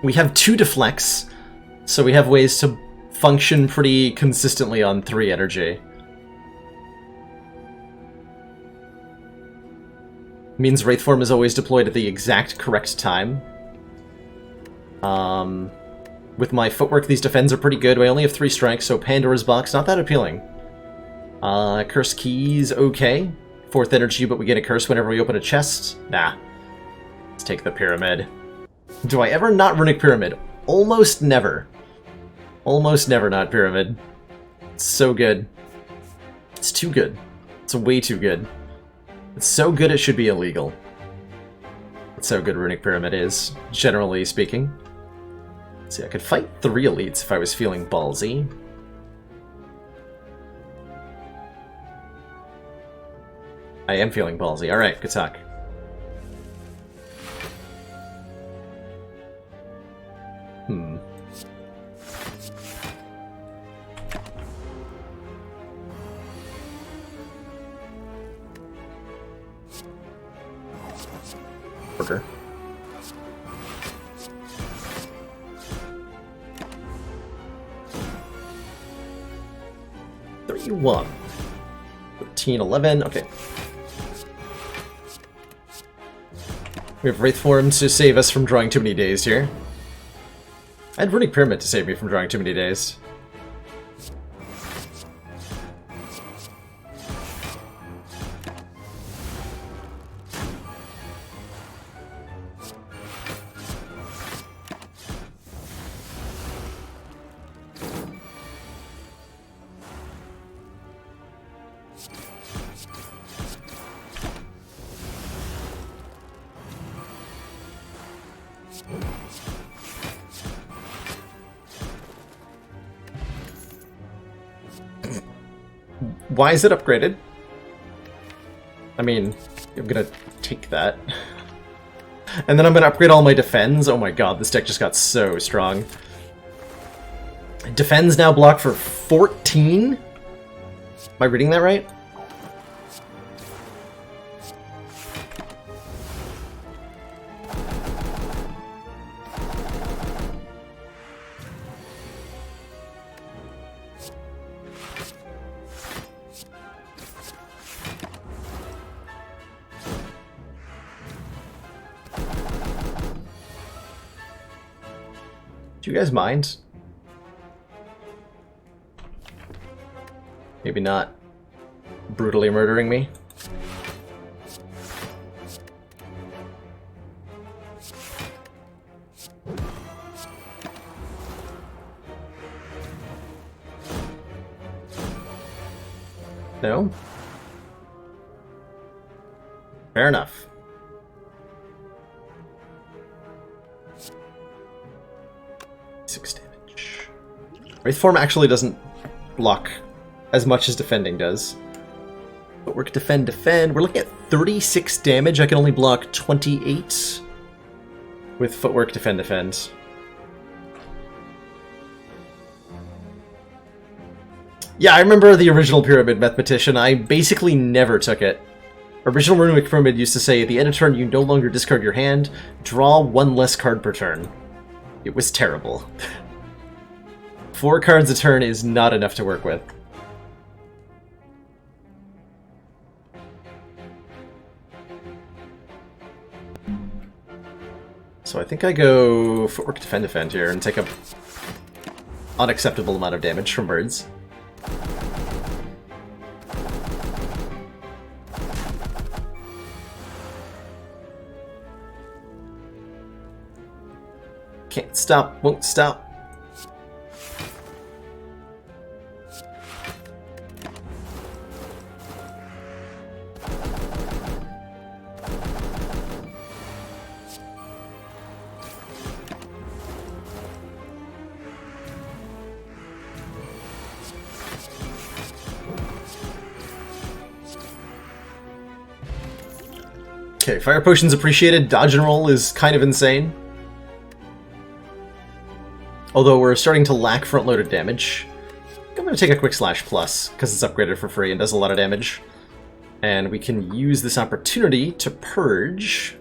We have 2 deflects, so we have ways to function pretty consistently on 3 energy. Means Wraith form is always deployed at the exact correct time. With my footwork, these defends are pretty good. I only have 3 strikes, so Pandora's Box, not that appealing. Curse Keys, okay. 4th energy, but we get a curse whenever we open a chest. Nah. Let's take the Pyramid. Do I ever not Runic Pyramid? Almost never. Almost never not Pyramid. It's so good. It's too good. It's way too good. It's so good it should be illegal. That's how good Runic Pyramid is, generally speaking. Let's see, I could fight 3 elites if I was feeling ballsy. I am feeling ballsy. Alright, good talk. Burger. $31. 13, 11, okay. We have Wraith Form to save us from drawing too many days here. I had Runic Pyramid to save me from drawing too many days. Why is it upgraded? I mean, I'm gonna take that. And then I'm gonna upgrade all my defends. Oh my god, this deck just got so strong. Defends now block for 14? Am I reading that right? Do you guys mind? Maybe not brutally murdering me? No? Fair enough. Six damage. Wraithform actually doesn't block as much as defending does. Footwork, defend, defend. We're looking at 36 damage. I can only block 28 with footwork, defend, defend. Yeah, I remember the original Pyramid Mathematician. I basically never took it. Original Runic Pyramid used to say, at the end of turn, you no longer discard your hand, draw one less card per turn. It was terrible. 4 cards a turn is not enough to work with. So I think I go Footwork, Defend, Defend here and take a unacceptable amount of damage from birds. Can't stop, won't stop. Okay, Fire Potion's appreciated. Dodge and roll is kind of insane. Although we're starting to lack front-loaded damage. I'm going to take a Quick Slash Plus, because it's upgraded for free and does a lot of damage. And we can use this opportunity to purge.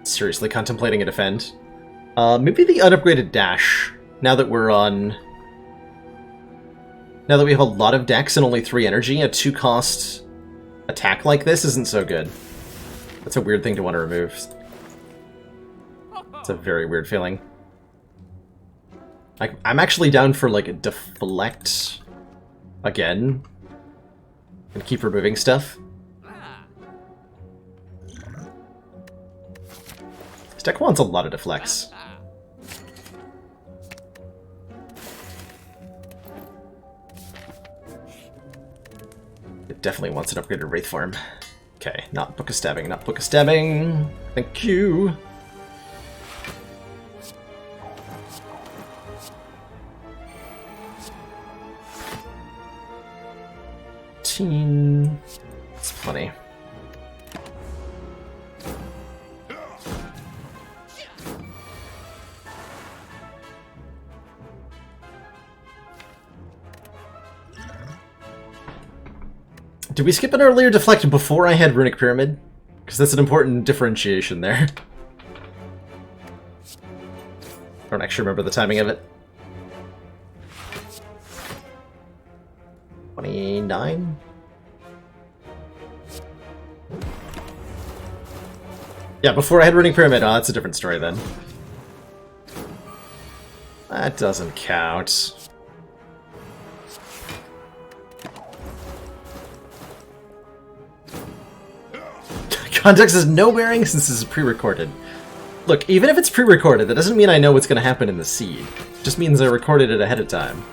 Seriously contemplating a defend. Maybe the unupgraded dash, now that we're on... Now that we have a lot of dex and only 3 energy, a 2-cost attack like this isn't so good. That's a weird thing to want to remove. It's a very weird feeling. I'm actually down for, like, a deflect again. And keep removing stuff. This deck wants a lot of deflects. It definitely wants an upgraded Wraith form. Okay, not Book of Stabbing, not Book of Stabbing. Thank you. It's plenty. Did we skip an earlier deflect before I had Runic Pyramid? Because that's an important differentiation there. I don't actually remember the timing of it. 29? Yeah, before I had Runic Pyramid. Oh, that's a different story then. That doesn't count. Context has no bearing since this is pre-recorded. Look, even if it's pre-recorded, that doesn't mean I know what's going to happen in the seed. It just means I recorded it ahead of time.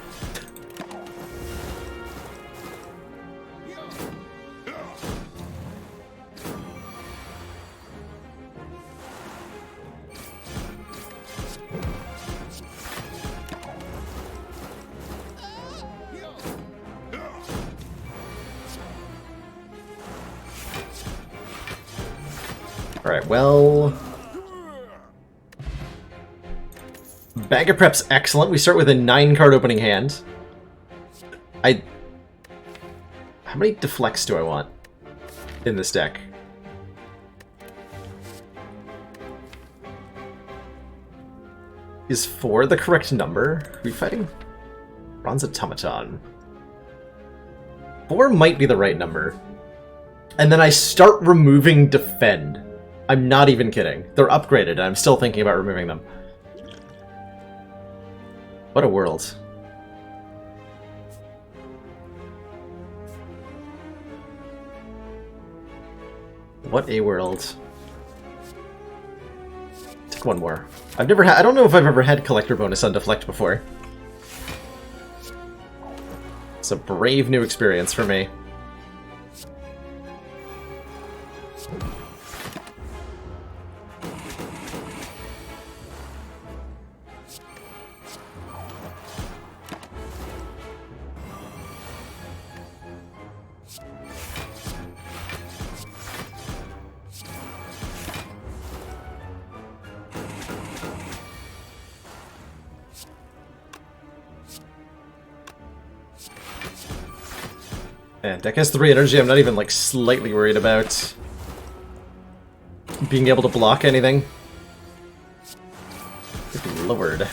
Alright, well... Bag of Prep's excellent. We start with a 9-card opening hand. How many deflects do I want in this deck? Is 4 the correct number? Are we fighting? Bronze Automaton. 4 might be the right number. And then I start removing Defend. I'm not even kidding. They're upgraded, and I'm still thinking about removing them. What a world. What a world. Take one more. I don't know if I've ever had collector bonus on deflect before. It's a brave new experience for me. And deck has 3 energy, I'm not even, like, slightly worried about being able to block anything. Good lord.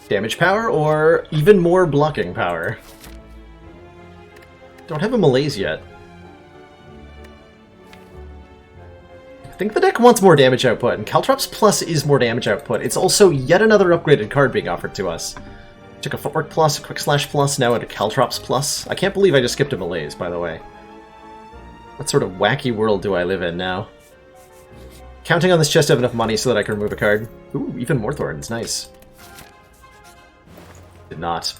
Damage power, or even more blocking power? Don't have a malaise yet. I think the deck wants more damage output, and Caltrops Plus is more damage output. It's also yet another upgraded card being offered to us. Took a Footwork Plus, a Quick Slash Plus, now into Caltrops Plus. I can't believe I just skipped a malaise, by the way. What sort of wacky world do I live in now? Counting on this chest to have enough money so that I can remove a card. Ooh, even more thorns, nice. Did not.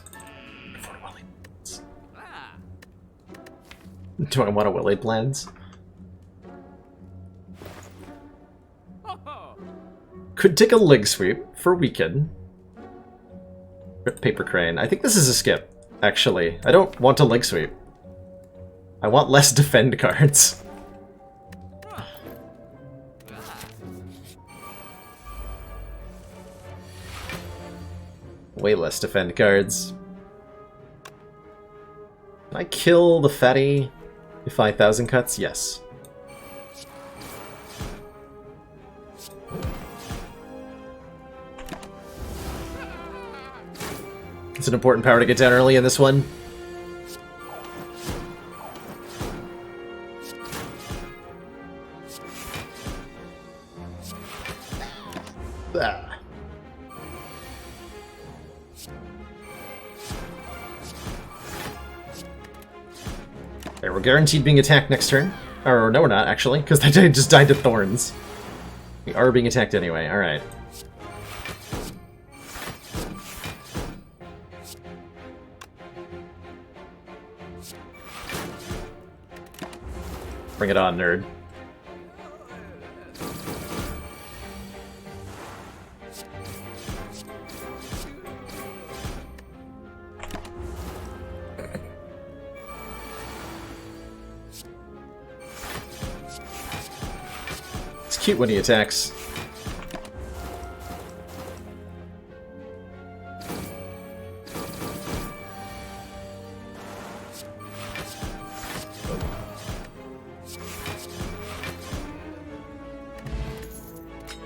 Do I want a Will-Aid plans? Could take a leg sweep for Weekend. Paper Crane. I think this is a skip, actually. I don't want a leg sweep. I want less defend cards. Way less defend cards. Can I kill the fatty with 5,000 cuts? Yes. It's an important power to get down early in this one. Ah. There, we're guaranteed being attacked next turn. Or no, we're not, actually, because I just died to Thorns. We are being attacked anyway, alright. Bring it on, nerd. It's cute when he attacks.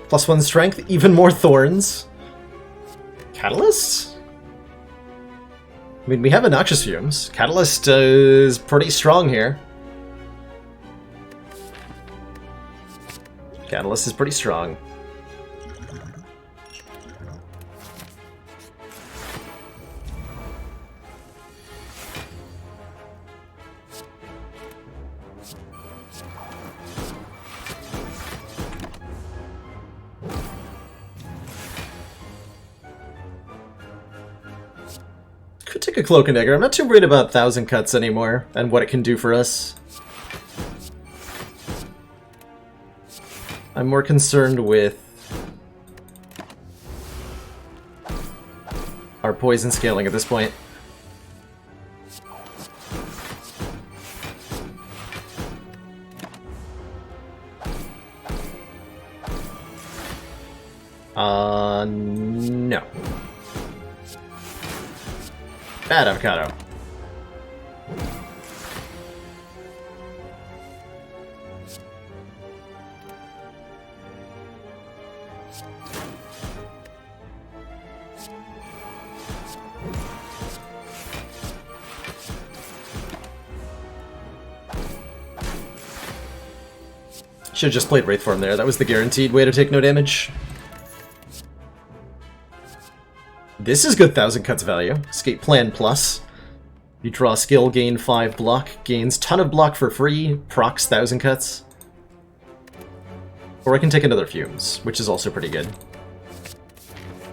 +1 strength, even more thorns. Catalyst? I mean, we have Noxious Fumes. Catalyst is pretty strong here. Catalyst is pretty strong. Could take a Cloak and Dagger. I'm not too worried about 1,000 cuts anymore and what it can do for us. I'm more concerned with our poison scaling at this point. No. Bad avocado. Should have just played Wraithform there. That was the guaranteed way to take no damage. This is good 1,000 cuts value. Escape Plan Plus. You draw skill, gain 5 block, gains ton of block for free, procs 1,000 cuts. Or I can take another Fumes, which is also pretty good.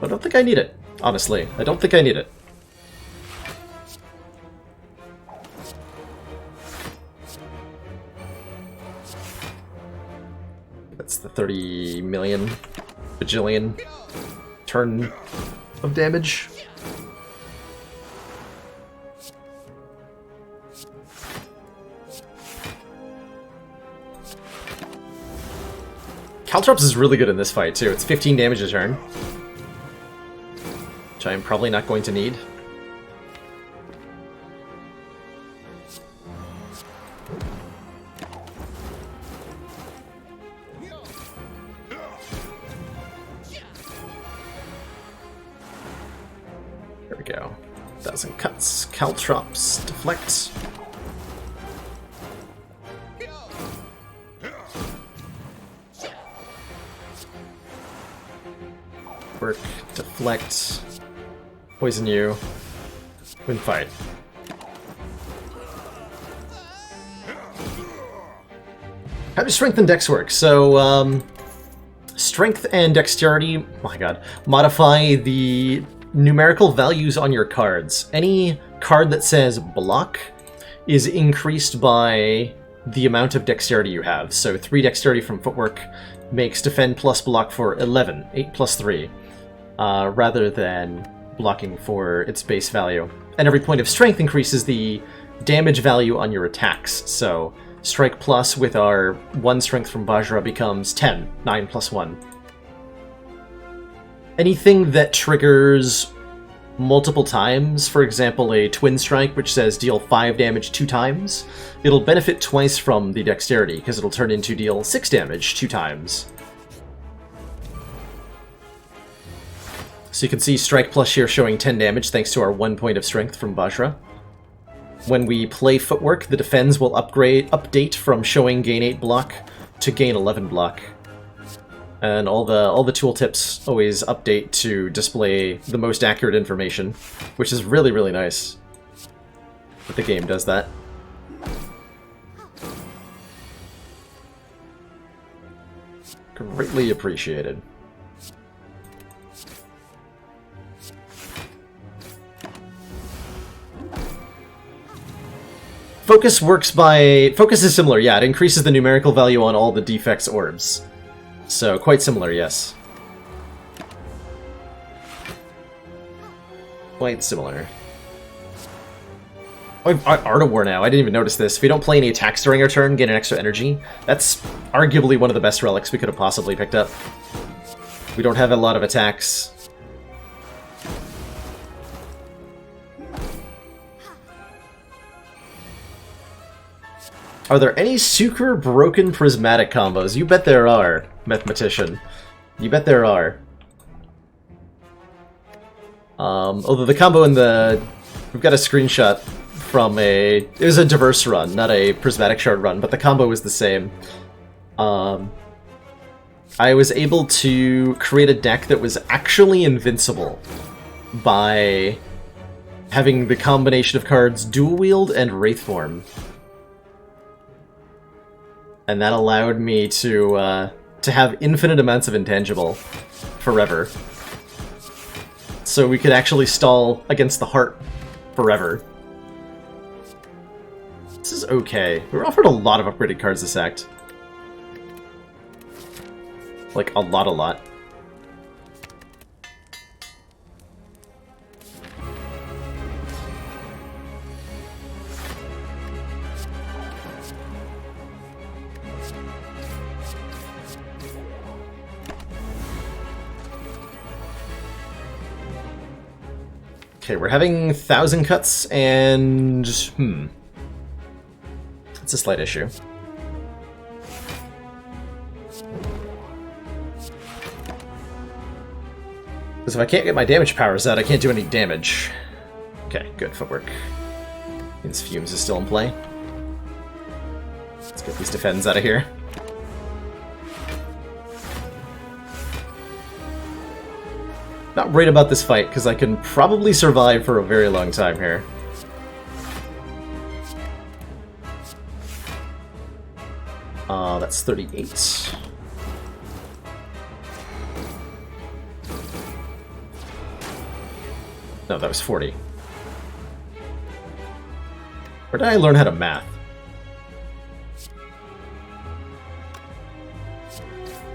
I don't think I need it, honestly. I don't think I need it. That's the 30 million bajillion turn of damage. Caltrops is really good in this fight, too. It's 15 damage a turn, which I am probably not going to need. There we go. 1,000 cuts. Caltrops deflect. Work, deflect, poison you, win fight. How does strength and dex work? So, strength and dexterity, my god, modify the numerical values on your cards. Any card that says block is increased by the amount of dexterity you have. So 3 dexterity from footwork makes defend plus block for 11, 8 plus 3. Rather than blocking for its base value. And every point of strength increases the damage value on your attacks. So strike plus with our 1 strength from Vajra becomes 10, 9 plus 1. Anything that triggers multiple times, for example a twin strike which says deal 5 damage 2 times, it'll benefit twice from the dexterity because it'll turn into deal 6 damage 2 times. So you can see Strike Plus here showing 10 damage thanks to our 1 point of strength from Vajra. When we play Footwork, the defense will update from showing gain 8 block to gain 11 block. And all the tooltips always update to display the most accurate information, which is really, really nice that the game does that. Greatly appreciated. Focus works by... Focus is similar, yeah. It increases the numerical value on all the defects orbs. So, quite similar, yes. Quite similar. Oh, Art of War now. I didn't even notice this. If we don't play any attacks during our turn, gain an extra energy. That's arguably one of the best relics we could have possibly picked up. We don't have a lot of attacks. Are there any super broken prismatic combos? You bet there are, Mathematician. You bet there are. Although the combo in the... We've got a screenshot from a... It was a diverse run, not a prismatic shard run, but the combo was the same. I was able to create a deck that was actually invincible by having the combination of cards Dual Wield and Wraith Form. And that allowed me to have infinite amounts of intangible forever. So we could actually stall against the heart forever. This is okay. We were offered a lot of upgraded cards this act. Like, a lot. Okay, we're having 1,000 cuts, and... It's a slight issue. Because if I can't get my damage powers out, I can't do any damage. Okay, good. Footwork. Means Fumes is still in play. Let's get these defends out of here. Not worried about this fight, because I can probably survive for a very long time here. That's 38. No, that was 40. Where did I learn how to math?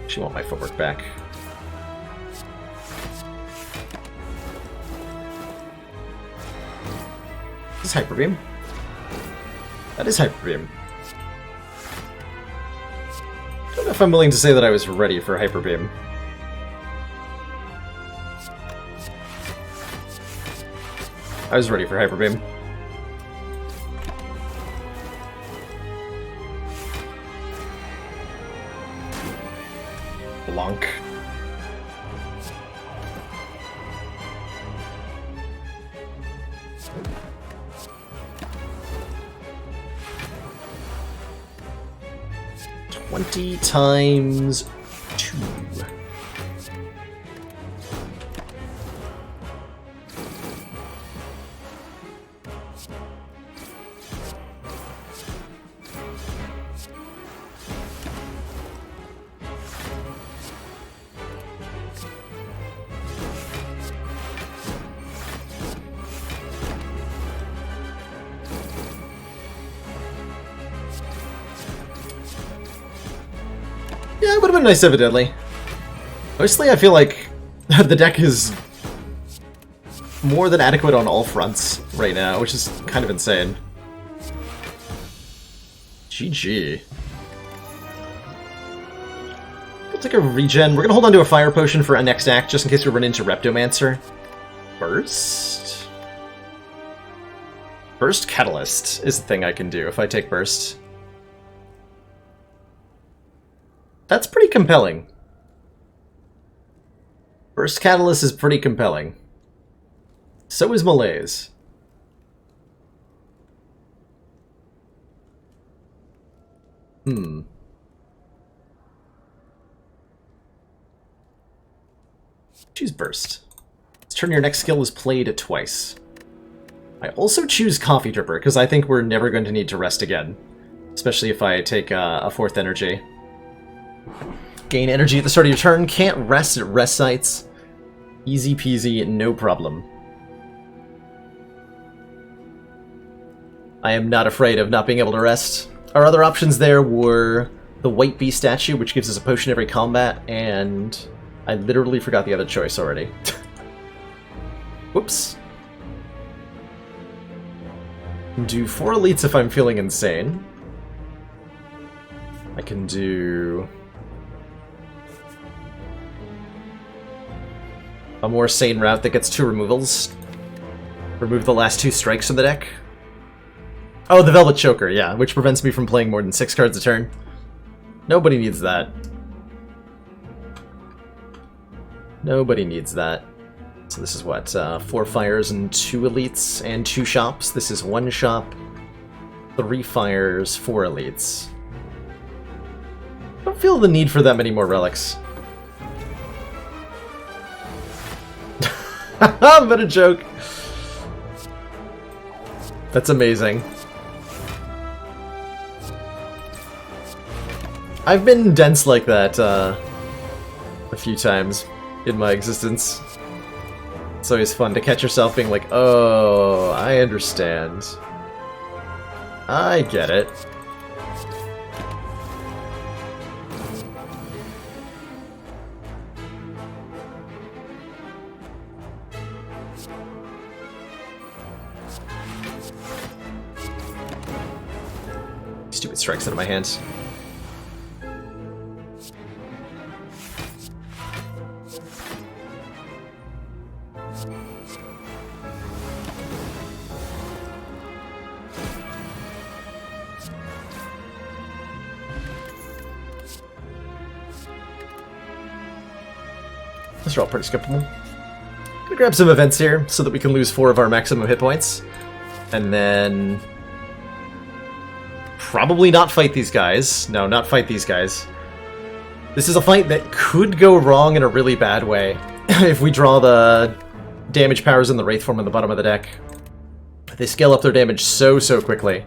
She want my footwork back. Is this Hyper Beam? That is Hyper Beam. I don't know if I'm willing to say that I was ready for Hyper Beam. I was ready for Hyper Beam. Blanc. $20 times 2. Yeah, it would have been nice evidently. Mostly I feel like the deck is more than adequate on all fronts right now, which is kind of insane. GG. We'll take a regen. We're gonna hold on to a fire potion for a next act, just in case we run into Reptomancer. Burst? Burst Catalyst is the thing I can do if I take Burst. That's pretty compelling. Burst Catalyst is pretty compelling. So is Malaise. Choose Burst. Let's turn your next skill is played twice. I also choose Coffee Dripper, because I think we're never going to need to rest again. Especially if I take a 4th energy. Gain energy at the start of your turn, can't rest at rest sites. Easy peasy, no problem. I am not afraid of not being able to rest. Our other options there were the White Bee statue, which gives us a potion every combat, and I literally forgot the other choice already. Whoops. Do 4 elites if I'm feeling insane. I can do a more sane route that gets 2 removals. Remove the last 2 strikes from the deck. Oh, the Velvet Choker, yeah, which prevents me from playing more than 6 cards a turn. Nobody needs that. Nobody needs that. So this is what, 4 fires and 2 elites and 2 shops. This is 1 shop, 3 fires, 4 elites. I don't feel the need for that many more relics. But a joke. That's amazing. I've been dense like that a few times in my existence. It's always fun to catch yourself being like, oh, I understand. I get it. Stupid strikes out of my hands. Those are all pretty skippable. Gonna grab some events here so that we can lose 4 of our maximum hit points. And then probably not fight these guys. No, not fight these guys. This is a fight that could go wrong in a really bad way if we draw the damage powers in the Wraith form on the bottom of the deck. They scale up their damage so quickly.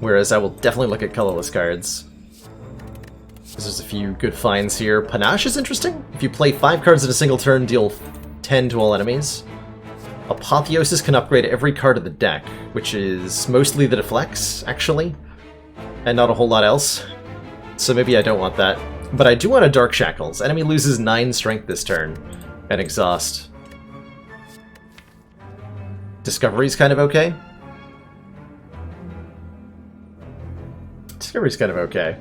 Whereas I will definitely look at colorless cards. There's a few good finds here. Panache is interesting. If you play 5 cards in a single turn, deal 10 to all enemies. Apotheosis can upgrade every card of the deck, which is mostly the deflects, actually, and not a whole lot else. So maybe I don't want that. But I do want a Dark Shackles. Enemy loses 9 strength this turn, and exhaust. Discovery's kind of okay. Discovery's kind of okay.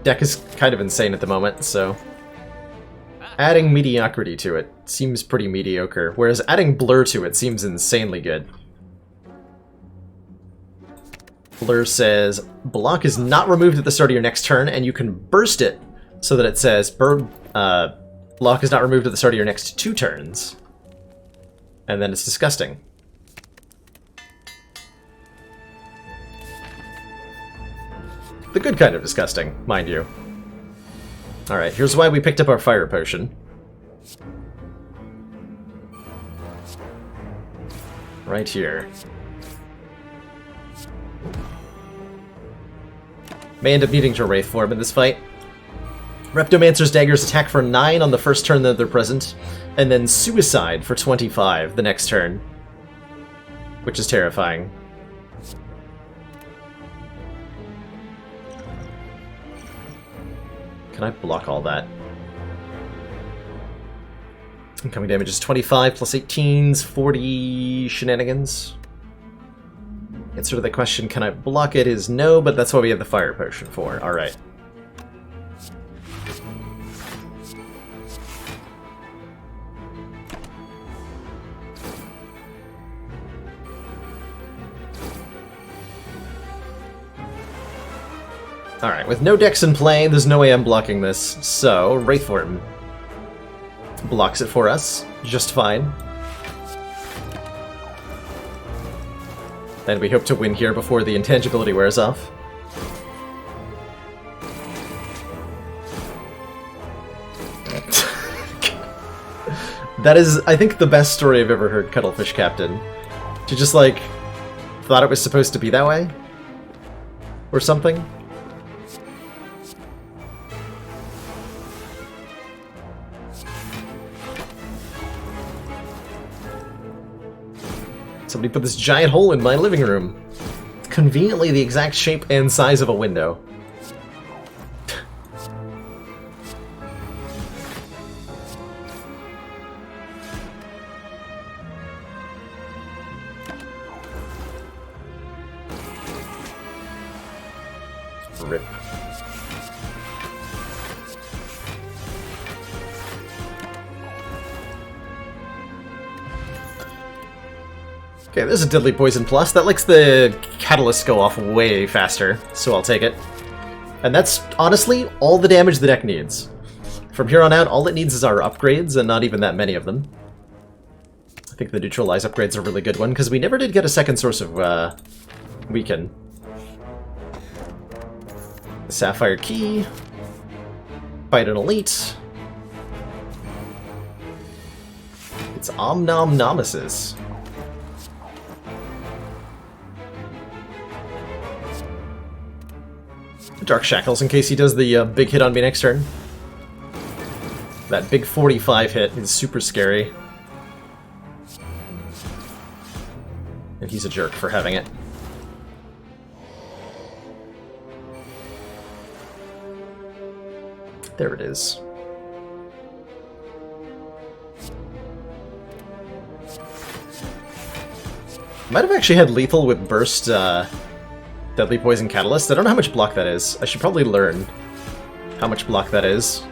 Deck is kind of insane at the moment, so... Adding mediocrity to it seems pretty mediocre, whereas adding blur to it seems insanely good. Blur says, block is not removed at the start of your next turn, and you can burst it so that it says, block is not removed at the start of your next 2 turns. And then it's disgusting. The good kind of disgusting, mind you. Alright, here's why we picked up our fire potion. Right here. May end up needing to Wraith form in this fight. Reptomancer's daggers attack for 9 on the first turn that they're present, and then suicide for 25 the next turn. Which is terrifying. Can I block all that? Incoming damage is 25 plus 18's 40 shenanigans. Answer to the question, can I block it, is no, but that's what we have the fire potion for. Alright. Alright, with no decks in play, there's no way I'm blocking this, so Wraithform blocks it for us, just fine. And we hope to win here before the intangibility wears off. That is, I think, the best story I've ever heard, Cuttlefish Captain. She just, like, thought it was supposed to be that way? Or something? Somebody put this giant hole in my living room. It's conveniently the exact shape and size of a window. Rip. Okay, there's a Deadly Poison Plus. That lets the catalyst go off way faster, so I'll take it. And that's, honestly, all the damage the deck needs. From here on out, all it needs is our upgrades, and not even that many of them. I think the Neutralize upgrade's a really good one, because we never did get a second source of, weaken. Sapphire Key. Fight an Elite. It's Omnomnomesis. Dark Shackles in case he does the big hit on me next turn. That big 45 hit is super scary. And he's a jerk for having it. There it is. Might have actually had lethal with burst, Deadly Poison Catalyst. I don't know how much block that is. I should probably learn how much block that is.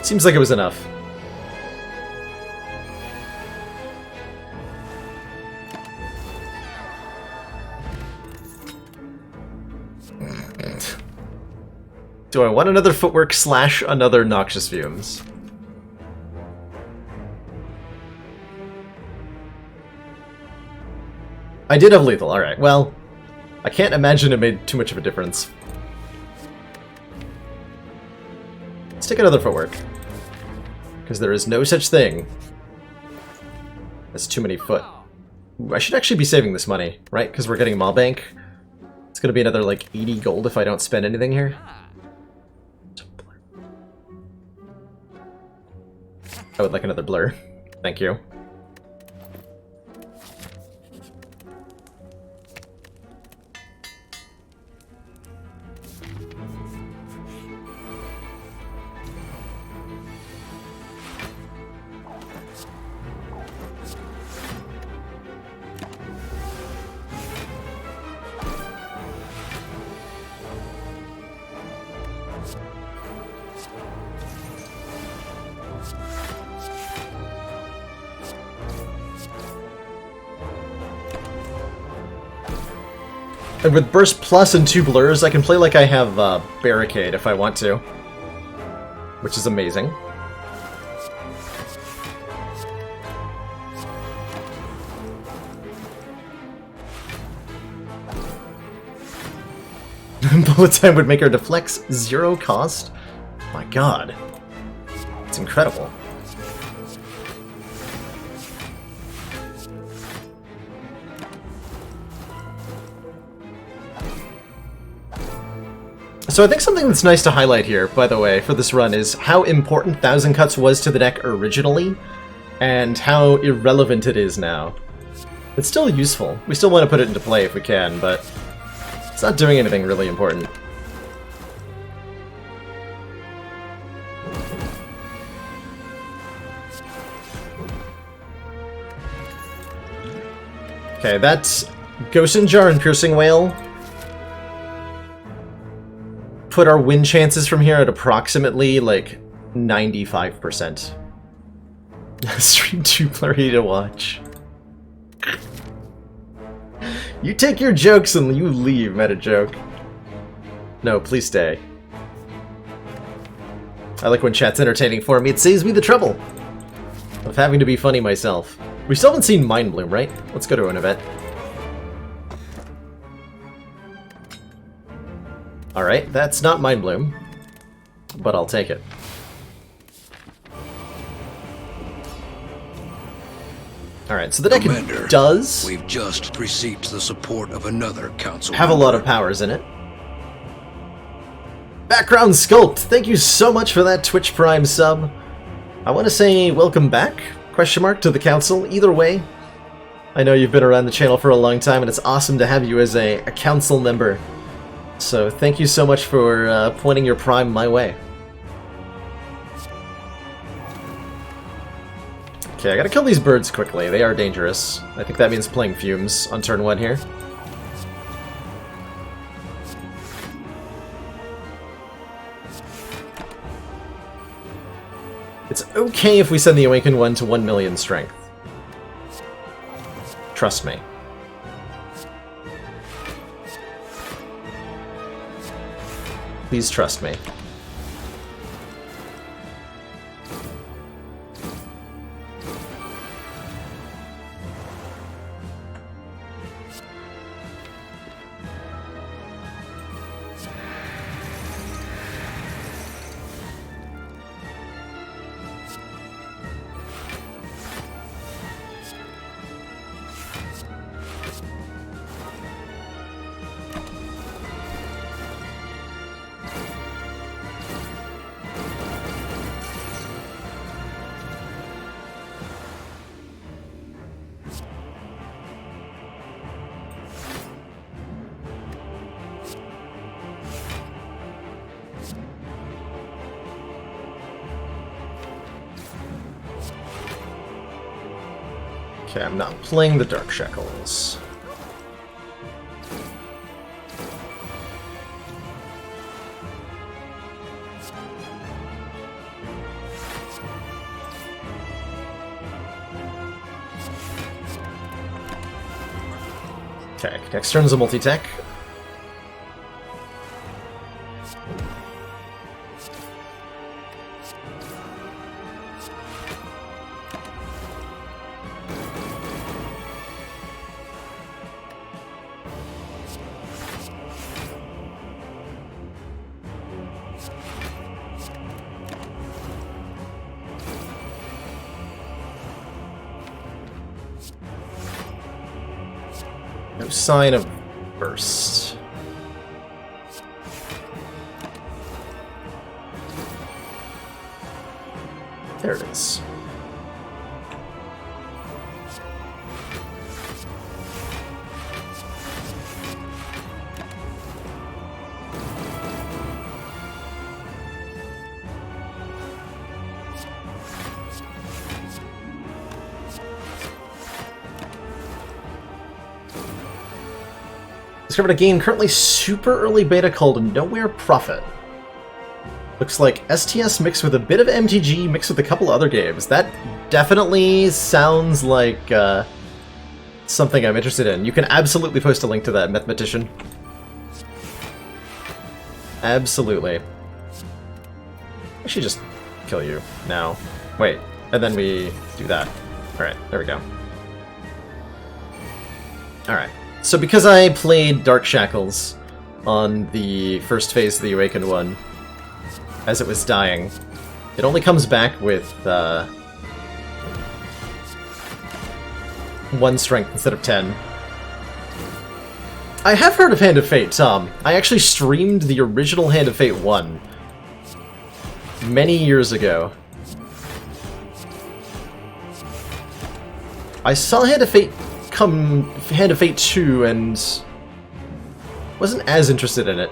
Seems like it was enough. Do I want another footwork / another Noxious Fumes? I did have lethal, alright. Well, I can't imagine it made too much of a difference. Let's take another footwork. because there is no such thing as too many foot. Ooh, I should actually be saving this money, right? Because we're getting Maw Bank. It's going to be another, like, 80 gold if I don't spend anything here. I would like another blur. Thank you. And with Burst Plus and 2 blurs, I can play like I have Barricade if I want to. Which is amazing. Bullet time would make our deflects 0 cost? My god. It's incredible. So I think something that's nice to highlight here, by the way, for this run is how important 1000 Cuts was to the deck originally, and how irrelevant it is now. It's still useful. We still want to put it into play if we can, but it's not doing anything really important. Okay, that's Ghost Jar and Piercing Whale. Put our win chances from here at approximately, like, 95%. Stream too blurry to watch. You take your jokes and you leave, meta joke. No, please stay. I like when chat's entertaining for me. It saves me the trouble of having to be funny myself. We still haven't seen Mind Bloom, right? Let's go to an event. Alright, that's not Mind Bloom, but I'll take it. Alright, so the deck Commander, does we've just received the support of another council have a lot of powers in it. Background Sculpt, thank you so much for that Twitch Prime sub. I want to say welcome back, question mark, to the council. Either way, I know you've been around the channel for a long time, and it's awesome to have you as a council member. So thank you so much for pointing your Prime my way. Okay, I gotta kill these birds quickly. They are dangerous. I think that means playing Fumes on turn 1 here. It's okay if we send the Awakened one to 1 million strength. Trust me. Please trust me. Okay, I'm not playing the Dark Shackles. Okay, next turn's a multi-tech. No sign of burst. There it is. Discovered a game currently super early beta called Nowhere Profit. Looks like STS mixed with a bit of MTG mixed with a couple other games. That definitely sounds like something I'm interested in. You can absolutely post a link to that, Mathematician. Absolutely. I should just kill you now. Wait, and then we do that. Alright, there we go. Alright. So because I played Dark Shackles on the first phase of the Awakened one, as it was dying, it only comes back with 1 strength instead of 10. I have heard of Hand of Fate, Tom. I actually streamed the original Hand of Fate 1 many years ago. I saw Hand of Fate Hand of Fate 2 and wasn't as interested in it.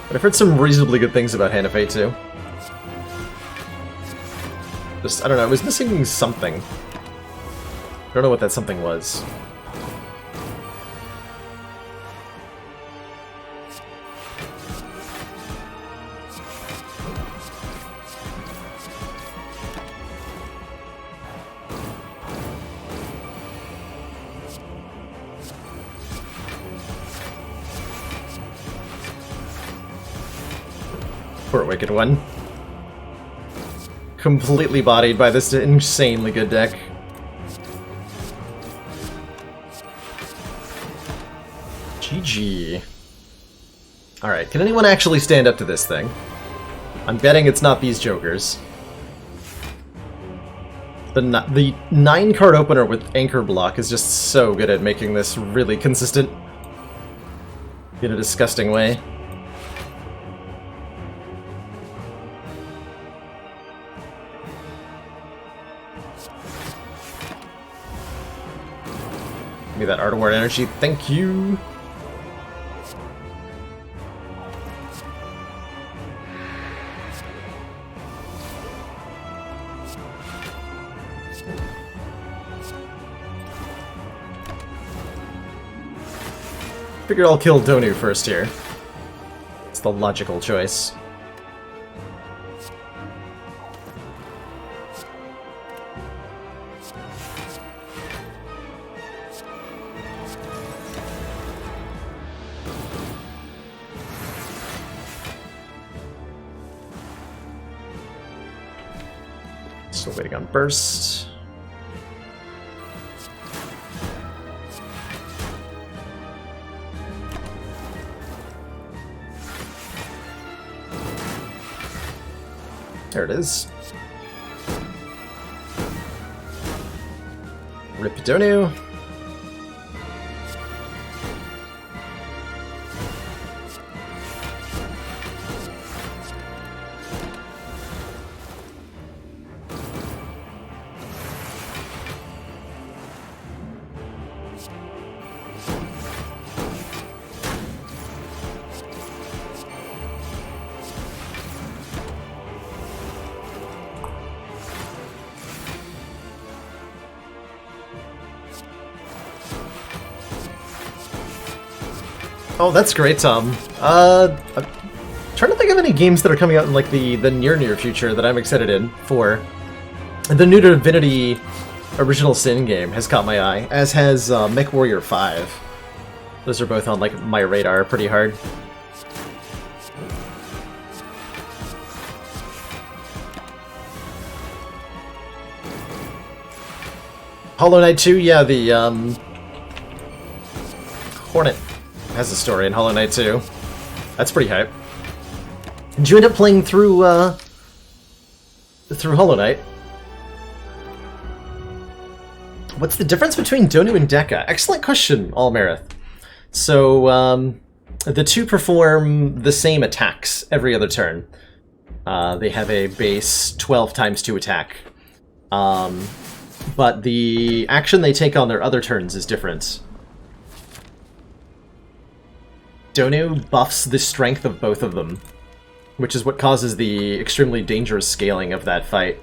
But I've heard some reasonably good things about Hand of Fate 2. Just, I don't know, I was missing something. I don't know what that something was. Poor Wicked One. Completely bodied by this insanely good deck. GG. Alright, can anyone actually stand up to this thing? I'm betting it's not these jokers. The 9-card opener with Anchor Block is just so good at making this really consistent in a disgusting way. Give me that Art of War energy, thank you! Figure I'll kill Donu first here. It's the logical choice. Still waiting on burst. There it is. Rip Donu. Oh, that's great, Tom. I'm trying to think of any games that are coming out in like the near future that I'm excited in for. The new Divinity Original Sin game has caught my eye, as has MechWarrior 5. Those are both on like my radar pretty hard. Hollow Knight 2, yeah, the Hornet has a story in Hollow Knight 2. That's pretty hype. Did you end up playing through Hollow Knight? What's the difference between Donu and Deka? Excellent question, Almerith. So, the two perform the same attacks every other turn. They have a base 12 times 2 attack. But the action they take on their other turns is different. Donu buffs the strength of both of them, which is what causes the extremely dangerous scaling of that fight.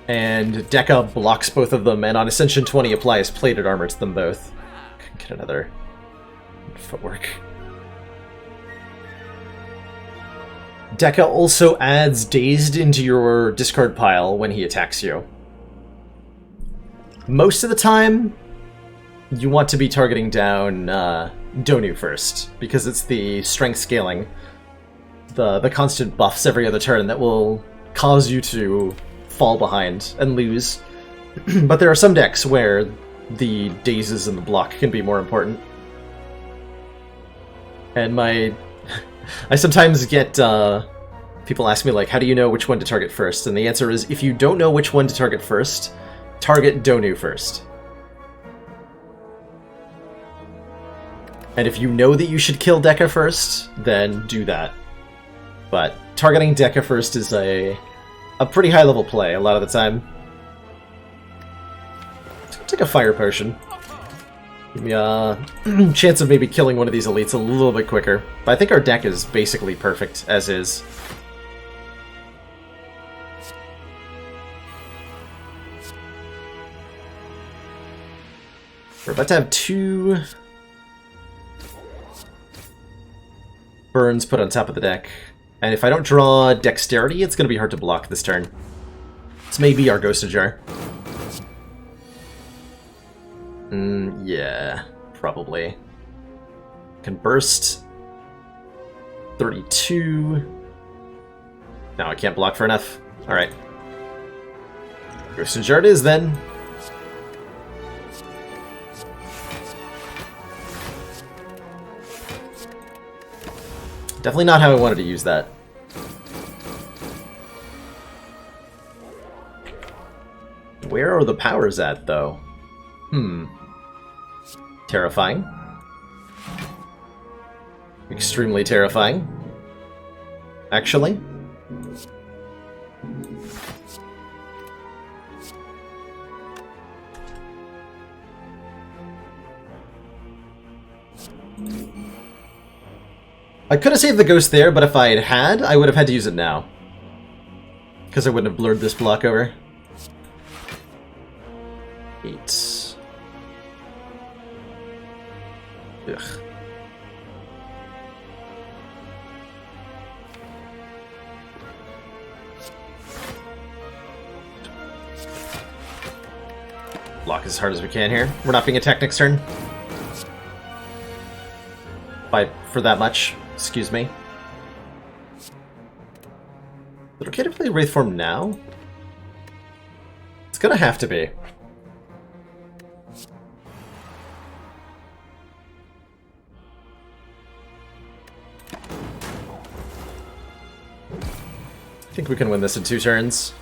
And Deka blocks both of them, and on Ascension 20 applies plated armor to them both. Get another footwork. Deka also adds Dazed into your discard pile when he attacks you. Most of the time, you want to be targeting down Donu first, because it's the strength scaling, the constant buffs every other turn that will cause you to fall behind and lose. But there are some decks where the dazes and the block can be more important. And I sometimes get people ask me, like, how do you know which one to target first? And the answer is, if you don't know which one to target first, target Donu first. And if you know that you should kill Deka first, then do that. But targeting Deka first is a pretty high level play a lot of the time. Let's take a fire potion. Give me a chance of maybe killing one of these elites a little bit quicker. But I think our deck is basically perfect as is. We're about to have 2 burns put on top of the deck. And if I don't draw Dexterity, it's going to be hard to block this turn. This may be our Ghost Jar. Yeah, probably. Can burst. 32. No, I can't block for enough. Alright. Ghost Jar it is then. Definitely not how I wanted to use that. Where are the powers at, though? Terrifying. Extremely terrifying. Actually. I could have saved the ghost there, but if I had, I would have had to use it now. Because I wouldn't have blurred this block over. 8. Ugh. Block as hard as we can here. We're not being attacked next turn. For that much. Excuse me. Is it okay to play Wraithform now? It's gonna have to be. I think we can win this in 2 turns.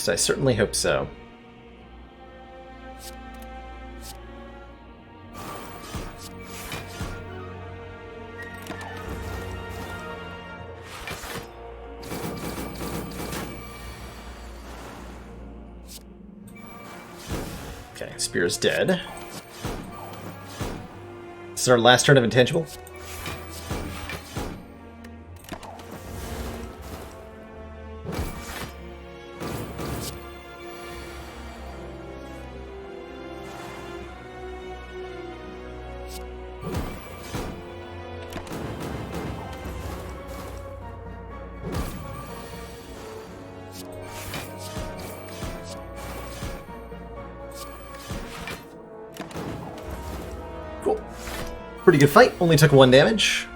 I certainly hope so. Okay, Spire's dead. This is our last turn of Intangible. Pretty good fight, only took 1 damage.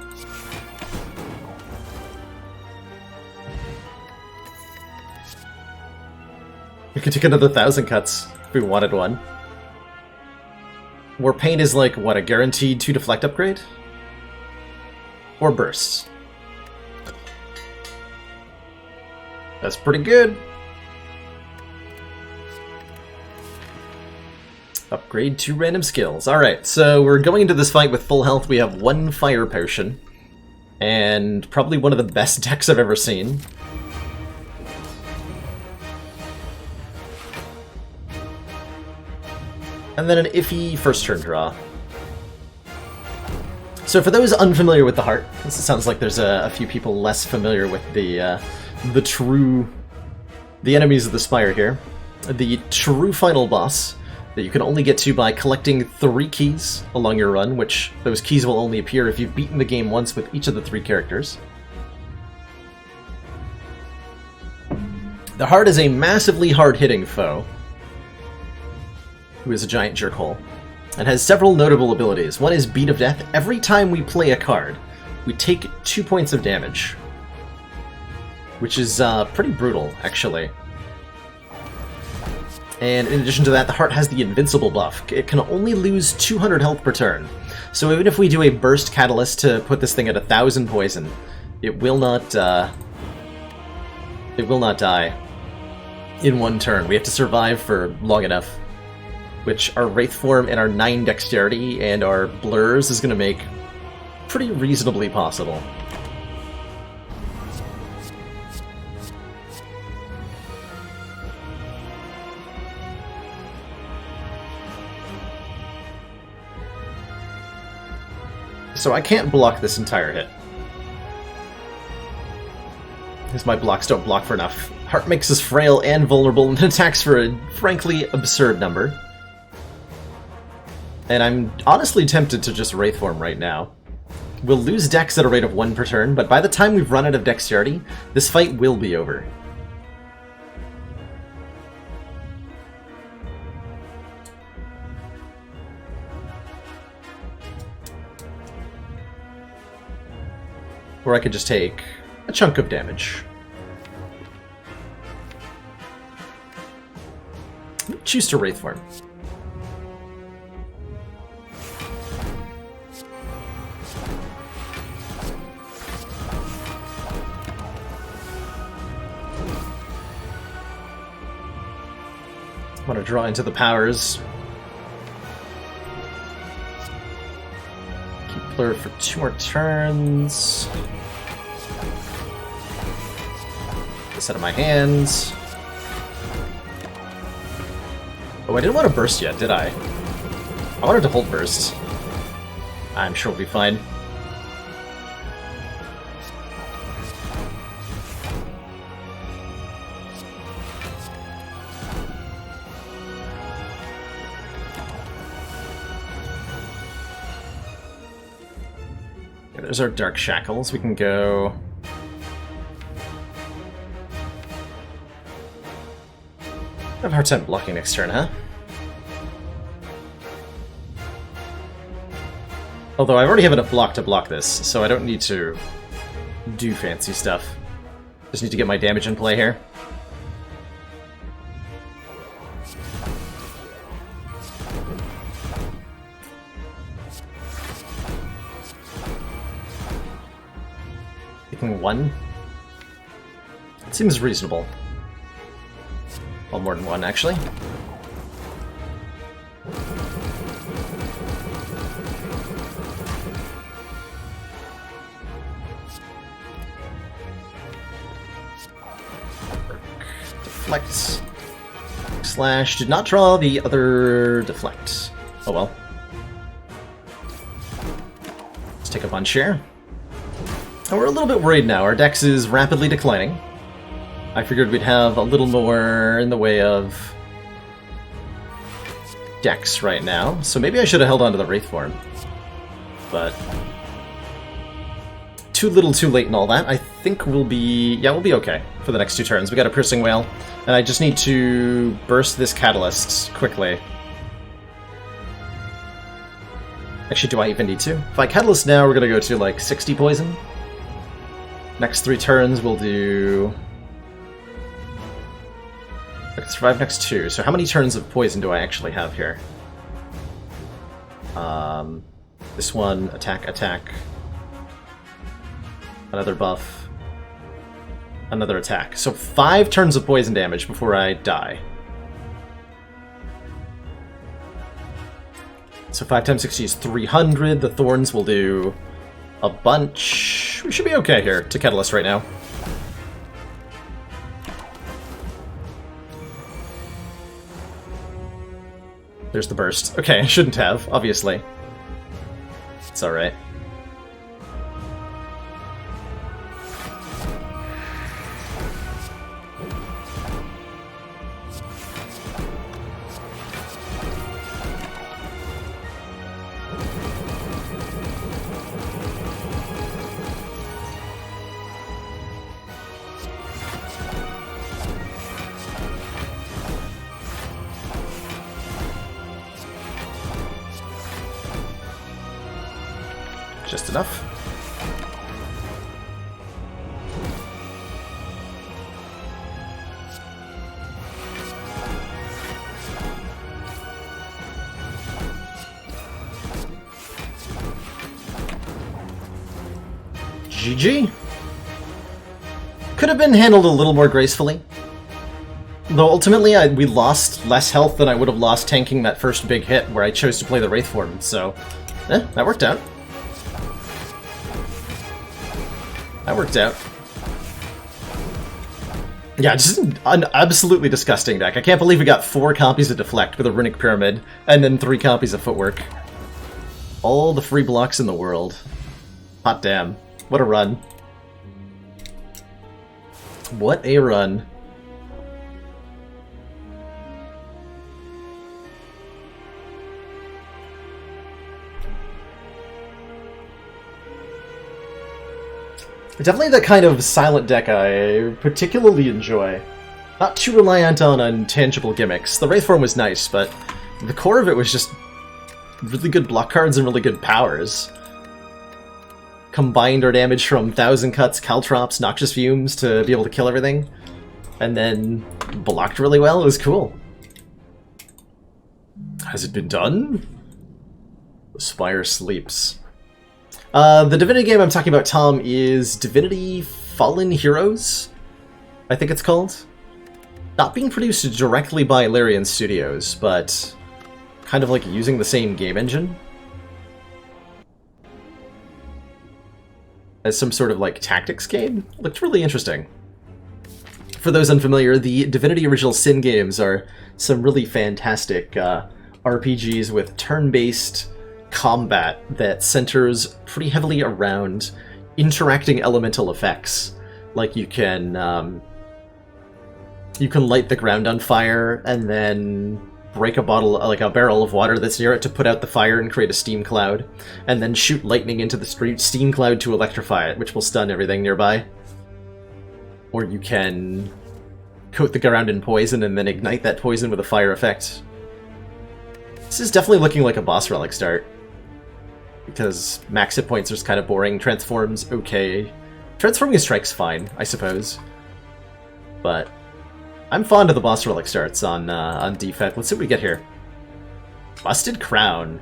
We could take another 1,000 cuts if we wanted one. War Paint is like, what, a guaranteed 2 deflect upgrade? Or bursts? That's pretty good. Upgrade 2 random skills. Alright, so we're going into this fight with full health. We have 1 fire potion. And probably one of the best decks I've ever seen. And then an iffy first turn draw. So for those unfamiliar with the heart, this sounds like there's a few people less familiar with the enemies of the Spire here. The true final boss that you can only get to by collecting 3 keys along your run, which those keys will only appear if you've beaten the game once with each of the 3 characters. The heart is a massively hard-hitting foe, who is a giant jerkhole, and has several notable abilities. One is Beat of Death. Every time we play a card, we take 2 points of damage, which is pretty brutal, actually. And in addition to that, the heart has the Invincible buff. It can only lose 200 health per turn. So even if we do a Burst Catalyst to put this thing at 1,000 poison, it will not die in 1 turn. We have to survive for long enough, which our Wraith form and our 9 dexterity and our blurs is going to make pretty reasonably possible. So I can't block this entire hit, because my blocks don't block for enough. Heart makes us frail and vulnerable and attacks for a frankly absurd number. And I'm honestly tempted to just Wraith form right now. We'll lose dex at a rate of 1 per turn, but by the time we've run out of dexterity, this fight will be over. Or I could just take a chunk of damage. Choose to Wraith form. Want to draw into the powers. Keep Blur for 2 more turns. This out of my hands. Oh, I didn't want to burst yet, did I? I wanted to hold burst. I'm sure we'll be fine. Okay, there's our Dark Shackles. We can go... I have a hard time blocking next turn, huh? Although I already have enough block to block this, so I don't need to do fancy stuff. Just need to get my damage in play here. Taking 1? It seems reasonable. Well, more than 1, actually. Deflect. Slash. Did not draw the other deflect. Oh well. Let's take a bunch here. And we're a little bit worried now. Our dex is rapidly declining. I figured we'd have a little more in the way of dex right now, so maybe I should have held on to the Wraith form. But too little too late and all that. I think we'll be... yeah, we'll be okay for the next 2 turns. We got a Piercing Wail, and I just need to burst this Catalyst quickly. Actually, do I even need to? If I Catalyst now, we're gonna go to like 60 poison. Next 3 turns we'll do... I can survive next 2. So how many turns of poison do I actually have here? This one, attack, attack. Another buff. Another attack. So 5 turns of poison damage before I die. So 5 times 60 is 300. The thorns will do a bunch. We should be okay here to kettle us right now. There's the burst. Okay, I shouldn't have, obviously. It's alright. Just enough. GG. Could have been handled a little more gracefully. Though ultimately we lost less health than I would have lost tanking that first big hit where I chose to play the Wraith form, so that worked out. That worked out. Yeah, just an absolutely disgusting deck. I can't believe we got 4 copies of Deflect with a Runic Pyramid, and then 3 copies of Footwork. All the free blocks in the world. Hot damn. What a run. What a run. Definitely the kind of silent deck I particularly enjoy. Not too reliant on intangible gimmicks. The Wraith form was nice, but the core of it was just really good block cards and really good powers. Combined our damage from 1000 Cuts, Caltrops, Noxious Fumes to be able to kill everything. And then blocked really well. It was cool. Has it been done? Spire sleeps. The Divinity game I'm talking about, Tom, is Divinity Fallen Heroes, I think it's called. Not being produced directly by Larian Studios, but kind of like using the same game engine as some sort of like tactics game. Looked really interesting. For those unfamiliar, the Divinity Original Sin games are some really fantastic RPGs with turn-based combat that centers pretty heavily around interacting elemental effects. Like you can light the ground on fire and then break a bottle, like a barrel of water that's near it to put out the fire and create a steam cloud, and then shoot lightning into the steam cloud to electrify it, which will stun everything nearby. Or you can coat the ground in poison and then ignite that poison with a fire effect. This is definitely looking like a boss relic start, because max hit points are just kind of boring. Transforms, okay. Transforming a strike's fine, I suppose. But I'm fond of the boss relic starts on defect. Let's see what we get here. Busted Crown.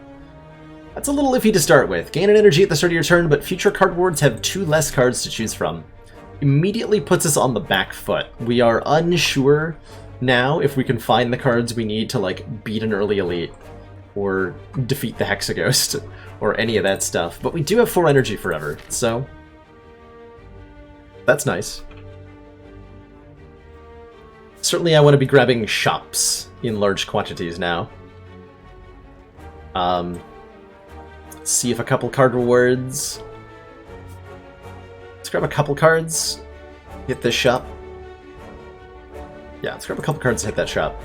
That's a little iffy to start with. Gain an energy at the start of your turn, but future card wards have 2 less cards to choose from. Immediately puts us on the back foot. We are unsure now if we can find the cards we need to like beat an early elite or defeat the Hexaghost or any of that stuff. But we do have 4 energy forever, so that's nice. Certainly I want to be grabbing shops in large quantities now. Let's see if a couple card rewards. Let's grab a couple cards, hit this shop. Yeah, let's grab a couple cards and hit that shop.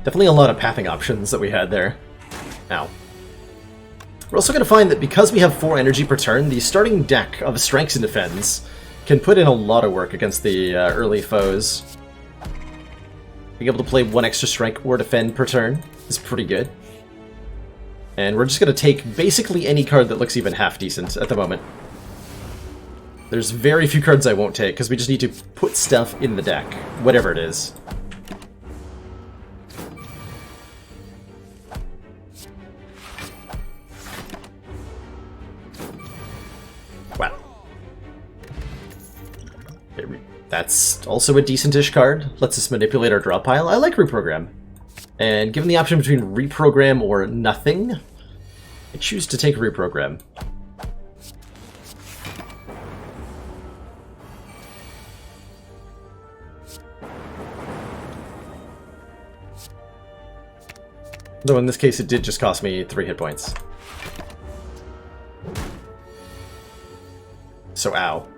Definitely a lot of pathing options that we had there. Ow. We're also going to find that because we have 4 energy per turn, the starting deck of Strengths and Defense can put in a lot of work against the early foes. Being able to play 1 extra strike or defend per turn is pretty good. And we're just going to take basically any card that looks even half decent at the moment. There's very few cards I won't take, because we just need to put stuff in the deck, whatever it is. Wow. That's also a decent-ish card. Lets us manipulate our draw pile. I like Reprogram. And given the option between Reprogram or nothing, I choose to take Reprogram. Though in this case it did just cost me 3 hit points. So ow.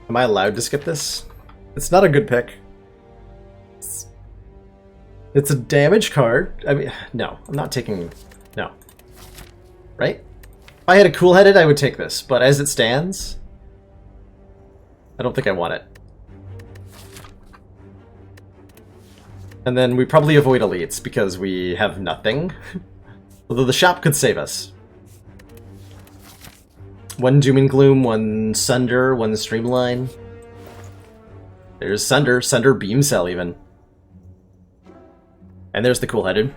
Am I allowed to skip this? It's not a good pick. It's a damage card. I mean, no, I'm not taking... No. Right? If I had a cool-headed, I would take this, but as it stands, I don't think I want it. And then we probably avoid elites because we have nothing. Although the shop could save us. 1 Doom and Gloom, 1 Sunder, 1 Streamline. There's Sunder, Sunder Beam Cell even. And there's the cool-headed.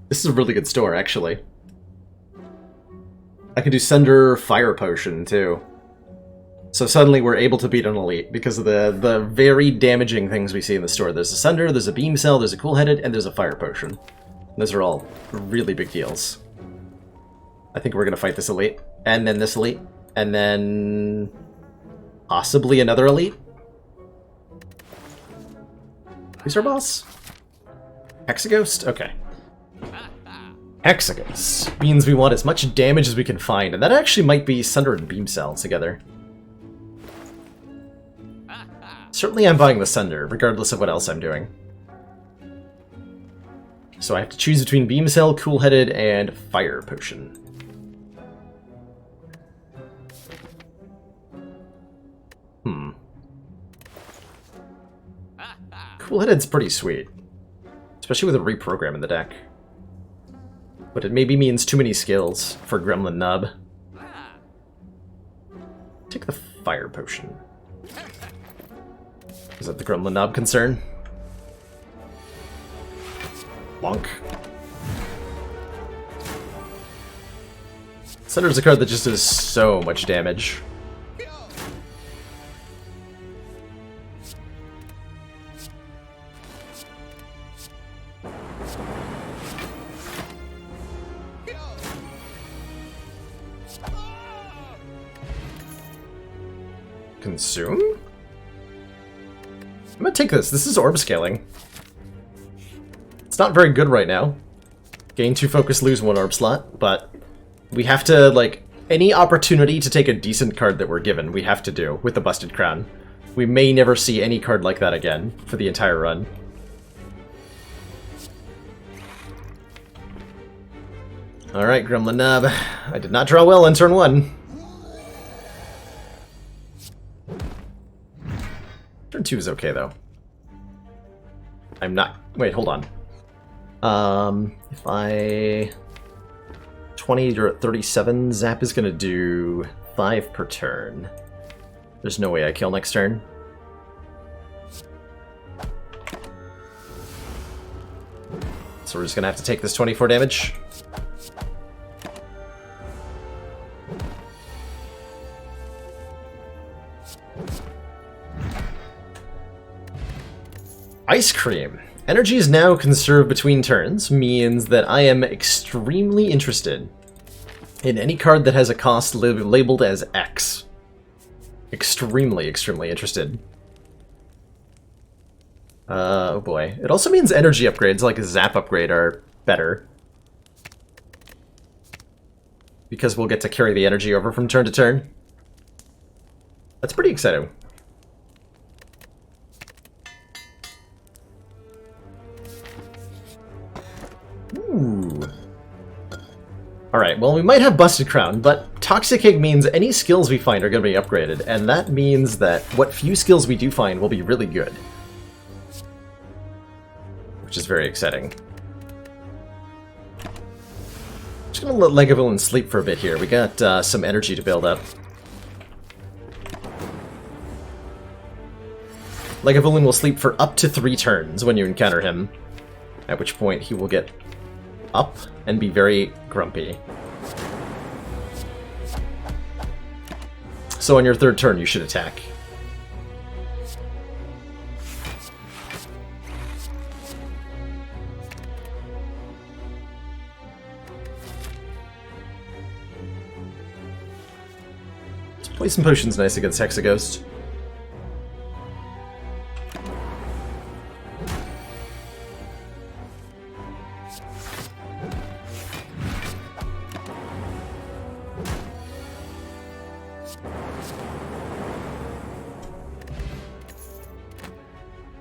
This is a really good store, actually. I can do Sunder Fire Potion, too. So suddenly we're able to beat an elite because of the very damaging things we see in the store. There's a Sunder, there's a Beam Cell, there's a cool-headed, and there's a Fire Potion. Those are all really big deals. I think we're going to fight this elite, and then this elite, and then possibly another elite. Who's our boss? Hexaghost? Okay. Hexaghost means we want as much damage as we can find, and that actually might be Sunder and Beam Cell together. Certainly I'm buying the Sunder, regardless of what else I'm doing. So I have to choose between Beam Cell, Cool-Headed, and Fire Potion. Cool-Headed's pretty sweet. Especially with a reprogram in the deck. But it maybe means too many skills for Gremlin Nub. Take the Fire Potion. Is that the Gremlin Nub concern? Bonk. Sunder's a card that just does so much damage. Consume? I'm gonna take this. This is orb scaling. It's not very good right now. Gain 2 focus, lose 1 orb slot, but we have to, like, any opportunity to take a decent card that we're given, we have to do with the Busted Crown. We may never see any card like that again for the entire run. Alright, Gremlin Nub. I did not draw well on turn 1. Turn 2 is okay, though. I'm not... Wait, hold on. If I... 20 or 37, Zap is gonna do 5 per turn. There's no way I kill next turn. So we're just gonna have to take this 24 damage. Ice Cream. Energy is now conserved between turns, means that I am extremely interested in any card that has a cost labeled as X. Extremely, extremely interested. Oh boy. It also means energy upgrades, like a Zap upgrade, are better. Because we'll get to carry the energy over from turn to turn. That's pretty exciting. Ooh. Alright, well, we might have Busted Crown, but Toxic Egg means any skills we find are going to be upgraded, and that means that what few skills we do find will be really good. Which is very exciting. Just gonna let Lagavulin sleep for a bit here. We got some energy to build up. Lagavulin will sleep for up to 3 turns when you encounter him, at which point he will get up and be very grumpy. So on your 3rd turn, you should attack. Poison Potion's nice against Hexaghost.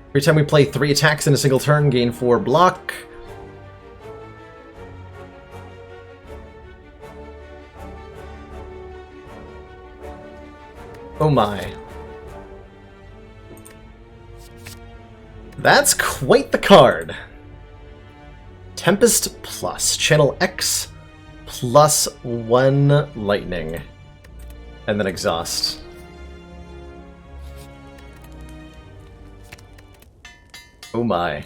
Every time we play 3 attacks in a single turn, gain 4 block. Oh my. That's quite the card. Tempest Plus. Channel X plus 1 lightning. And then exhaust. Oh my.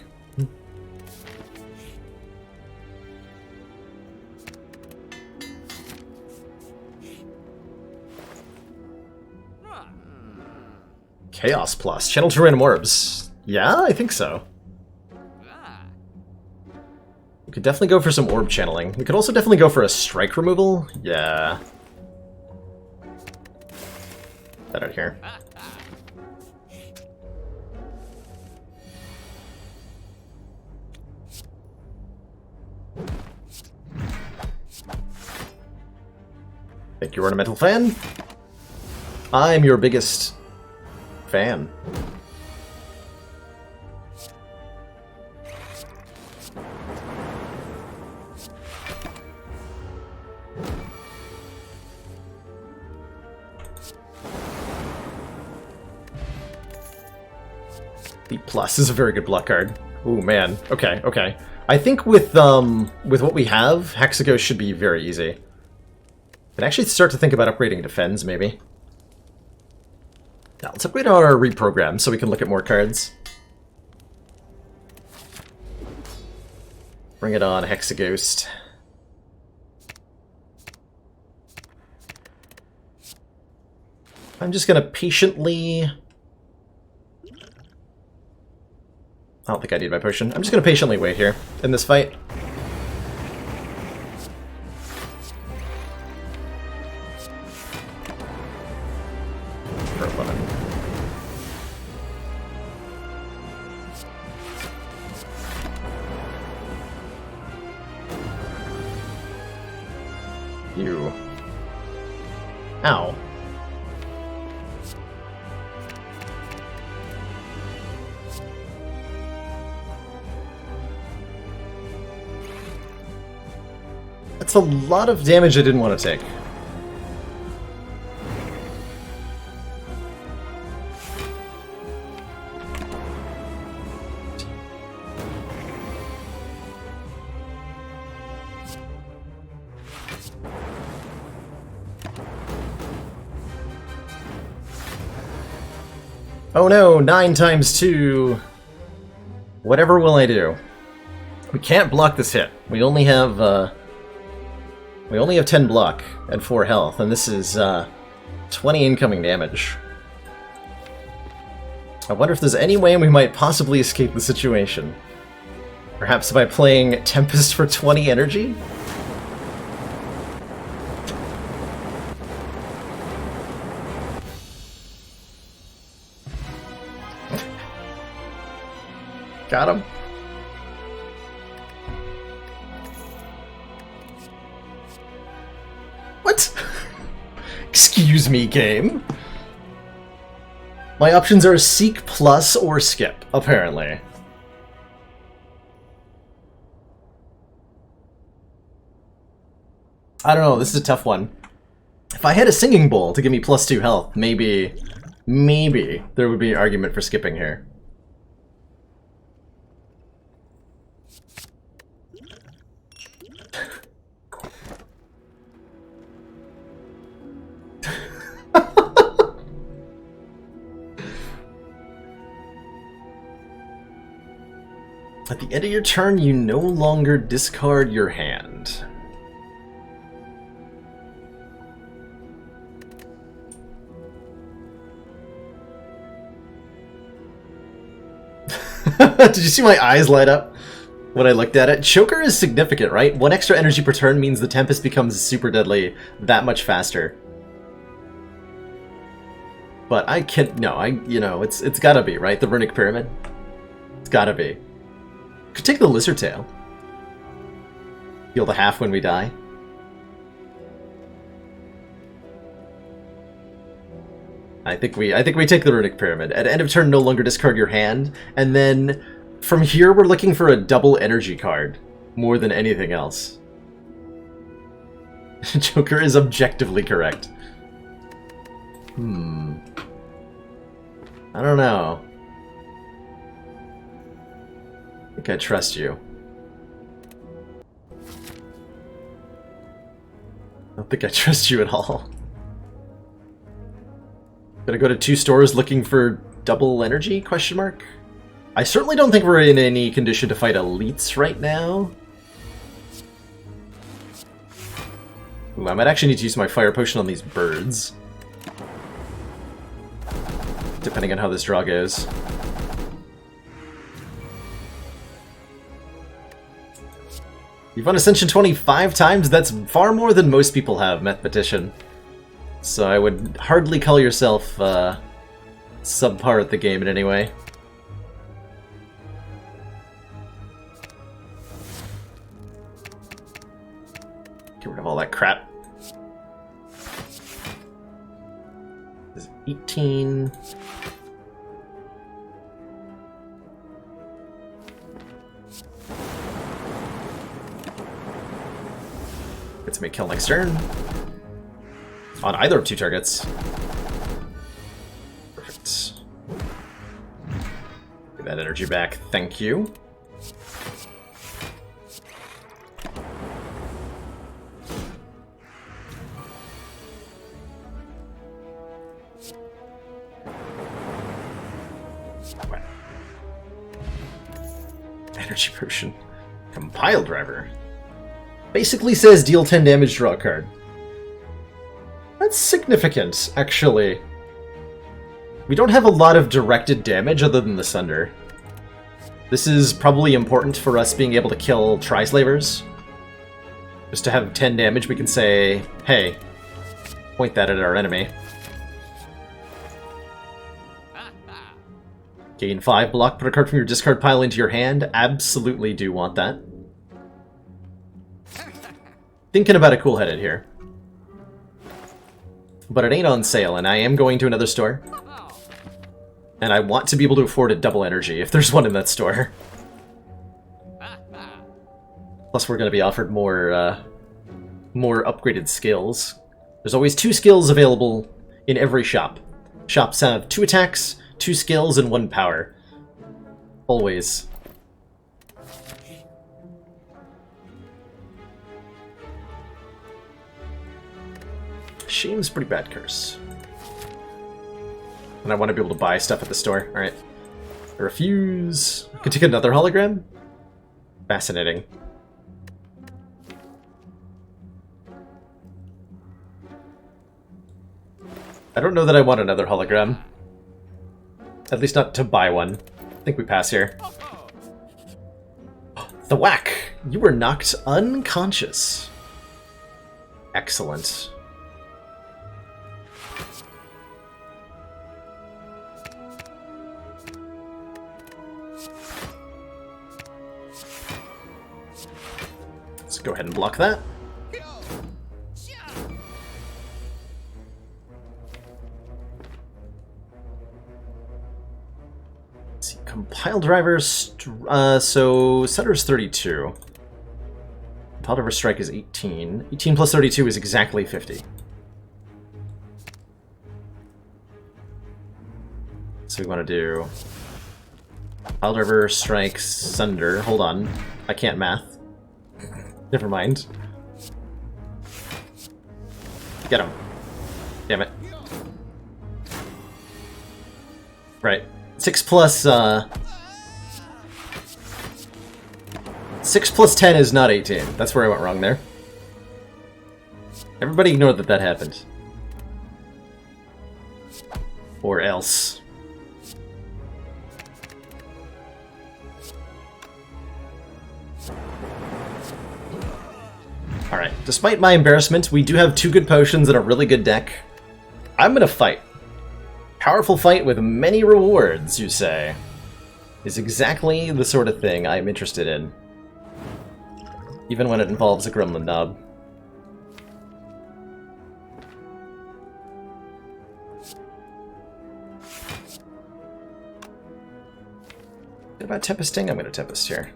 Chaos Plus. Channel 2 random orbs. Yeah, I think so. We could definitely go for some orb channeling. We could also definitely go for a strike removal. Yeah. That out here. Thank you, Ornamental Fan. I'm your biggest fan. The plus is a very good block card. Ooh, man. Okay, okay. I think with what we have, Hexaghost should be very easy. And actually start to think about upgrading Defends, maybe. Now, let's upgrade our reprogram so we can look at more cards. Bring it on, Hexaghost. I'm just gonna patiently... I don't think I need my potion. I'm just gonna patiently wait here in this fight. You. Ow. That's a lot of damage I didn't want to take. Oh no, 9 times 2. Whatever will I do? We can't block this hit. We only have 10 block and 4 health, and this is 20 incoming damage. I wonder if there's any way we might possibly escape the situation. Perhaps by playing Tempest for 20 energy? Got him. What? Excuse me, game. My options are Seek Plus or Skip, apparently. I don't know, this is a tough one. If I had a singing bowl to give me +2 health, maybe there would be an argument for skipping here. At the end of your turn, you no longer discard your hand. Did you see my eyes light up when I looked at it? Choker is significant, right? 1 extra energy per turn means the Tempest becomes super deadly that much faster. But I can't, no, you know, it's gotta be, right? The Runic Pyramid? It's gotta be. Could take the Lizard Tail. Heal the half when we die. I think we take the Runic Pyramid. At end of turn, no longer discard your hand, and then from here we're looking for a double energy card more than anything else. Joker is objectively correct. I don't know. I think I trust you. I don't think I trust you at all. Gonna go to 2 stores looking for double energy? Question mark. I certainly don't think we're in any condition to fight elites right now. Ooh, I might actually need to use my fire potion on these birds. Depending on how this draw goes. You've won Ascension 25 times? That's far more than most people have, Mathematician. So I would hardly call yourself subpar at the game in any way. Get rid of all that crap. This is 18... Gets me a kill next turn. On either of 2 targets. Perfect. Get that energy back, thank you. Energy potion. Compile driver. Basically says deal 10 damage, draw a card. That's significant, actually. We don't have a lot of directed damage other than the Sunder. This is probably important for us being able to kill Tri-Slavers. Just to have 10 damage, we can say, hey, point that at our enemy. Gain 5 block, put a card from your discard pile into your hand. Absolutely do want that. Thinking about a cool headed here. But it ain't on sale, and I am going to another store. And I want to be able to afford a double energy, if there's one in that store. Plus we're going to be offered more upgraded skills. There's always 2 skills available in every shop. Shops have 2 attacks, 2 skills, and 1 power. Always. Shame's pretty bad curse. And I want to be able to buy stuff at the store. Alright. I refuse. I could take another hologram? Fascinating. I don't know that I want another hologram. At least not to buy one. I think we pass here. The whack! You were knocked unconscious. Excellent. Let's go ahead and block that. Let's see, compile drivers. So Setter's 32. Compile driver strike is 18. 18 plus 32 is exactly 50. So we want to do Wild River, Strike, Sunder. Hold on. I can't math. Never mind. Get him. Damn it. Right. 6 plus 6 plus 10 is not 18. That's where I went wrong there. Everybody ignore that happened. Or else. Alright, despite my embarrassment, we do have 2 good potions and a really good deck. I'm gonna fight. Powerful fight with many rewards, you say, is exactly the sort of thing I'm interested in. Even when it involves a gremlin knob. What about Tempesting? I'm gonna Tempest here.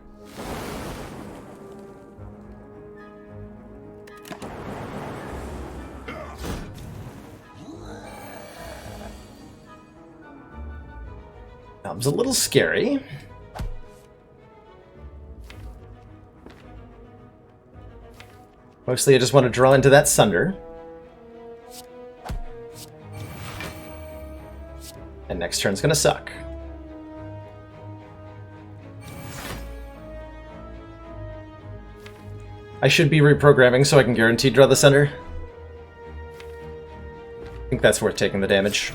That was a little scary. Mostly I just want to draw into that Sunder. And next turn's gonna suck. I should be reprogramming so I can guarantee draw the Sunder. I think that's worth taking the damage.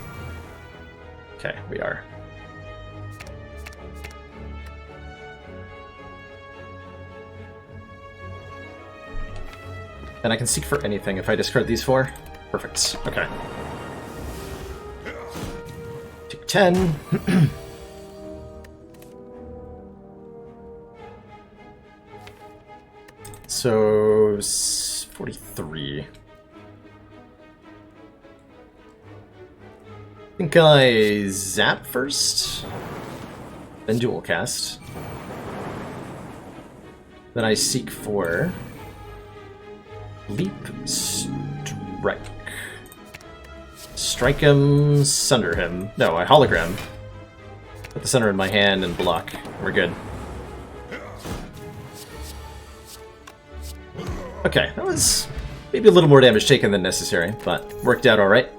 Okay, we are. And I can seek for anything if I discard these 4. Perfect. Okay. Take 10. So 43. I think I zap first, then dual cast. Then I seek for Leap, Strike. Strike him, Sunder him. No, I hologram. Put the Sunder in my hand and block. We're good. Okay, that was maybe a little more damage taken than necessary, but worked out alright.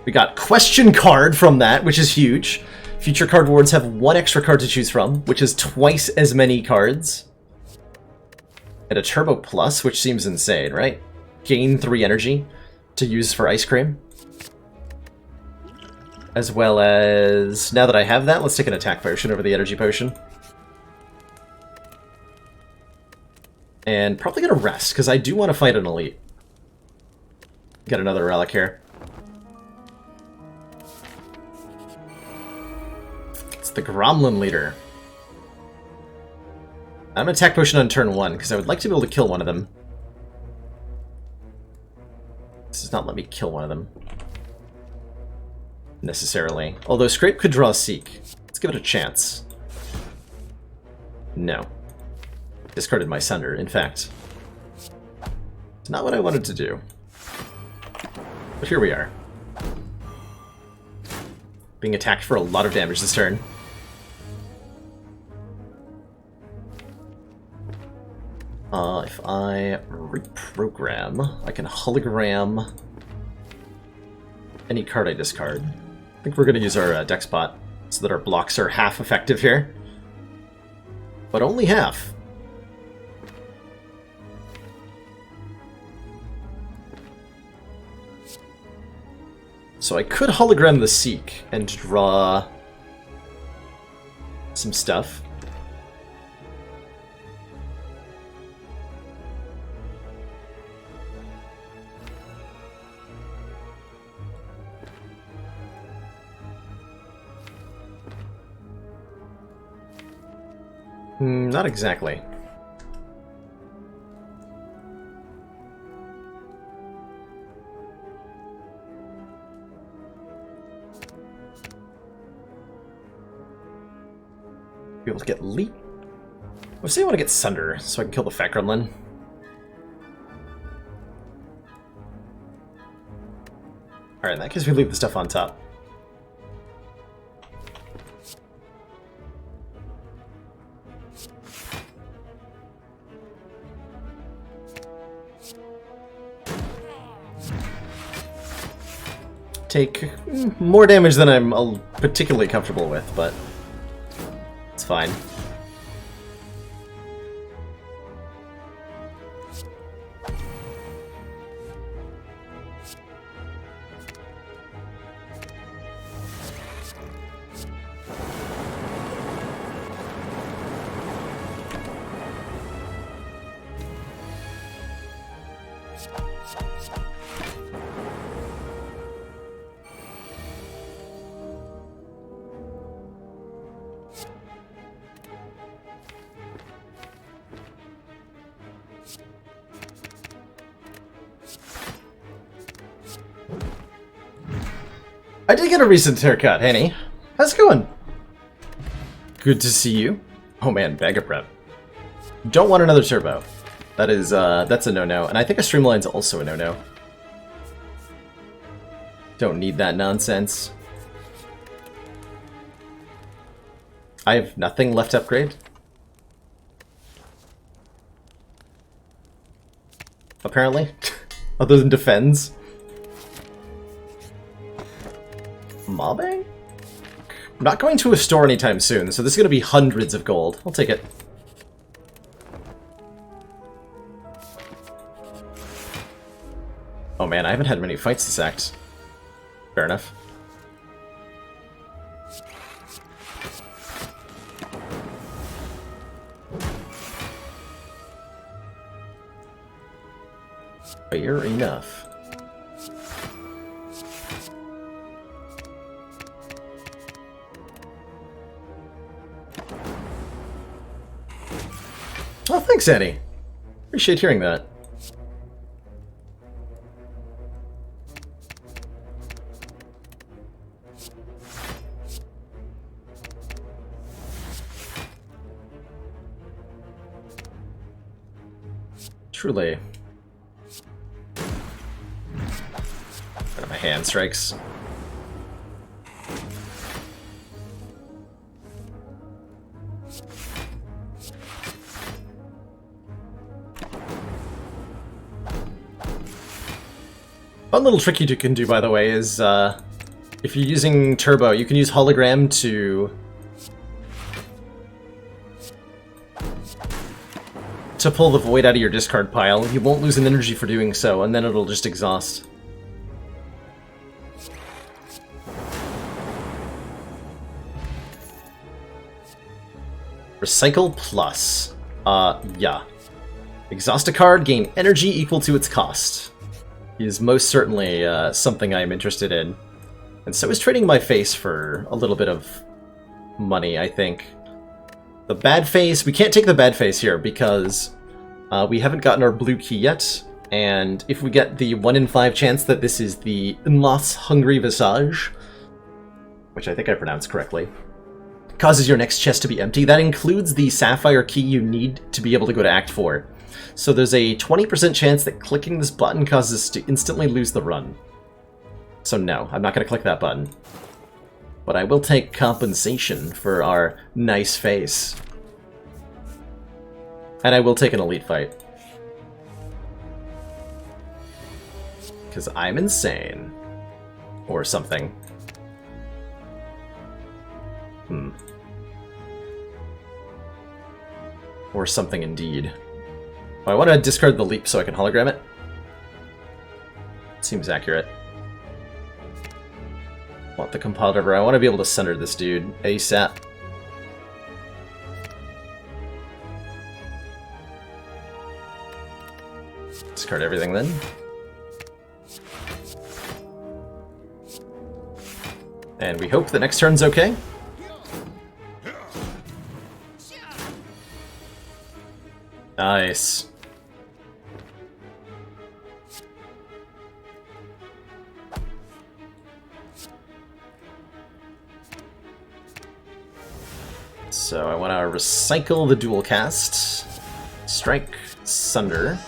We got Question Card from that, which is huge. Future card wards have 1 extra card to choose from, which is twice as many cards. And a Turbo Plus, which seems insane, right? Gain 3 energy to use for Ice Cream. As well as, now that I have that, let's take an attack potion over the energy potion. And probably gonna rest, because I do want to fight an elite. Get another relic here. It's the Gromlin Leader. I'm gonna attack potion on turn 1, because I would like to be able to kill one of them. This does not let me kill one of them. Necessarily. Although Scrape could draw a Seek. Let's give it a chance. No. Discarded my Sunder, in fact. It's not what I wanted to do. But here we are. Being attacked for a lot of damage this turn. If I reprogram, I can hologram any card I discard. I think we're going to use our deck spot so that our blocks are half effective here. But only half. So I could hologram the Seek and draw some stuff. Not exactly. Be able to get Leap. Let's say I want to get Sunder, so I can kill the Fat Gremlin. Alright, in that case we leave the stuff on top. take more damage than I'm particularly comfortable with, but it's fine. I did get a recent haircut, Henny. How's it going? Good to see you. Oh man, bag of prep. Don't want another turbo. That is, that's a no-no. And I think a streamline's also a no-no. Don't need that nonsense. I have nothing left to upgrade. Apparently. Other than defends. Mobbing? I'm not going to a store anytime soon, so this is going to be hundreds of gold. I'll take it. Oh man, I haven't had many fights this act. Fair enough. Fair enough. Oh, thanks, Annie. Appreciate hearing that. Truly. My hand strikes. One little trick you can do, by the way, is if you're using turbo, you can use hologram to pull the void out of your discard pile. You won't lose an energy for doing so, and then it'll just exhaust. Recycle plus. Yeah. Exhaust a card, gain energy equal to its cost. Is most certainly something I'm interested in. And so is trading my face for a little bit of money, I think. The bad face, we can't take the bad face here because we haven't gotten our blue key yet. And if we get the 1 in 5 chance that this is the Unloth's Hungry Visage, which I think I pronounced correctly, causes your next chest to be empty, that includes the sapphire key you need to be able to go to Act 4. So there's a 20% chance that clicking this button causes us to instantly lose the run. So no, I'm not going to click that button. But I will take compensation for our nice face. And I will take an elite fight. Because I'm insane. Or something. Or something indeed. I want to discard the leap so I can hologram it. Seems accurate. Want the compile driver. I want to be able to center this dude ASAP. Discard everything then. And we hope the next turn's okay. Nice. So I want to recycle the dual cast. Strike, Sunder.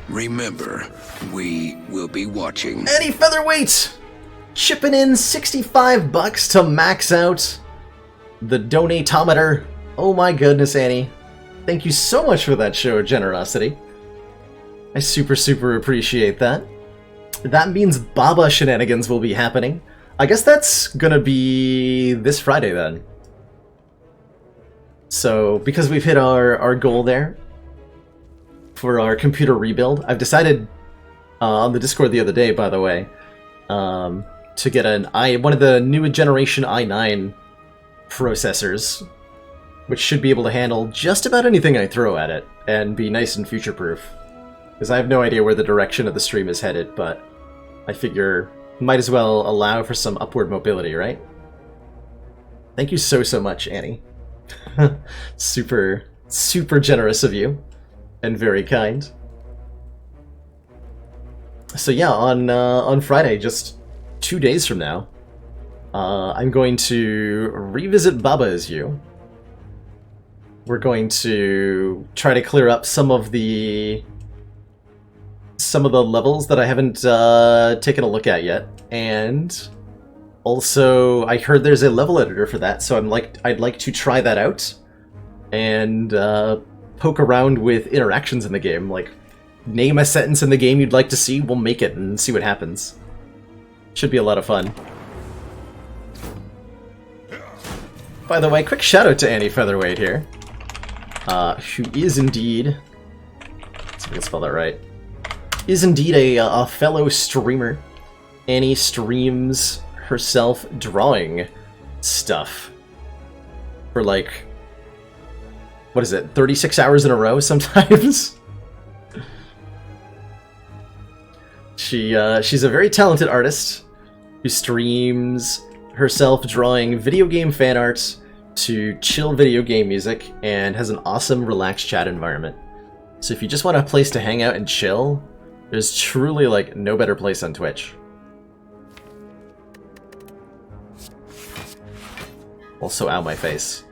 Remember, we will be watching. Eddie Featherweight! Chipping in 65 bucks to max out the donatometer. Oh my goodness, Annie. Thank you so much for that show of generosity. I super appreciate that. that means Baba shenanigans will be happening. I guess that's gonna be this Friday then. So, because we've hit our goal there for our computer rebuild, I've decided on the Discord the other day, by the way, to get one of the new generation i9 processors, which should be able to handle just about anything I throw at it and be nice and future-proof. Because I have no idea where the direction of the stream is headed, but I figure might as well allow for some upward mobility, right? Thank you so much, Annie. Super generous of you, and very kind. So yeah, on Friday, just 2 days from now, I'm going to revisit Baba as you. We're going to try to clear up some of the levels that I haven't taken a look at yet, and also I heard there's a level editor for that, so I'd like to try that out and poke around with interactions in the game. Like, name a sentence in the game you'd like to see, we'll make it and see what happens. Should be a lot of fun. By the way, quick shout out to Annie Featherweight here, who is indeed, let's see if I can spell that right, is indeed a fellow streamer. Annie streams herself drawing stuff for, like, what is it, 36 hours in a row sometimes? She's a very talented artist who streams herself drawing video game fan art to chill video game music and has an awesome relaxed chat environment. So if you just want a place to hang out and chill, there's truly, like, no better place on Twitch. Also, ow, my face.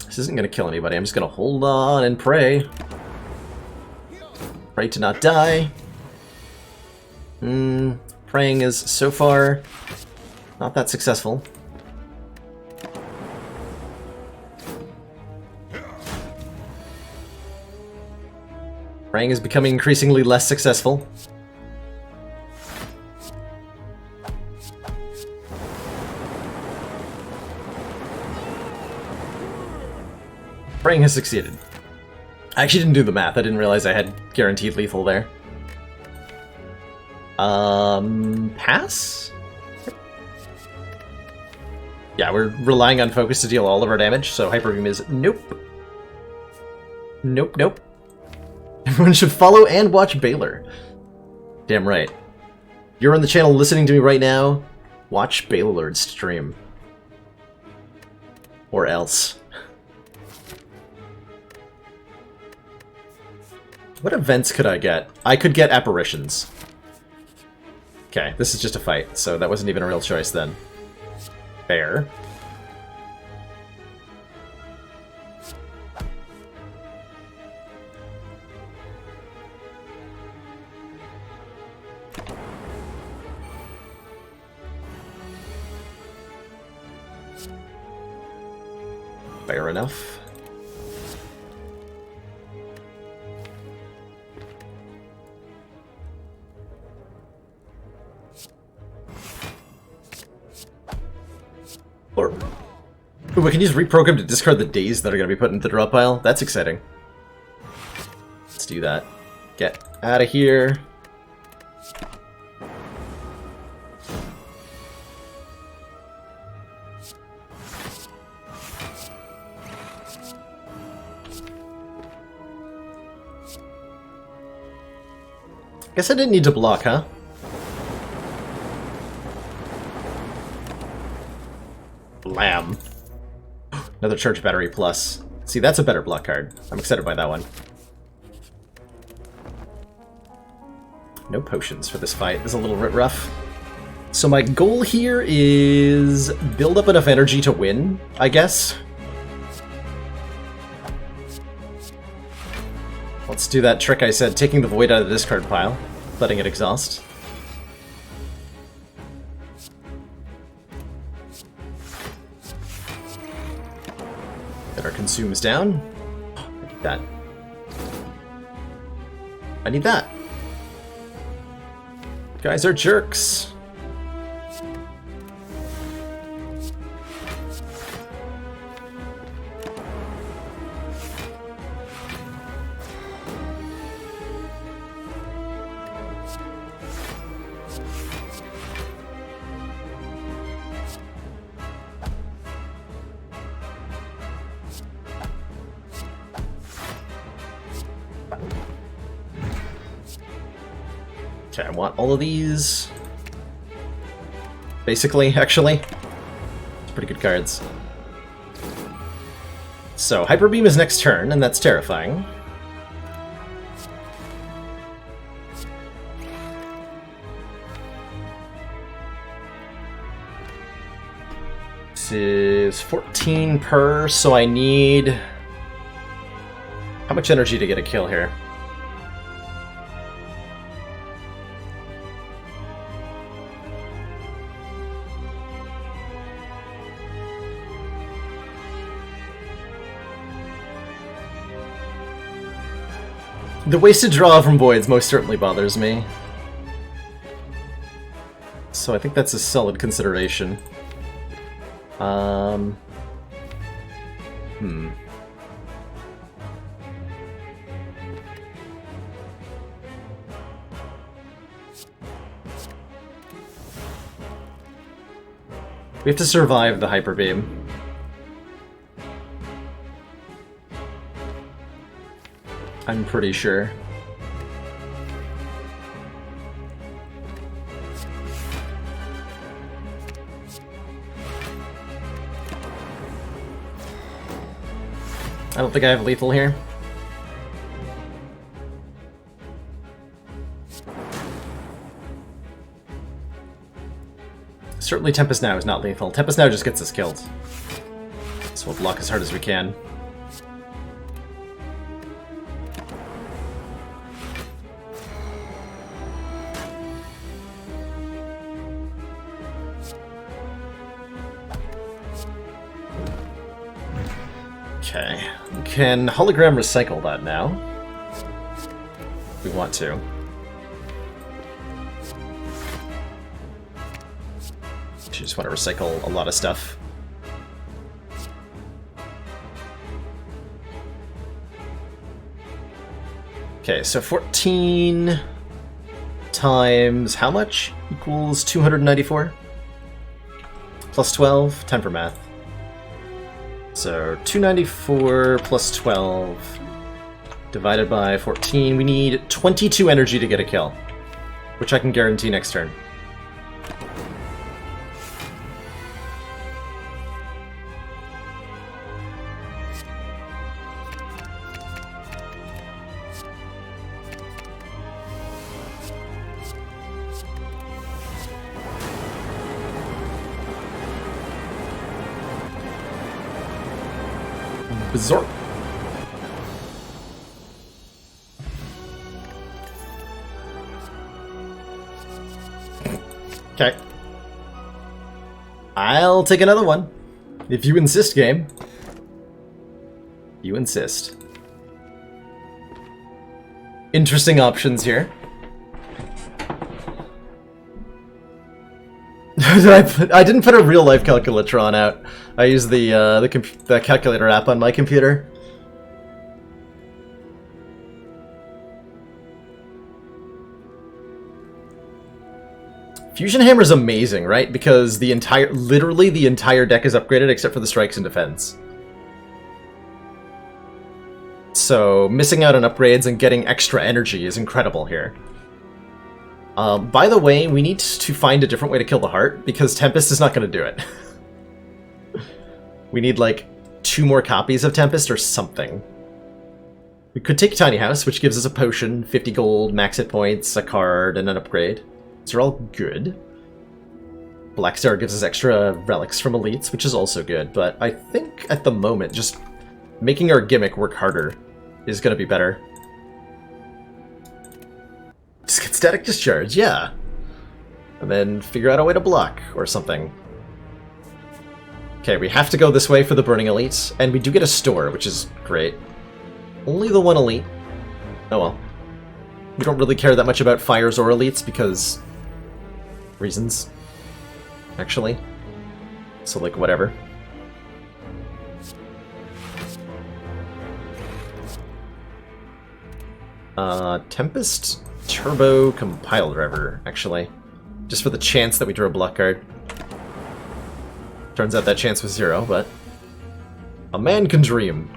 This isn't gonna kill anybody, I'm just gonna hold on and pray. Pray to not die. Praying is, so far, not that successful. Praying is becoming increasingly less successful. Praying has succeeded. I actually didn't do the math. I didn't realize I had guaranteed lethal there. Pass? Yeah, we're relying on focus to deal all of our damage, so Hyper Beam is nope. Nope, nope. Everyone should follow and watch Baylor. Damn right. You're on the channel listening to me right now, watch Baylor's stream. Or else. What events could I get? I could get apparitions. Okay, this is just a fight, so that wasn't even a real choice then. Fair. Fair enough. Or, ooh, we can use reprogram to discard the days that are going to be put into the drop pile. That's exciting. Let's do that. Get out of here. Guess I didn't need to block, huh? Lamb. Another charge battery plus. See, that's a better block card. I'm excited by that one. No potions for this fight. This is a little bit rough. So my goal here is build up enough energy to win, I guess. Let's do that trick I said, taking the void out of the discard pile, letting it exhaust. Get our consumes down. I need that. I need that. Guys are jerks. Okay, I want all of these. Basically, actually. It's pretty good cards. So, Hyper Beam is next turn, and that's terrifying. This is 14 per, so I need... How much energy to get a kill here? The wasted draw from Voids most certainly bothers me. So I think that's a solid consideration. We have to survive the Hyper Beam. I'm pretty sure. I don't think I have lethal here. Certainly Tempest Now is not lethal. Tempest Now just gets us killed. So we'll block as hard as we can. Okay, we can hologram recycle that now, if we want to. Just want to recycle a lot of stuff. Okay, so 14 times how much equals 294? Plus 12? Time for math. So 294 plus 12 divided by 14. We need 22 energy to get a kill, which I can guarantee next turn. Bizarre. Okay. I'll take another one. If you insist, game. You insist. Interesting options here. I didn't put a real-life calculatron out. I used the calculator app on my computer. Fusion Hammer's amazing, right? Because literally the entire deck is upgraded except for the strikes and defense. So missing out on upgrades and getting extra energy is incredible here. By the way, we need to find a different way to kill the heart, because Tempest is not going to do it. We need, like, 2 more copies of Tempest or something. We could take Tiny House, which gives us a potion, 50 gold, max hit points, a card, and an upgrade. These are all good. Black Star gives us extra relics from elites, which is also good, but I think at the moment just making our gimmick work harder is going to be better. Just get Static Discharge, yeah. And then figure out a way to block or something. Okay, we have to go this way for the Burning Elites, and we do get a store, which is great. Only the one elite. Oh well. We don't really care that much about fires or elites because reasons, actually. So, like, whatever. Tempest Turbo Compile Driver, actually. Just for the chance that we drew a block card. Turns out that chance was 0, but... a man can dream.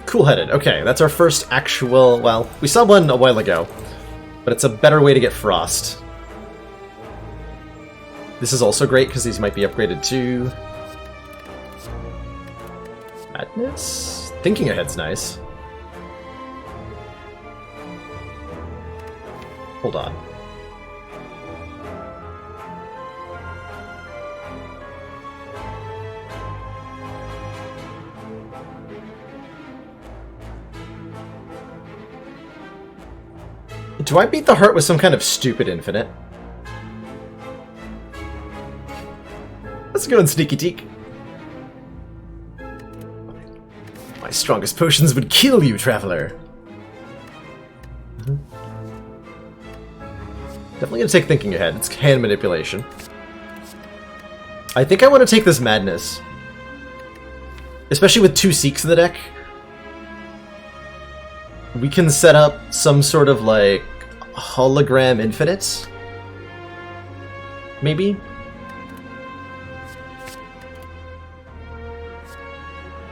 Cool-headed. Okay, that's our first actual... well, we saw one a while ago, but it's a better way to get Frost. This is also great because these might be upgraded to... Madness? Thinking Ahead's nice. Hold on. Do I beat the heart with some kind of stupid infinite? Let's go and sneaky teak. My strongest potions would kill you, traveler. Definitely gonna take Thinking Ahead. It's hand manipulation. I think I want to take this Madness. Especially with 2 Seeks in the deck. We can set up some sort of, like, hologram infinite? Maybe?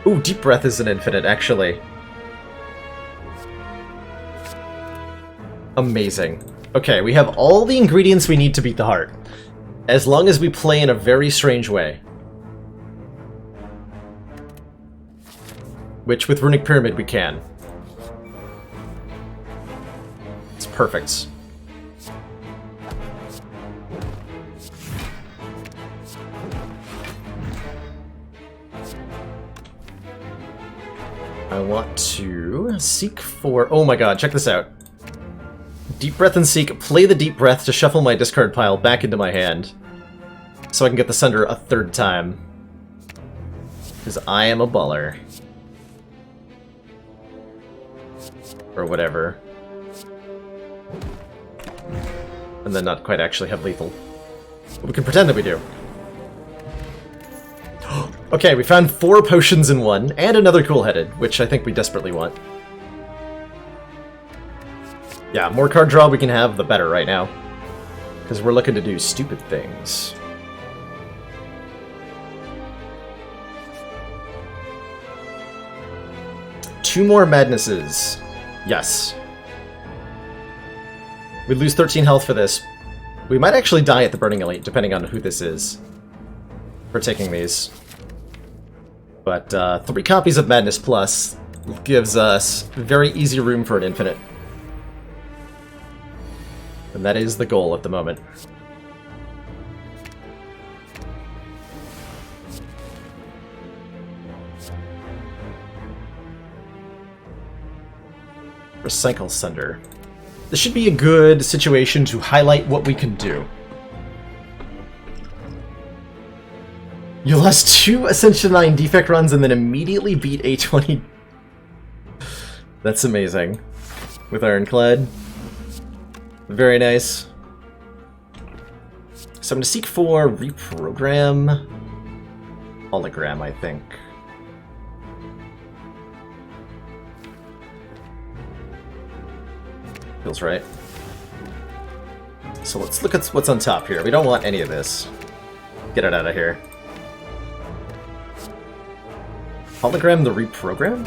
Ooh, Deep Breath is an infinite, actually. Amazing. Okay, we have all the ingredients we need to beat the heart. As long as we play in a very strange way. Which, with Runic Pyramid, we can. It's perfect. I want to seek for... oh my god, check this out. Deep Breath and Seek, play the Deep Breath to shuffle my discard pile back into my hand. So I can get the Sunder a 3rd time. Because I am a baller. Or whatever. And then not quite actually have lethal. But we can pretend that we do. Okay, we found 4 potions in one, and another cool-headed, which I think we desperately want. Yeah, more card draw we can have, the better right now. Because we're looking to do stupid things. Two more Madnesses. Yes. We lose 13 health for this. We might actually die at the Burning Elite, depending on who this is. For taking these. But 3 copies of Madness Plus gives us very easy room for an infinite. And that is the goal at the moment. Recycle Sunder. This should be a good situation to highlight what we can do. You lost 2 Ascension 9 defect runs and then immediately beat A20. That's amazing. With Ironclad. Very nice. So I'm going to seek for Reprogram Hologram, I think. Feels right. So let's look at what's on top here. We don't want any of this. Get it out of here. Hologram the Reprogram?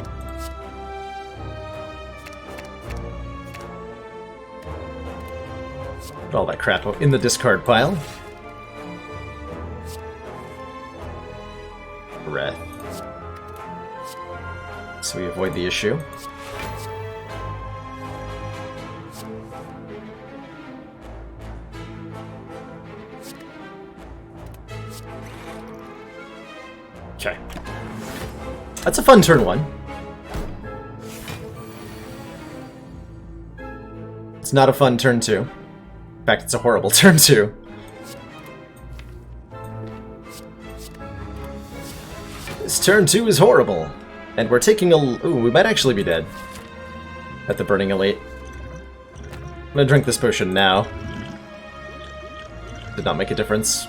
Put all that crap in the discard pile. Breath. So we avoid the issue. Okay. That's a fun turn 1. It's not a fun turn 2. In fact, it's a horrible turn 2. This turn 2 is horrible. And we're taking a... Ooh, we might actually be dead. At the Burning Elite. I'm gonna drink this potion now. Did not make a difference.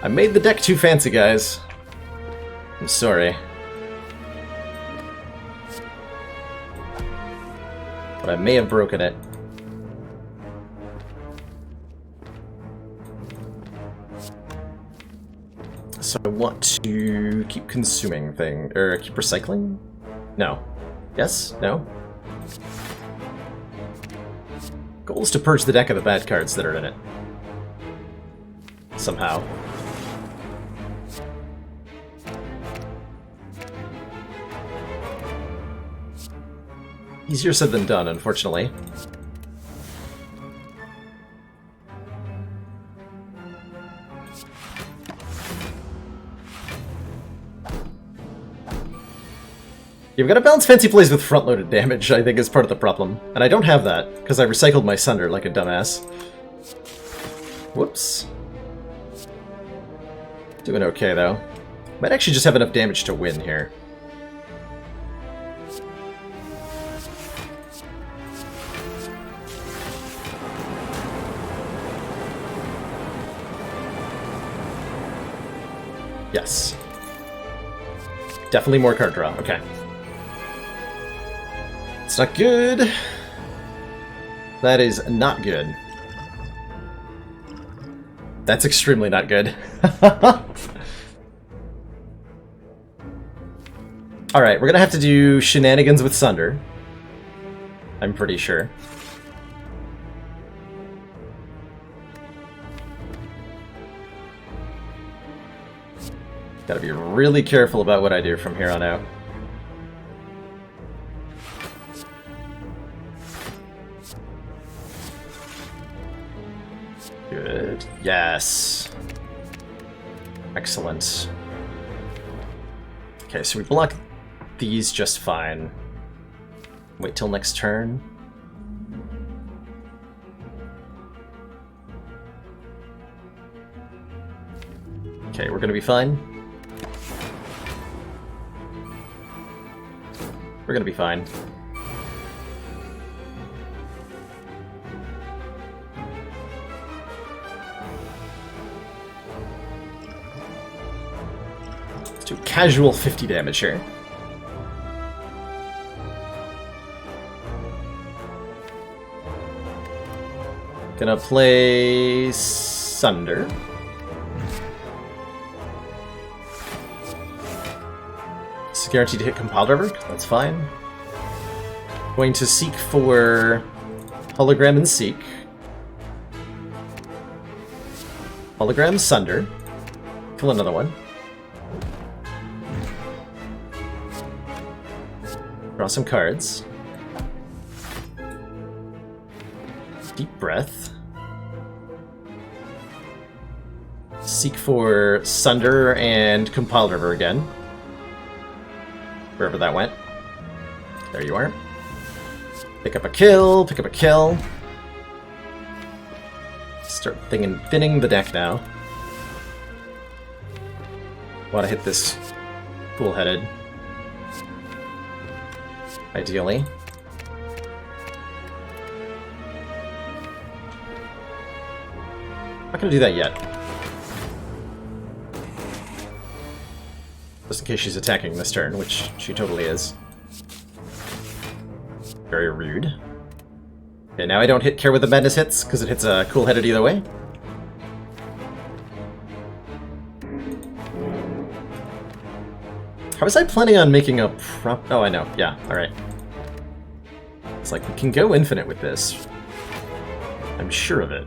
I made the deck too fancy, guys. I'm sorry. But I may have broken it. So I want to keep consuming thing, or keep recycling? No. Yes? No? Goal is to purge the deck of the bad cards that are in it. Somehow. Easier said than done, unfortunately. You've got to balance fancy plays with front-loaded damage, I think is part of the problem. And I don't have that, because I recycled my Sunder like a dumbass. Whoops. Doing okay, though. Might actually just have enough damage to win here. Yes. Definitely more card draw, okay. It's not good. That is not good. That's extremely not good. Alright, we're gonna have to do shenanigans with Sunder. I'm pretty sure. Gotta be really careful about what I do from here on out. Good. Yes. Excellent. Okay, so we block these just fine. Wait till next turn. Okay, we're gonna be fine. We're gonna be fine. Let's do casual 50 damage here. Gonna play Sunder. It's guaranteed to hit Compiled River. That's fine. Going to seek for Hologram and Seek. Hologram, Sunder. Kill another one. Draw some cards. Deep breath. Seek for Sunder and Compiled River again. Wherever that went. There you are. Pick up a kill, pick up a kill. Start thinning the deck now. Want to hit this cool-headed. Ideally. Not gonna do that yet. Just in case she's attacking this turn, which she totally is. Very rude. Okay, now I don't care what the Madness hits, because it hits a cool-headed either way. How was I planning on making a prop... Oh, I know. Yeah, alright. It's like, we can go infinite with this. I'm sure of it.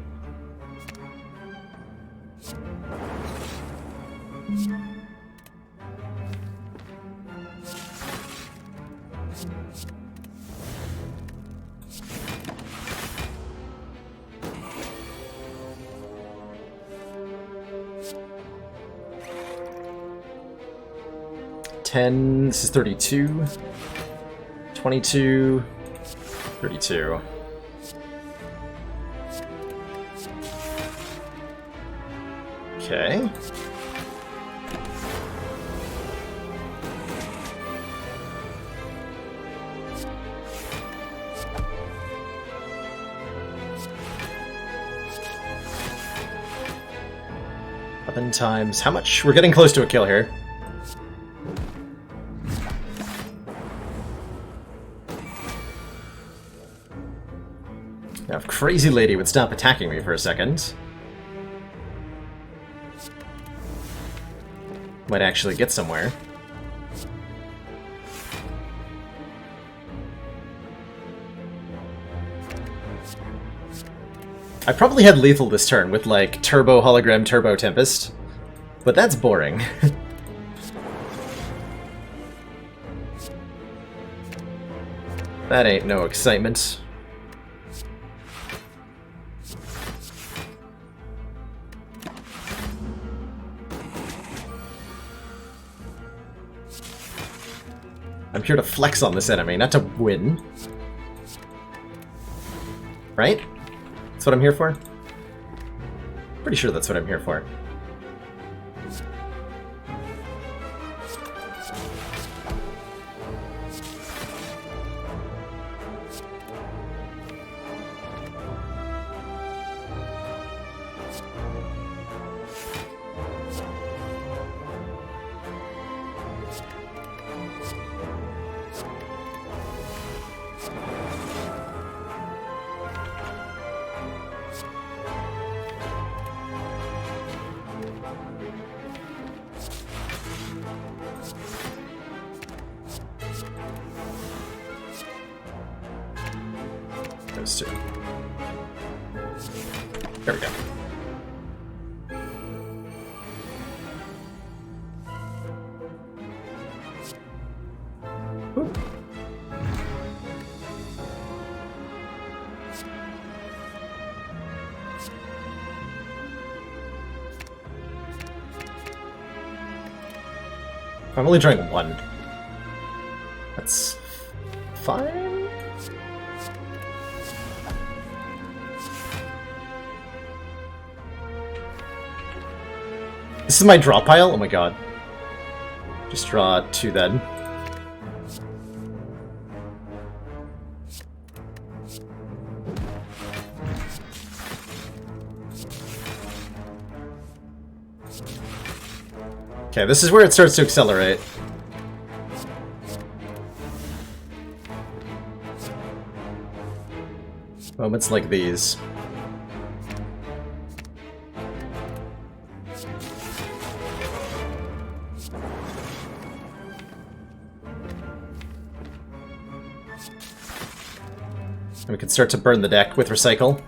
This is 32, 22, 32. Okay. Times how much? We're getting close to a kill here. Now, if Crazy Lady would stop attacking me for a second, might actually get somewhere. I probably had lethal this turn with, like, Turbo Hologram Turbo Tempest, but that's boring. That ain't no excitement. I'm here to flex on this enemy, not to win. Right? That's what I'm here for? Pretty sure that's what I'm here for. Those two. There we go. Ooh. I'm only drawing one. That's fine. This is my draw pile? Oh my god. Just draw two then. Okay, this is where it starts to accelerate. Moments like these. And we can start to burn the deck with Recycle.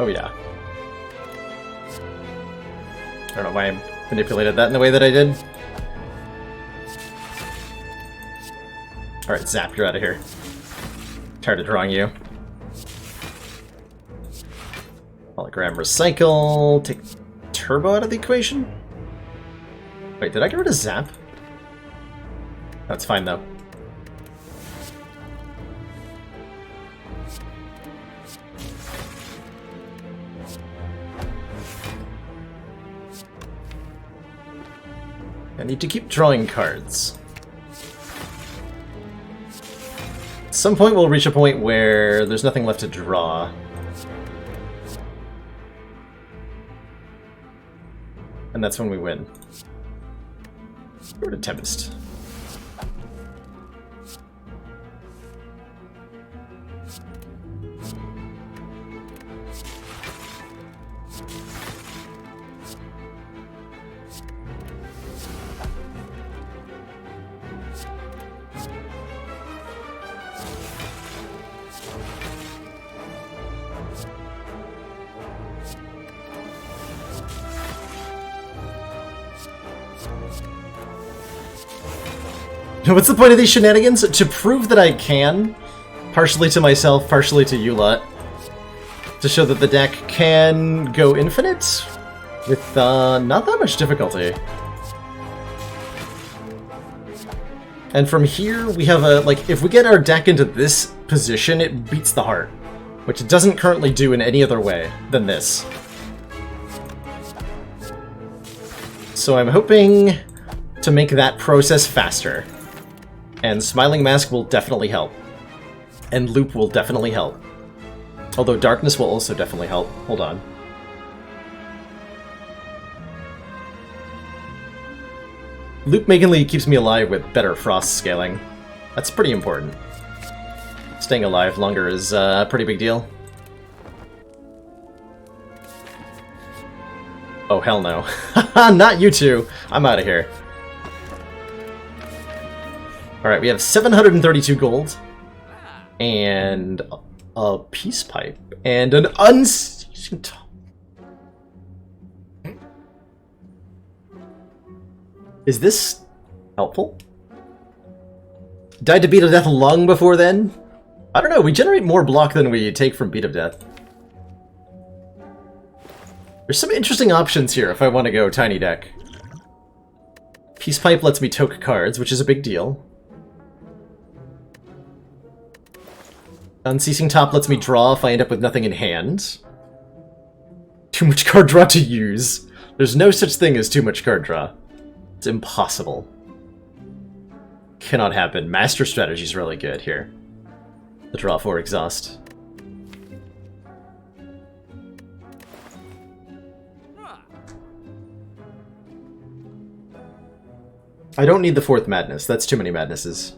Oh yeah. I don't know why I manipulated that in the way that I did. Alright, Zap, you're out of here. Tired of drawing you. Hologram Recycle. Take Turbo out of the equation? Wait, did I get rid of Zap? That's fine though. I need to keep drawing cards. At some point we'll reach a point where there's nothing left to draw. And that's when we win. Get rid of Tempest. What's the point of these shenanigans? To prove that I can, partially to myself, partially to you lot, to show that the deck can go infinite with not that much difficulty. And from here, we have a, like, if we get our deck into this position, it beats the heart, which it doesn't currently do in any other way than this. So I'm hoping to make that process faster. And Smiling Mask will definitely help. And Loop will definitely help. Although Darkness will also definitely help. Hold on. Loop mainly keeps me alive with better frost scaling. That's pretty important. Staying alive longer is a pretty big deal. Oh, hell no. Not you two! I'm out of here. Alright, we have 732 gold. And a peace pipe. And an unceasing top. Is this helpful? Died to Beat of Death long before then? I don't know, we generate more block than we take from Beat of Death. There's some interesting options here if I want to go tiny deck. Peace Pipe lets me toke cards, which is a big deal. Unceasing Top lets me draw if I end up with nothing in hand. Too much card draw to use. There's no such thing as too much card draw. It's impossible. Cannot happen. Master Strategy is really good here. The draw for exhaust. I don't need the fourth Madness. That's too many Madnesses.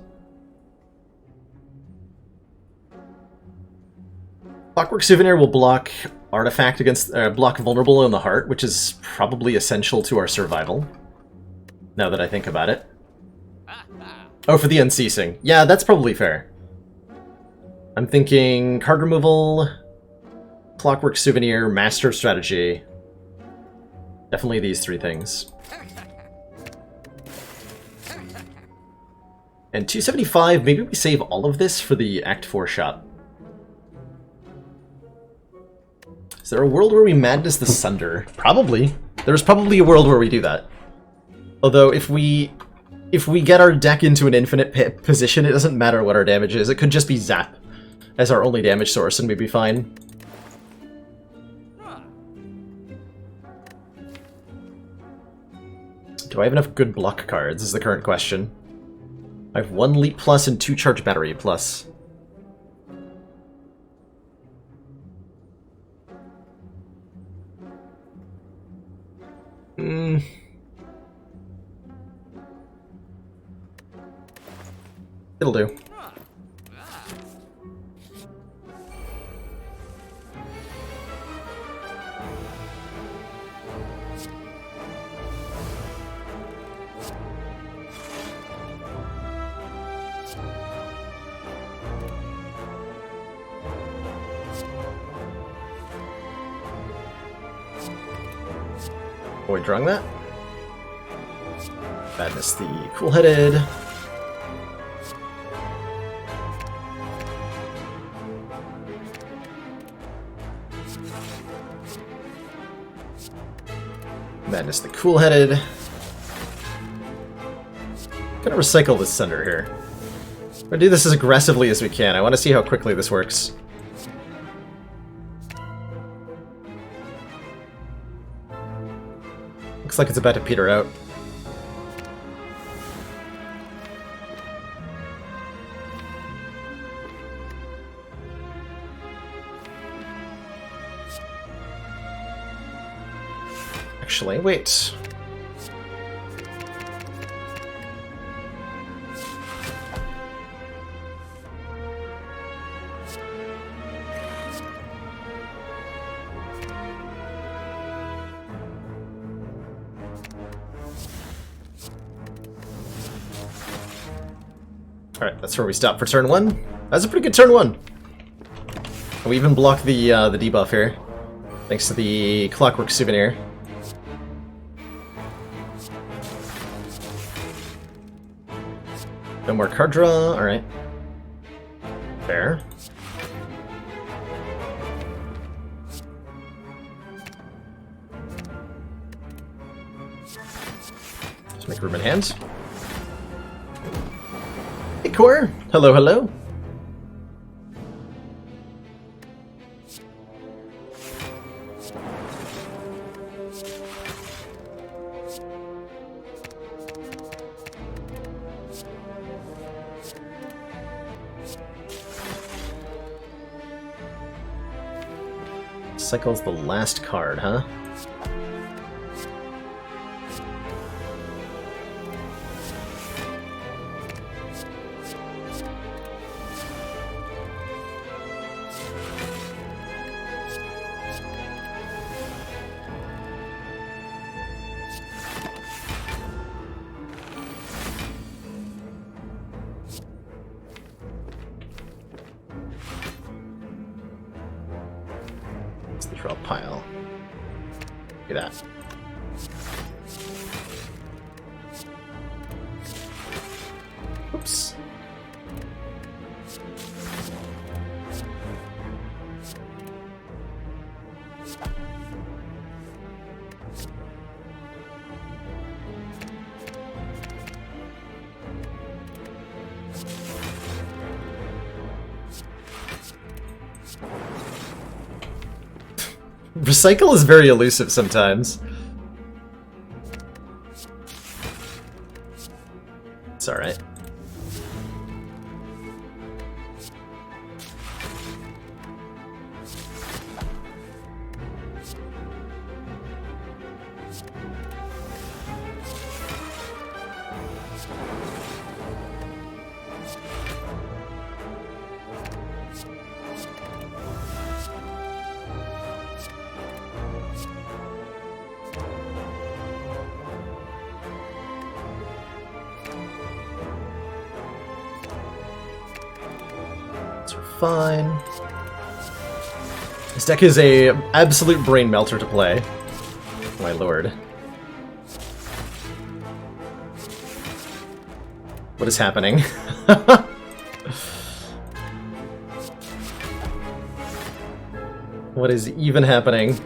Clockwork Souvenir will block Artifact against block Vulnerable on the Heart, which is probably essential to our survival. Now that I think about it. Oh, for the Unceasing. Yeah, that's probably fair. I'm thinking card removal, Clockwork Souvenir, Master Strategy. Definitely these three things. And 275, maybe we save all of this for the Act 4 shot. Is there a world where we Madness the Sunder? Probably. There's probably a world where we do that. Although, if we get our deck into an infinite position, it doesn't matter what our damage is. It could just be Zap as our only damage source, and we'd be fine. Do I have enough good block cards, is the current question. I have 1 Leap Plus and 2 Charge Battery Plus. It'll do. Avoid drawing that. Madness the Cool-Headed. Madness the Cool-Headed. Gonna recycle this Sunder here. We're gonna do this as aggressively as we can. I want to see how quickly this works. Looks like it's about to peter out. Actually, wait. Alright, that's where we stop for turn 1. That's a pretty good turn 1. We even block the debuff here, thanks to the Clockwork Souvenir. No more card draw, alright. Fair. Let's make room in hand. Hey, Core! Hello, hello! Cycle's the last card, huh? Draw pile. Look at that. Oops. Recycle is very elusive sometimes. It's alright. Fine. This deck is a absolute brain melter to play. My lord. What is happening? What is even happening?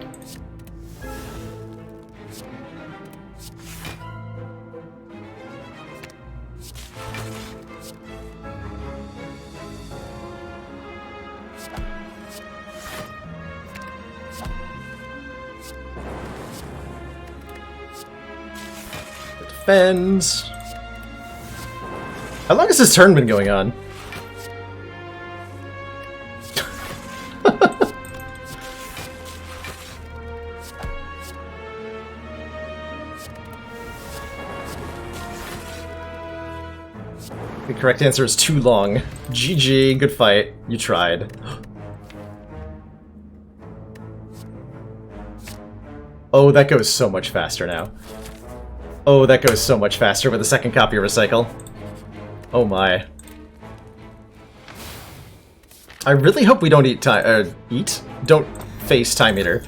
Defends. How long has this turn been going on? The correct answer is too long. GG, good fight. You tried. Oh, that goes so much faster now. Oh, that goes so much faster with a second copy of Recycle. Oh my. I really hope we don't don't face Time Eater.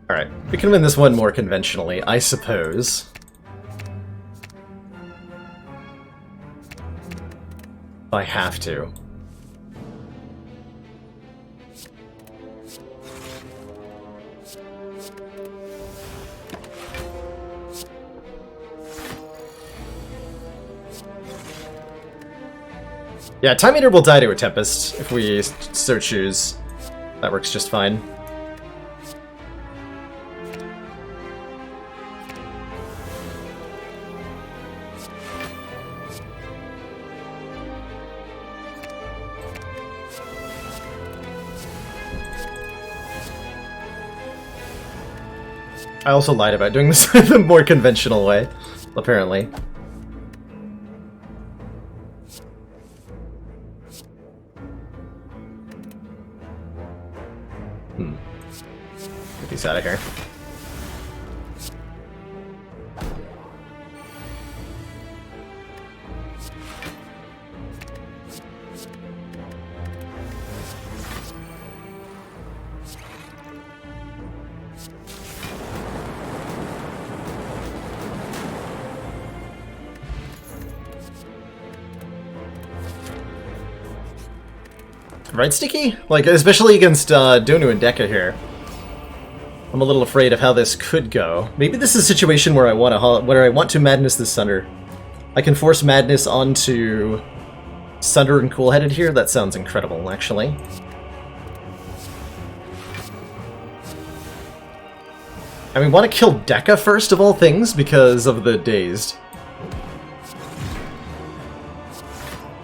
Alright, we can win this one more conventionally, I suppose. I have to. Yeah, Time Eater will die to a Tempest if we so choose. That works just fine. I also lied about doing this the more conventional way, apparently. Get these out of here. Right, Sticky? Like, especially against Donu and Deka here. I'm a little afraid of how this could go. Maybe this is a situation where I want to Madness this Sunder. I can force Madness onto Sunder and Cool-Headed here. That sounds incredible, actually. And we want to kill Deka first of all things because of the Dazed.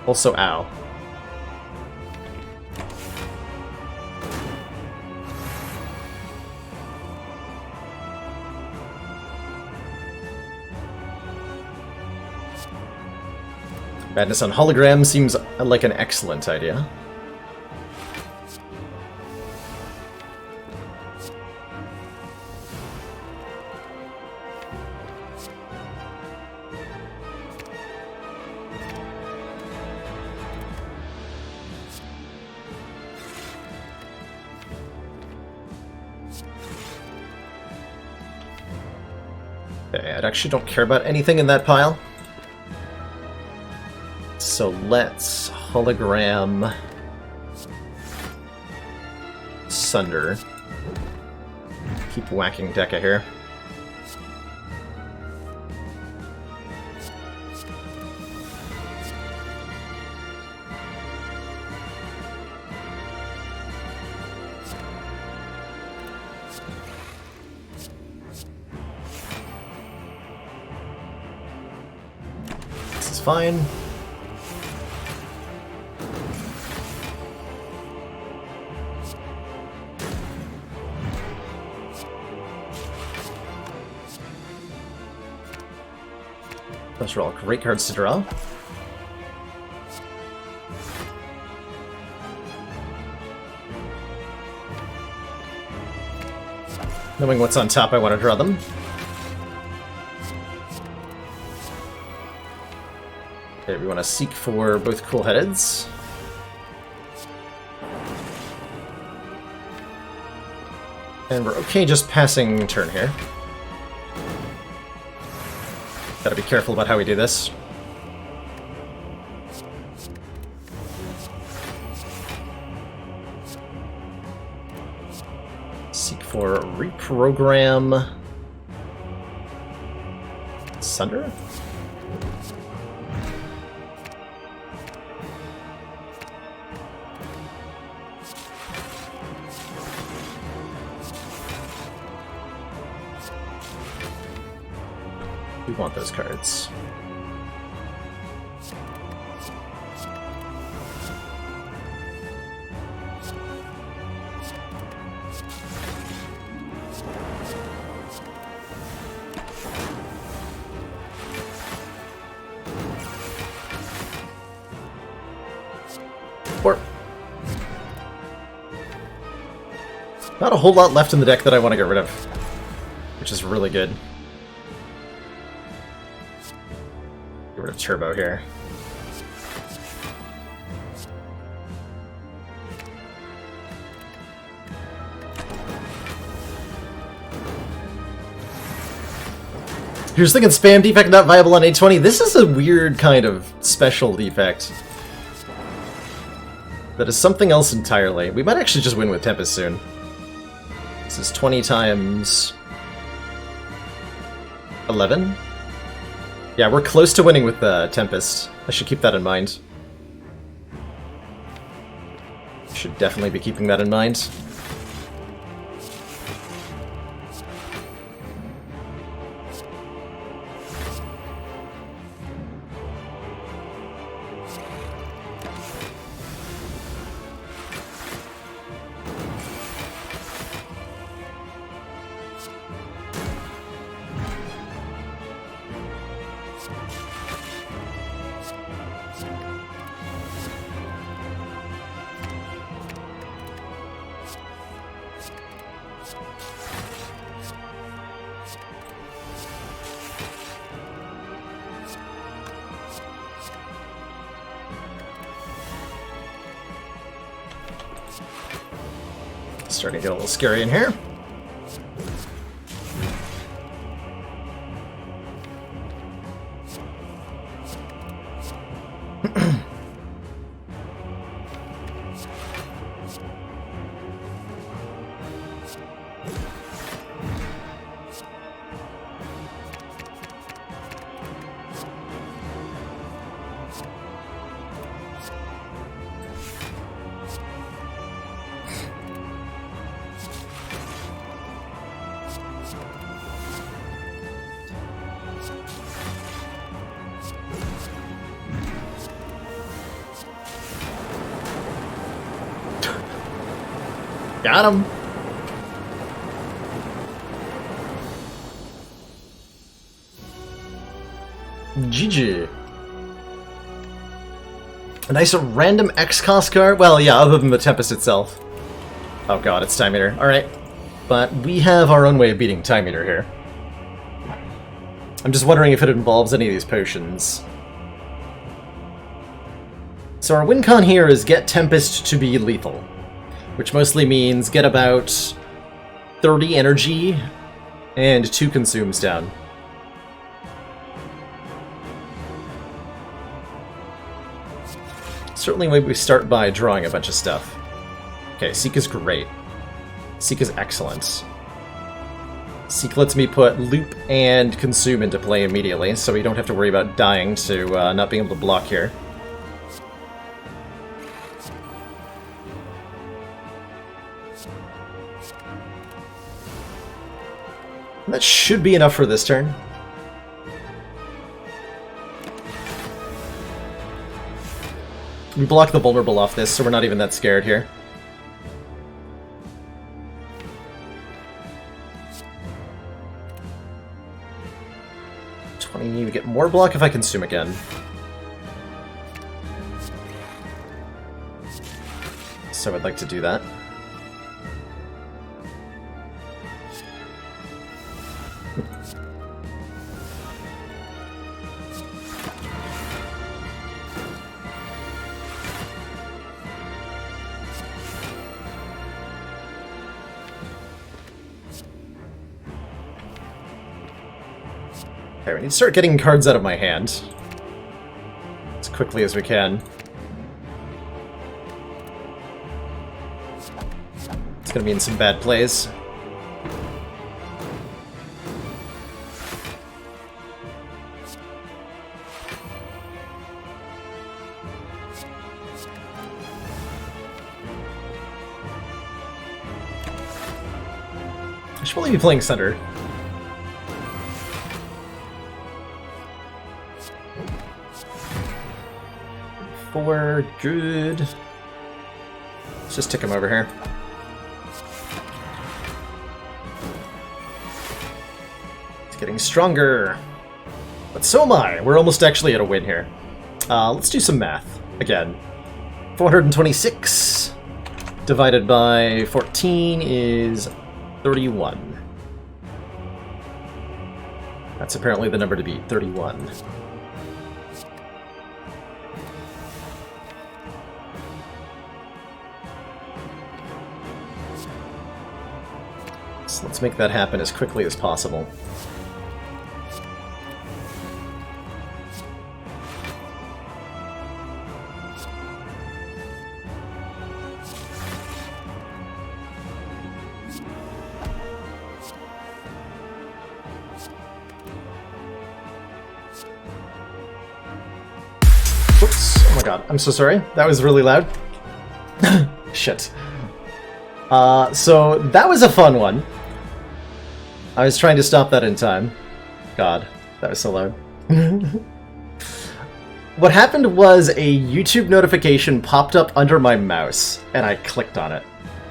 Also, ow. Madness on Hologram seems like an excellent idea. Okay, I actually don't care about anything in that pile. So let's hologram Sunder. Keep whacking Deka here. This is fine. Those are all great cards to draw. Knowing what's on top, I want to draw them. Okay, we want to seek for both Cool-Headeds. And we're okay just passing turn here. Gotta be careful about how we do this. Seek for reprogram Sunder? We want those cards. Or not a whole lot left in the deck that I want to get rid of, which is really good. Get rid of Turbo here. Here's thinking spam defect not viable on 820. This is a weird kind of special defect. That is something else entirely. We might actually just win with Tempest soon. This is 20 times 11? Yeah, we're close to winning with Tempest. I should keep that in mind. Should definitely be keeping that in mind. Starting to get a little scary in here. Got him! GG. A nice random X-Cost card? Well, yeah, other than the Tempest itself. Oh god, it's Time Eater. Alright. But we have our own way of beating Time Eater here. I'm just wondering if it involves any of these potions. So our win con here is get Tempest to be lethal, which mostly means get about 30 energy and 2 consumes down. Certainly maybe we start by drawing a bunch of stuff. Okay, Seek is great. Seek is excellent. Seek lets me put Loop and Consume into play immediately, so we don't have to worry about dying to not being able to block here. That should be enough for this turn. We block the vulnerable off this, so we're not even that scared here. We get more block if I consume again. So I'd like to do that. Okay, we need to start getting cards out of my hand as quickly as we can. It's gonna mean some bad plays. I should probably be playing center. Four, good. Let's just tick him over here. It's getting stronger. But so am I. We're almost actually at a win here. Let's do some math. Again. 426 divided by 14 is 31. That's apparently the number to beat, 31. So let's make that happen as quickly as possible. Oops. Oh my god, I'm so sorry. That was really loud. Shit. So that was a fun one. I was trying to stop that in time. God, that was so loud. What happened was a YouTube notification popped up under my mouse, and I clicked on it.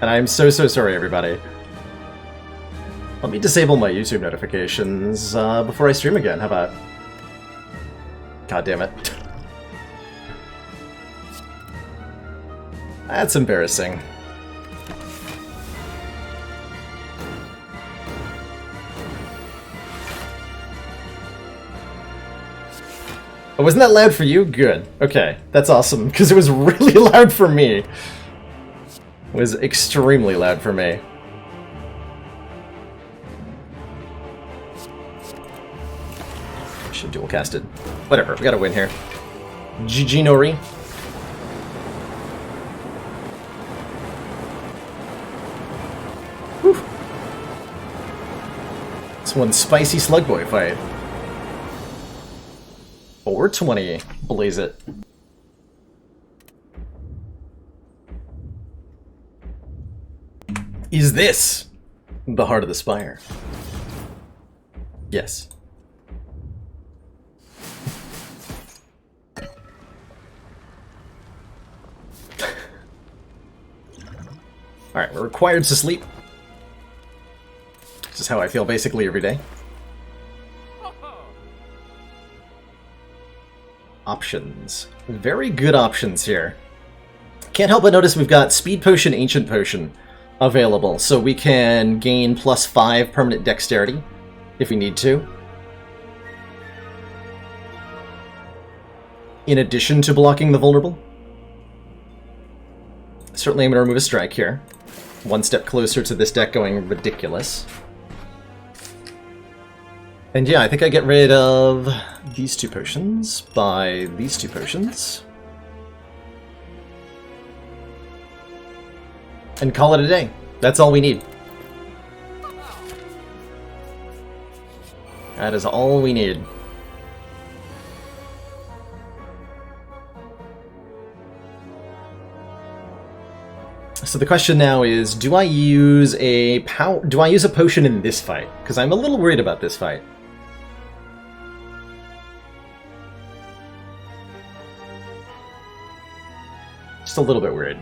And I'm so sorry, everybody. Let me disable my YouTube notifications before I stream again. How about? God damn it. That's embarrassing. Oh, wasn't that loud for you? Good. Okay, that's awesome, because it was really loud for me. It was extremely loud for me. Should dual cast it. Whatever, we gotta win here. GG Nori. Whew. It's one spicy slug boy fight. 420. Blaze it. Is this the heart of the Spire? Yes. Alright, we're required to sleep. This is how I feel basically every day. Options. Very good options here. Can't help but notice we've got Speed Potion, Ancient Potion available, so we can gain +5 permanent dexterity if we need to. In addition to blocking the vulnerable. Certainly I'm going to remove a strike here. One step closer to this deck going ridiculous. And yeah, I think I get rid of these 2 potions by these 2 potions. And call it a day. That's all we need. That is all we need. So the question now is, do I use a potion in this fight? Because I'm a little worried about this fight. Just a little bit worried.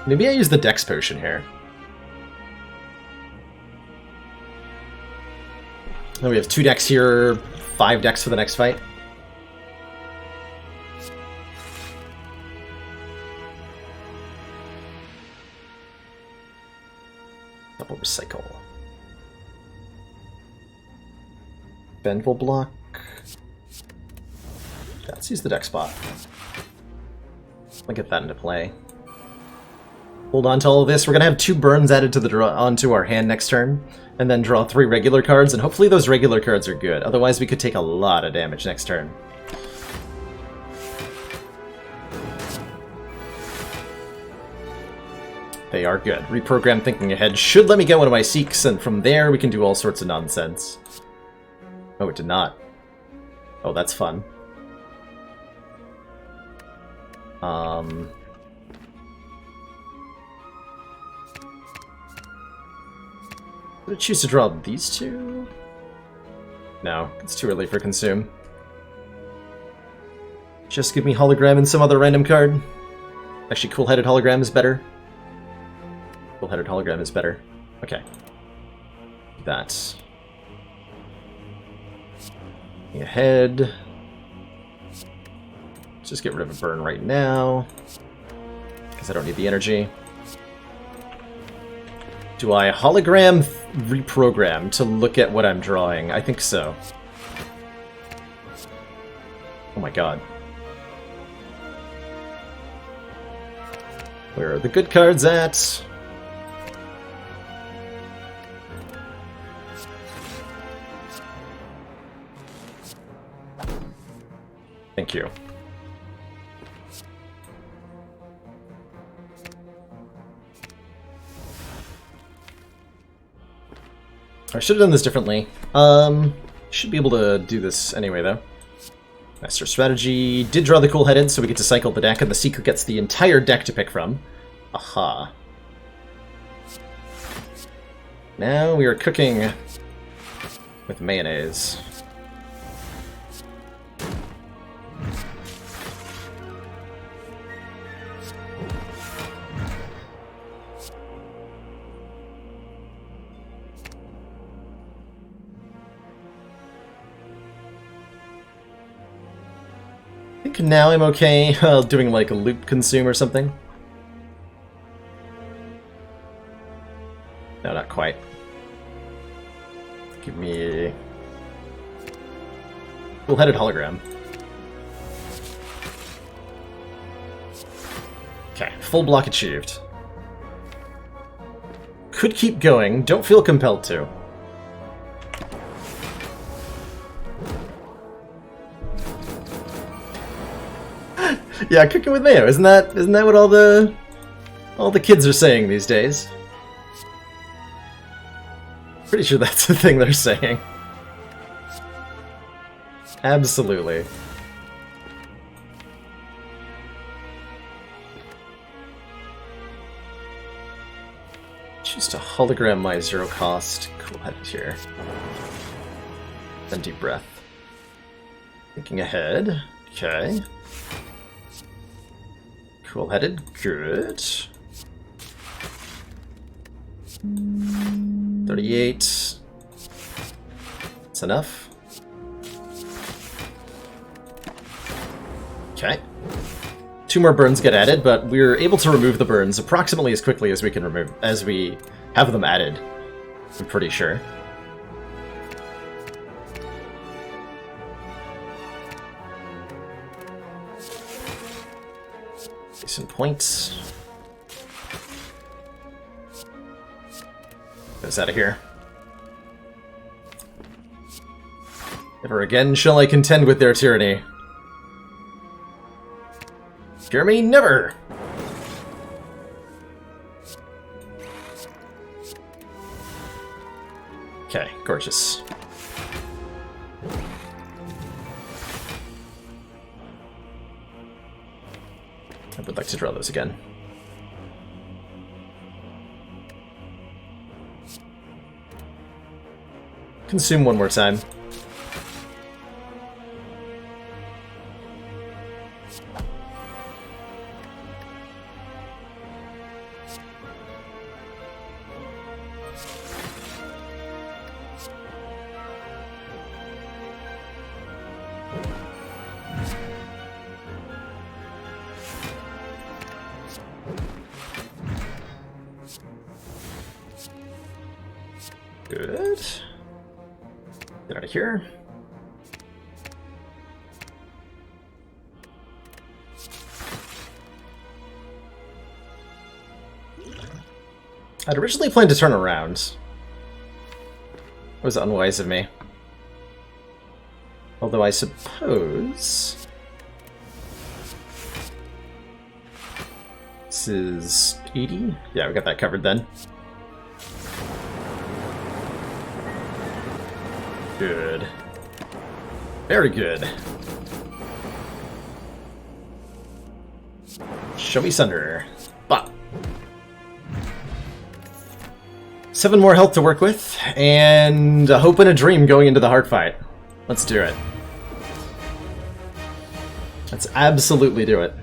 Maybe I use the Dex potion here. Then we have 2 decks here, 5 decks for the next fight. Double recycle. Bend will block. Let's use the deck spot. I'll get that into play. Hold on to all of this. We're going to have 2 burns added to the onto our hand next turn, and then draw 3 regular cards, and hopefully those regular cards are good. Otherwise we could take a lot of damage next turn. They are good. Reprogram Thinking Ahead should let me get one of my Seeks, and from there we can do all sorts of nonsense. Oh, it did not. Oh, that's fun. Did I choose to draw these 2? No, it's too early for Consume. Just give me Hologram and some other random card. Actually, Cool-Headed Hologram is better. Cool-Headed Hologram is better. Okay. That. Ahead. Let's just get rid of a burn right now, because I don't need the energy. Do I hologram reprogram to look at what I'm drawing? I think so. Oh my god. Where are the good cards at? Thank you. I should have done this differently. Should be able to do this anyway, though. Master Strategy did draw the Cool-Headed, so we get to cycle the deck, and the Seeker gets the entire deck to pick from. Aha. Now we are cooking with mayonnaise. I think now I'm okay doing like a loop consume or something. No, not quite. Give me a Cool-Headed Hologram. Okay, full block achieved. Could keep going, don't feel compelled to. Yeah, cooking with mayo. Isn't that what all the kids are saying these days? Pretty sure that's the thing they're saying. Absolutely. Choose to hologram my 0-cost Cool-Headed here. Then deep breath. Thinking ahead. Okay. Cool-headed. Good. 38. That's enough. Okay. 2 more burns get added, but we're able to remove the burns approximately as quickly as we can remove, as we have them added. I'm pretty sure. Decent points. Goes out of here. Never again shall I contend with their tyranny. Fear me never! Okay, gorgeous. I would like to draw those again. Consume one more time. Good. Get out of here. I'd originally planned to turn around. It was unwise of me. Although I suppose... This is 80? Yeah, we got that covered then. Good. Very good. Show me Sunder. Bop. 7 more health to work with, and a hope and a dream going into the heart fight. Let's do it. Let's absolutely do it.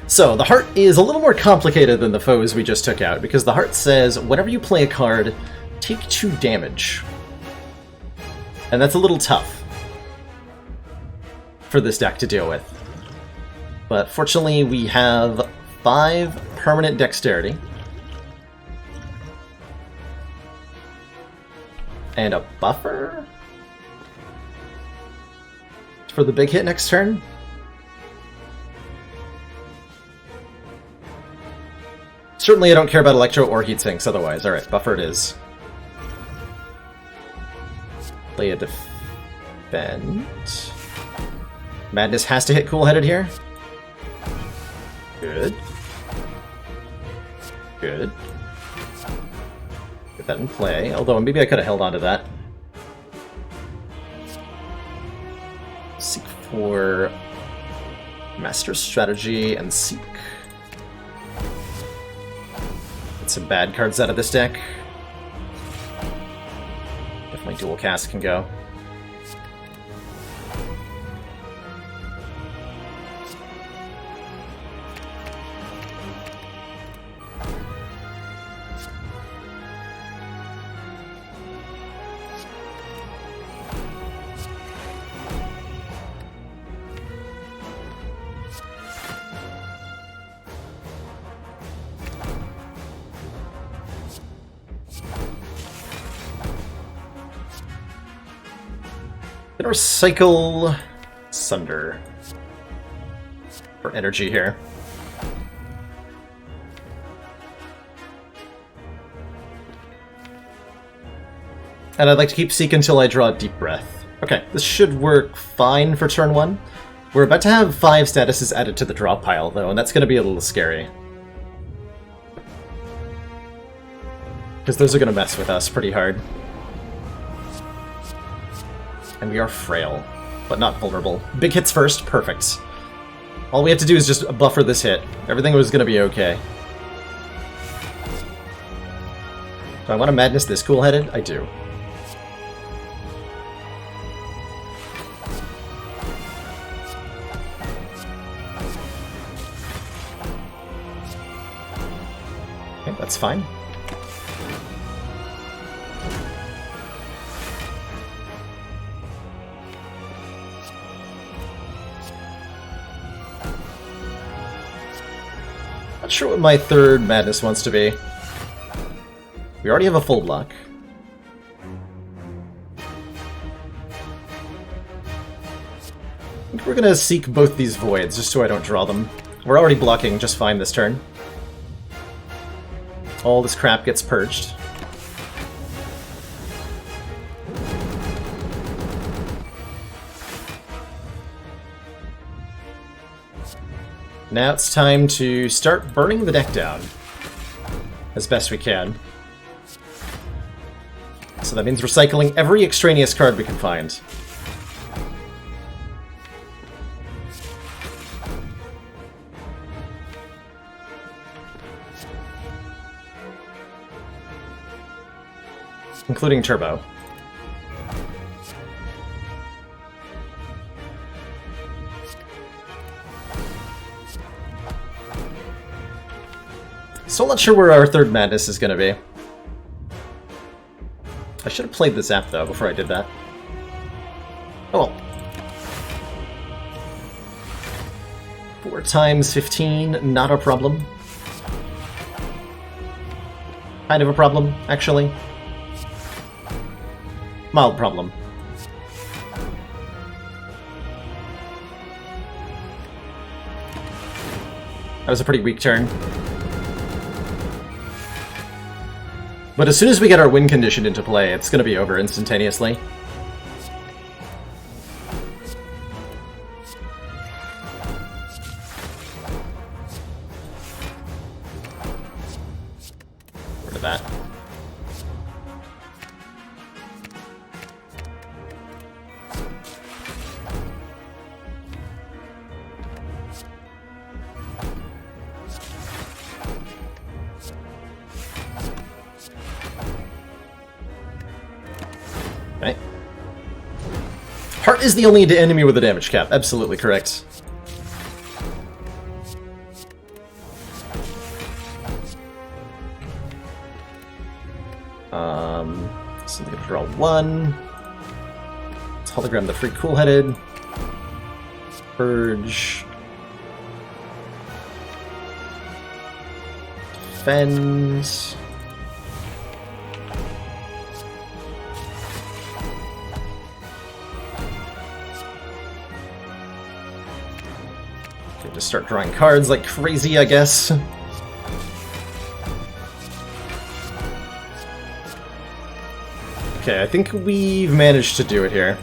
So, the heart is a little more complicated than the foes we just took out, because the heart says, whenever you play a card, take 2 damage. And that's a little tough for this deck to deal with. But fortunately, we have 5 permanent dexterity. And a buffer for the big hit next turn. Certainly I don't care about Electro or Heat Sinks otherwise. Alright, buffer it is. Play a defend. Madness has to hit cool-headed here. Good. Good. Get that in play, although maybe I could have held on to that. Seek for Master Strategy and Seek. Get some bad cards out of this deck. Definitely dual cast can go. Gonna recycle Sunder for energy here. And I'd like to keep Seek until I draw a Deep Breath. Okay, this should work fine for turn 1. We're about to have 5 statuses added to the draw pile, though, and that's going to be a little scary. Because those are going to mess with us pretty hard. And we are frail, but not vulnerable. Big hits first, perfect. All we have to do is just buffer this hit. Everything was going to be okay. Do I want to Madness this cool-headed? I do. Okay, that's fine. Not sure what my third madness wants to be. We already have a full block. I think we're gonna seek both these voids, just so I don't draw them. We're already blocking just fine this turn. All this crap gets purged. Now it's time to start burning the deck down as best we can. So that means recycling every extraneous card we can find. Including Turbo. Still not sure where our third madness is going to be. I should have played the Zap, though, before I did that. Oh well. 4 times 15, not a problem. Kind of a problem, actually. Mild problem. That was a pretty weak turn. But as soon as we get our win condition into play, it's going to be over instantaneously. Rid of that. Right. Heart is the only enemy with a damage cap. Absolutely correct. So I'm gonna draw 1. Let's hologram the free cool-headed. Purge. Defend. Just start drawing cards like crazy, I guess. Okay, I think we've managed to do it here.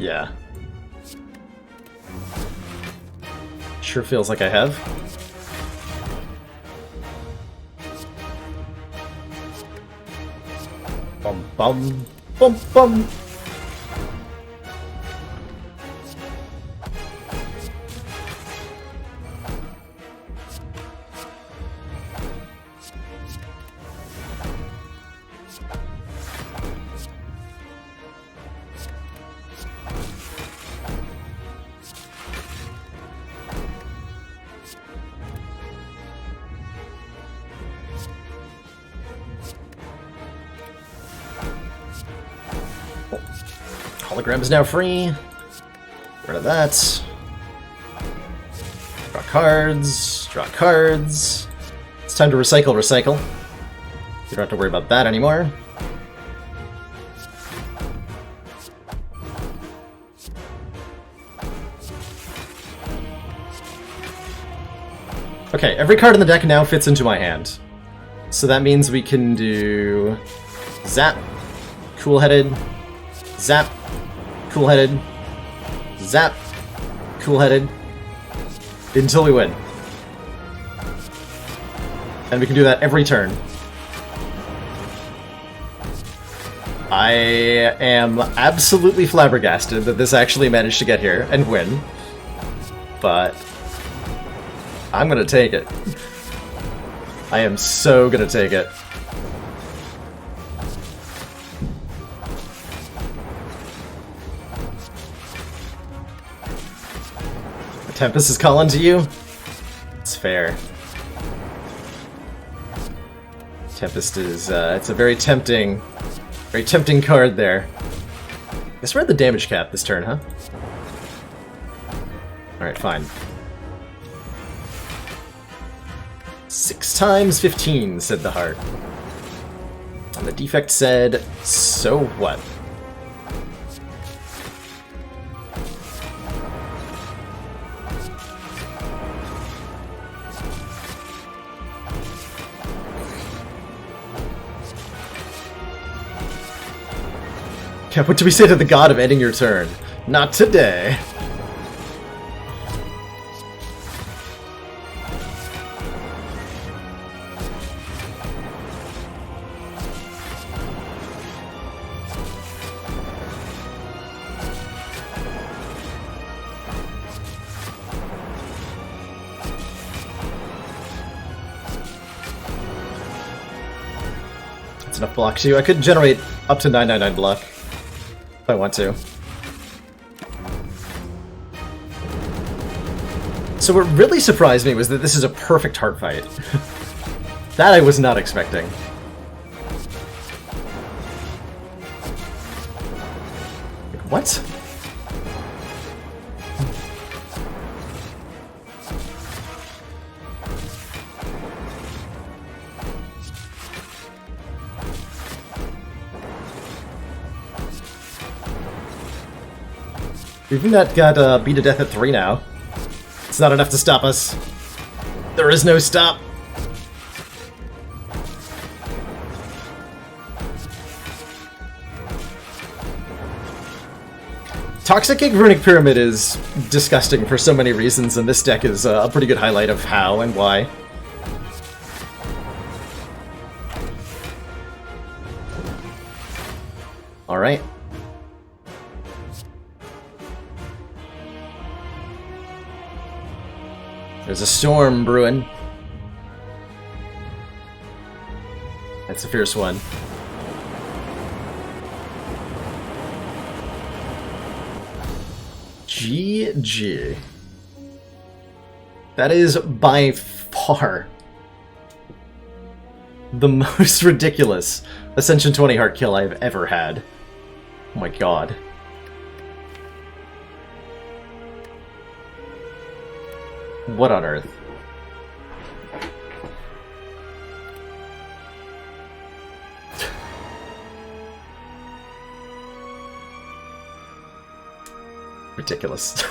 Yeah. Sure feels like I have. Bum bum bum bum. Hologram is now free. Rid of that. Draw cards. Draw cards. It's time to recycle, recycle. You don't have to worry about that anymore. Okay, every card in the deck now fits into my hand. So that means we can do Zap, Cool-Headed, Zap, Cool-Headed, Zap, Cool-Headed, until we win. And we can do that every turn. I am absolutely flabbergasted that this actually managed to get here and win. But I'm gonna take it. I am so gonna take it. Tempest is calling to you? It's fair. Tempest is, it's a very tempting card there. Guess we're at the damage cap this turn, huh? Alright, fine. 6 times 15, said the heart. And the defect said, so what? Yeah, what do we say to the god of ending your turn? Not today. That's enough block too. I could generate up to 999 block if I want to. So what really surprised me was that this is a perfect heart fight. That I was not expecting. Like, what? We've not got beat to death at 3 now. It's not enough to stop us. There is no stop. Toxic Egg Runic Pyramid is disgusting for so many reasons, and this deck is a pretty good highlight of how and why. Alright. There's a storm brewing. That's a fierce one. GG. That is by far the most ridiculous Ascension 20 heart kill I've ever had. Oh my god. What on earth? Ridiculous.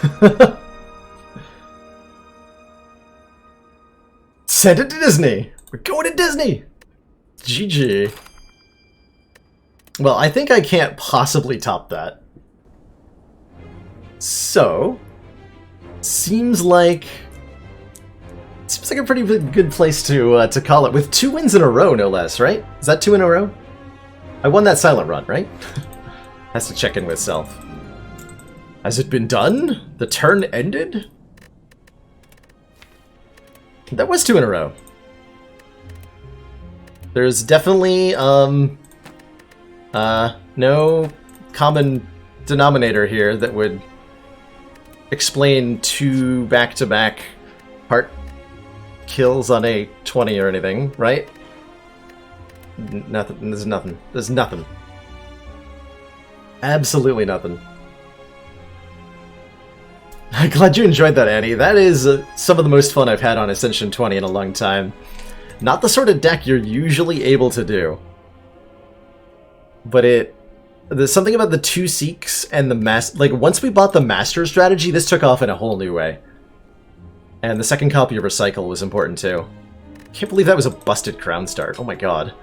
Send it to Disney! We're going to Disney! GG. Well, I think I can't possibly top that. So, seems like a pretty good place to call it, with 2 wins in a row, no less, right? Is that 2 in a row? I won that silent run, right? Has to check in with self. Has it been done? The turn ended? That was 2 in a row. There's definitely, no common denominator here that would explain 2 back-to-back heart kills on a 20 or anything, right? Nothing. There's nothing. There's nothing. Absolutely nothing. I'm glad you enjoyed that, Annie. That is some of the most fun I've had on Ascension 20 in a long time. Not the sort of deck you're usually able to do. But there's something about the 2 Seeks and the like, once we bought the Master strategy, this took off in a whole new way. And the second copy of Recycle was important too. Can't believe that was a busted crown start. Oh my god.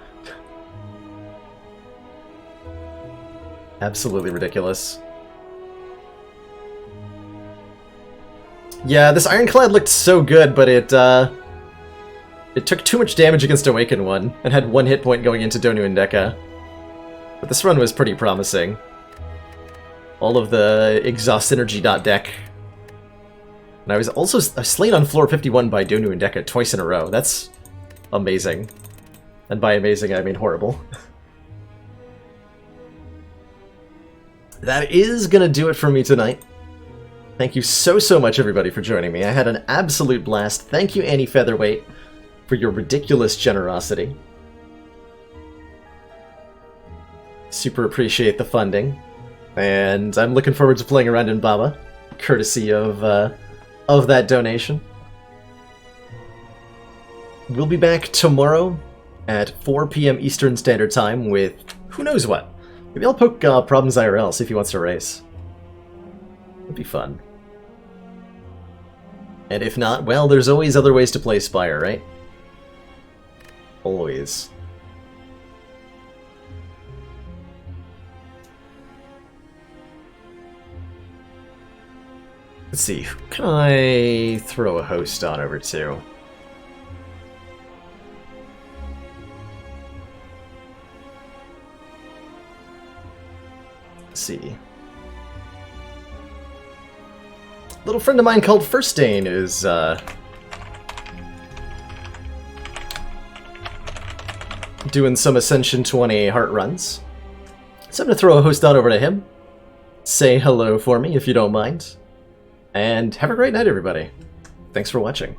Absolutely ridiculous. Yeah, this Ironclad looked so good, but it took too much damage against Awakened One, and had 1 hit point going into Donu and Deka. But this run was pretty promising. All of the exhaust synergy deck. And I was also slain on floor 51 by Donu and Deka twice in a row. That's amazing. And by amazing, I mean horrible. That is gonna do it for me tonight. Thank you so much, everybody, for joining me. I had an absolute blast. Thank you, Annie Featherweight, for your ridiculous generosity. Super appreciate the funding. And I'm looking forward to playing around in Baba, courtesy of that donation. We'll be back tomorrow at 4 p.m. Eastern Standard Time with who knows what. Maybe I'll poke Problems IRL, see if he wants to race. It'd be fun. And if not, well, there's always other ways to play Spire, right? Always. Let's see, who can I throw a host on over to? Let's see. A little friend of mine called Firstane is doing some Ascension 20 heart runs. So I'm going to throw a host on over to him. Say hello for me if you don't mind. And have a great night, everybody. Thanks for watching.